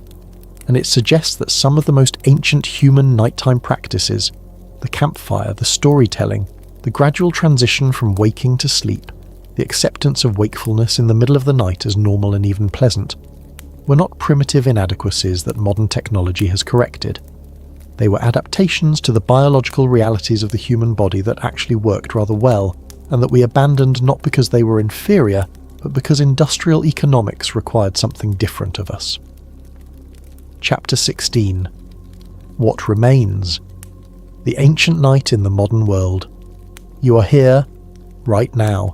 And it suggests that some of the most ancient human nighttime practices, the campfire, the storytelling, the gradual transition from waking to sleep, the acceptance of wakefulness in the middle of the night as normal and even pleasant, were not primitive inadequacies that modern technology has corrected. They were adaptations to the biological realities of the human body that actually worked rather well, and that we abandoned not because they were inferior, but because industrial economics required something different of us. Chapter 16. What Remains? The Ancient Night in the Modern World. You are here, right now.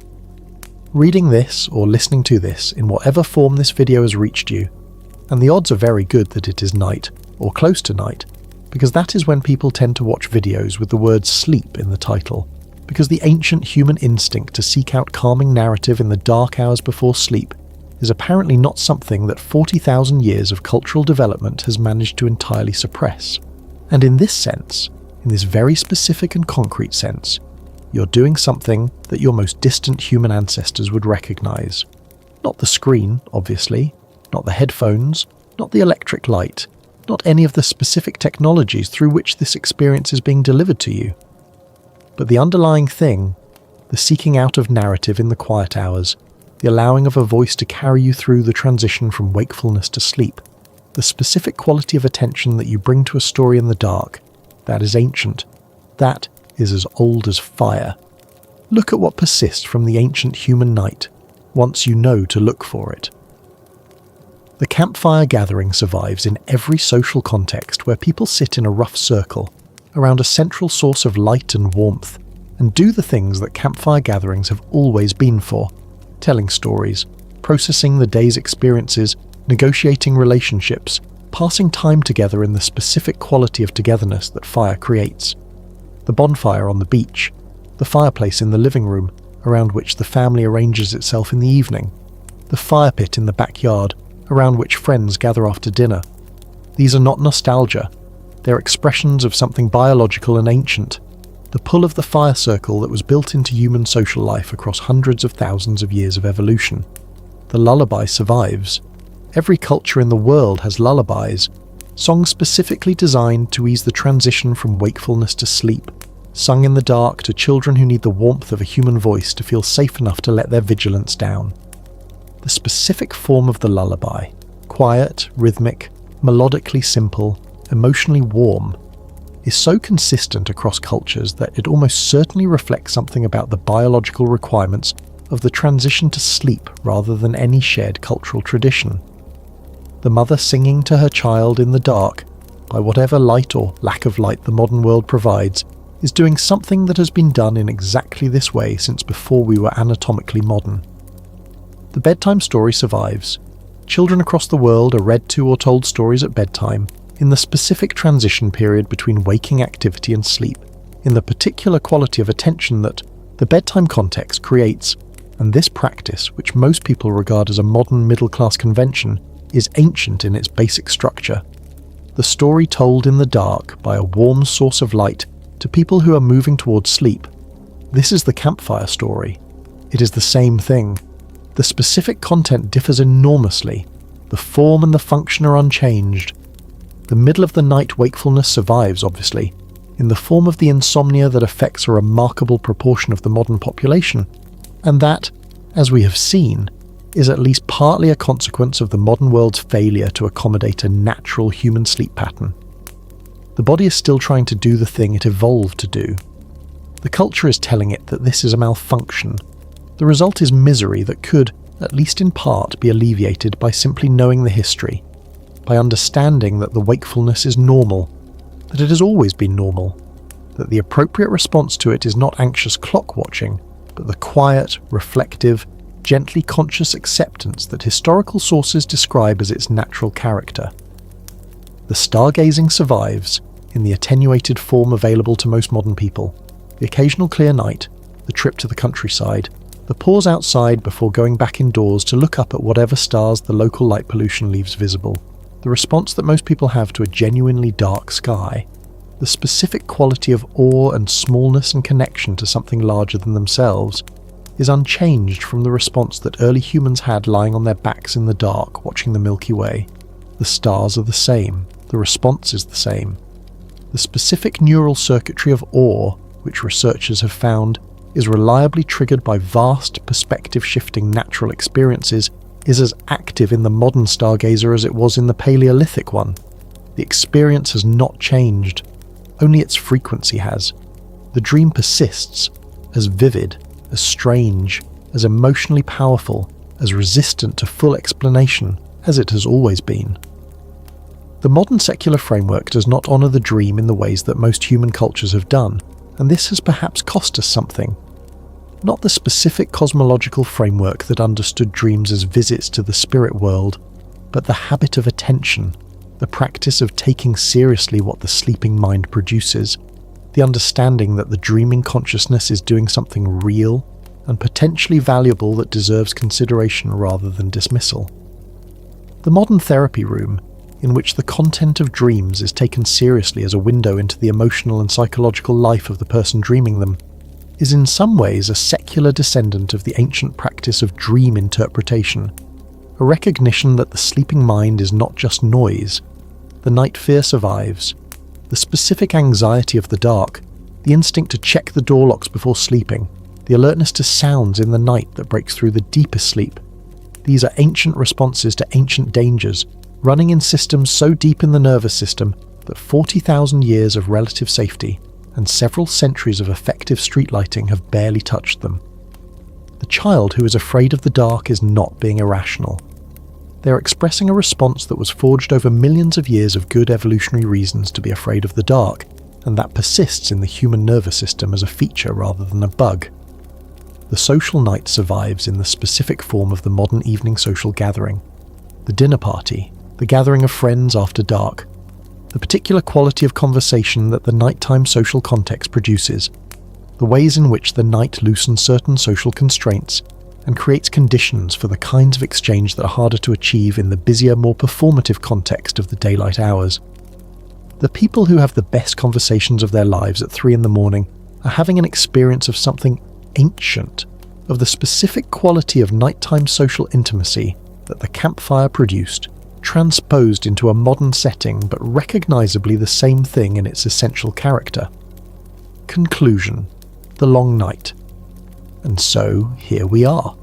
Reading this, or listening to this, in whatever form this video has reached you, and the odds are very good that it is night, or close to night, because that is when people tend to watch videos with the word sleep in the title, because the ancient human instinct to seek out calming narrative in the dark hours before sleep is apparently not something that 40,000 years of cultural development has managed to entirely suppress. And in this sense, in this very specific and concrete sense, you're doing something that your most distant human ancestors would recognize. Not the screen, obviously, not the headphones, not the electric light, not any of the specific technologies through which this experience is being delivered to you. But the underlying thing, the seeking out of narrative in the quiet hours, the allowing of a voice to carry you through the transition from wakefulness to sleep, the specific quality of attention that you bring to a story in the dark, that is ancient. That is as old as fire. Look at what persists from the ancient human night, once you know to look for it. The campfire gathering survives in every social context where people sit in a rough circle around a central source of light and warmth, and do the things that campfire gatherings have always been for: telling stories, processing the day's experiences, negotiating relationships, passing time together in the specific quality of togetherness that fire creates. The bonfire on the beach, the fireplace in the living room, around which the family arranges itself in the evening, the fire pit in the backyard, around which friends gather after dinner. These are not nostalgia, they're expressions of something biological and ancient, the pull of the fire circle that was built into human social life across hundreds of thousands of years of evolution. The lullaby survives. Every culture in the world has lullabies, songs specifically designed to ease the transition from wakefulness to sleep, sung in the dark to children who need the warmth of a human voice to feel safe enough to let their vigilance down. The specific form of the lullaby, quiet, rhythmic, melodically simple, emotionally warm, is so consistent across cultures that it almost certainly reflects something about the biological requirements of the transition to sleep rather than any shared cultural tradition. The mother singing to her child in the dark, by whatever light or lack of light the modern world provides, is doing something that has been done in exactly this way since before we were anatomically modern. The bedtime story survives. Children across the world are read to or told stories at bedtime, in the specific transition period between waking activity and sleep, in the particular quality of attention that the bedtime context creates, and this practice, which most people regard as a modern middle-class convention, is ancient in its basic structure. The story told in the dark by a warm source of light to people who are moving towards sleep. This is the campfire story. It is the same thing. The specific content differs enormously. The form and the function are unchanged. The middle of the night wakefulness survives, obviously, in the form of the insomnia that affects a remarkable proportion of the modern population, and that, as we have seen, is at least partly a consequence of the modern world's failure to accommodate a natural human sleep pattern. The body is still trying to do the thing it evolved to do. The culture is telling it that this is a malfunction. The result is misery that could, at least in part, be alleviated by simply knowing the history, by understanding that the wakefulness is normal, that it has always been normal, that the appropriate response to it is not anxious clock watching, but the quiet, reflective, gently conscious acceptance that historical sources describe as its natural character. The stargazing survives, in the attenuated form available to most modern people. The occasional clear night, the trip to the countryside, the pause outside before going back indoors to look up at whatever stars the local light pollution leaves visible, the response that most people have to a genuinely dark sky, the specific quality of awe and smallness and connection to something larger than themselves, is unchanged from the response that early humans had lying on their backs in the dark watching the Milky Way. The stars are the same, the response is the same. The specific neural circuitry of awe, which researchers have found, is reliably triggered by vast, perspective-shifting natural experiences, is as active in the modern stargazer as it was in the Paleolithic one. The experience has not changed, only its frequency has. The dream persists, as vivid, as strange, as emotionally powerful, as resistant to full explanation as it has always been. The modern secular framework does not honour the dream in the ways that most human cultures have done, and this has perhaps cost us something. Not the specific cosmological framework that understood dreams as visits to the spirit world, but the habit of attention, the practice of taking seriously what the sleeping mind produces, the understanding that the dreaming consciousness is doing something real and potentially valuable that deserves consideration rather than dismissal. The modern therapy room, in which the content of dreams is taken seriously as a window into the emotional and psychological life of the person dreaming them, is in some ways a secular descendant of the ancient practice of dream interpretation, a recognition that the sleeping mind is not just noise. The night fear survives. The specific anxiety of the dark, the instinct to check the door locks before sleeping, the alertness to sounds in the night that breaks through the deepest sleep. These are ancient responses to ancient dangers, running in systems so deep in the nervous system that 40,000 years of relative safety and several centuries of effective street lighting have barely touched them. The child who is afraid of the dark is not being irrational. They are expressing a response that was forged over millions of years of good evolutionary reasons to be afraid of the dark, and that persists in the human nervous system as a feature rather than a bug. The social night survives in the specific form of the modern evening social gathering. The dinner party, the gathering of friends after dark, the particular quality of conversation that the nighttime social context produces, the ways in which the night loosens certain social constraints and creates conditions for the kinds of exchange that are harder to achieve in the busier, more performative context of the daylight hours. The people who have the best conversations of their lives at 3 a.m. are having an experience of something ancient, of the specific quality of nighttime social intimacy that the campfire produced, transposed into a modern setting but recognisably the same thing in its essential character. Conclusion: the long night. And so, here we are.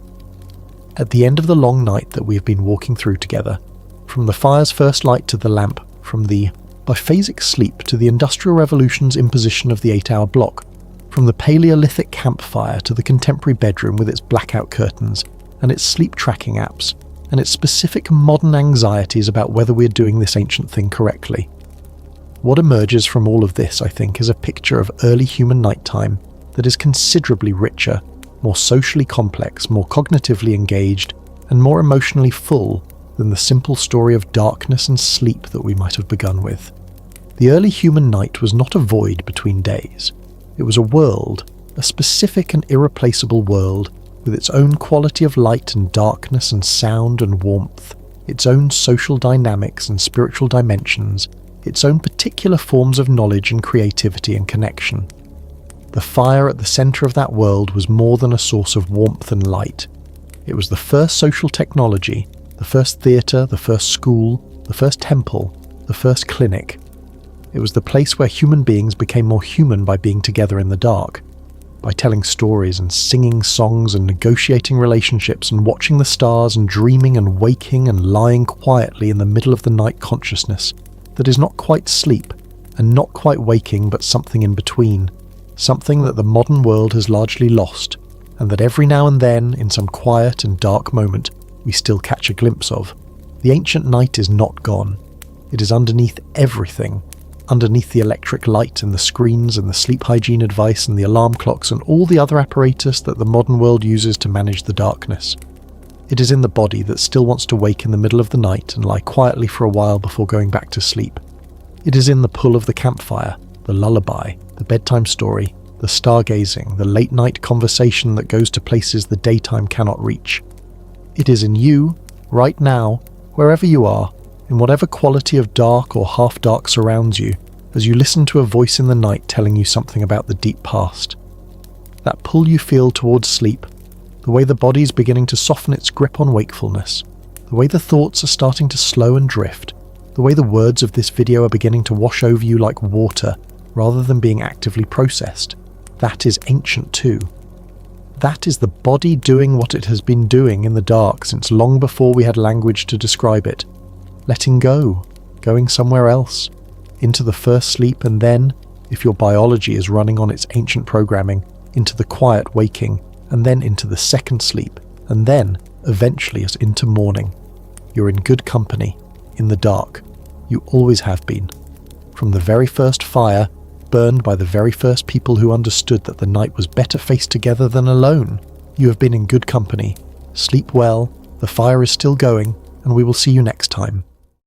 At the end of the long night that we have been walking through together, from the fire's first light to the lamp, from the biphasic sleep to the Industrial Revolution's imposition of the 8-hour block, from the Paleolithic campfire to the contemporary bedroom with its blackout curtains and its sleep tracking apps, and its specific modern anxieties about whether we are doing this ancient thing correctly. What emerges from all of this, I think, is a picture of early human nighttime that is considerably richer, more socially complex, more cognitively engaged, and more emotionally full than the simple story of darkness and sleep that we might have begun with. The early human night was not a void between days. It was a world, a specific and irreplaceable world, with its own quality of light and darkness and sound and warmth, its own social dynamics and spiritual dimensions, its own particular forms of knowledge and creativity and connection. The fire at the centre of that world was more than a source of warmth and light. It was the first social technology, the first theatre, the first school, the first temple, the first clinic. It was the place where human beings became more human by being together in the dark, by telling stories and singing songs and negotiating relationships and watching the stars and dreaming and waking and lying quietly in the middle of the night consciousness that is not quite sleep and not quite waking but something in between, something that the modern world has largely lost and that every now and then, in some quiet and dark moment, we still catch a glimpse of. The ancient night is not gone. It is underneath everything, underneath the electric light and the screens and the sleep hygiene advice and the alarm clocks and all the other apparatus that the modern world uses to manage the darkness. It is in the body that still wants to wake in the middle of the night and lie quietly for a while before going back to sleep. It is in the pull of the campfire, the lullaby, the bedtime story, the stargazing, the late-night conversation that goes to places the daytime cannot reach. It is in you, right now, wherever you are, in whatever quality of dark or half-dark surrounds you, as you listen to a voice in the night telling you something about the deep past. That pull you feel towards sleep, the way the body is beginning to soften its grip on wakefulness, the way the thoughts are starting to slow and drift, the way the words of this video are beginning to wash over you like water rather than being actively processed, that is ancient too. That is the body doing what it has been doing in the dark since long before we had language to describe it. Letting go, going somewhere else, into the first sleep, and then, if your biology is running on its ancient programming, into the quiet waking, and then into the second sleep, and then, eventually, as into morning. You're in good company, in the dark. You always have been. From the very first fire, burned by the very first people who understood that the night was better faced together than alone, you have been in good company. Sleep well, the fire is still going, and we will see you next time.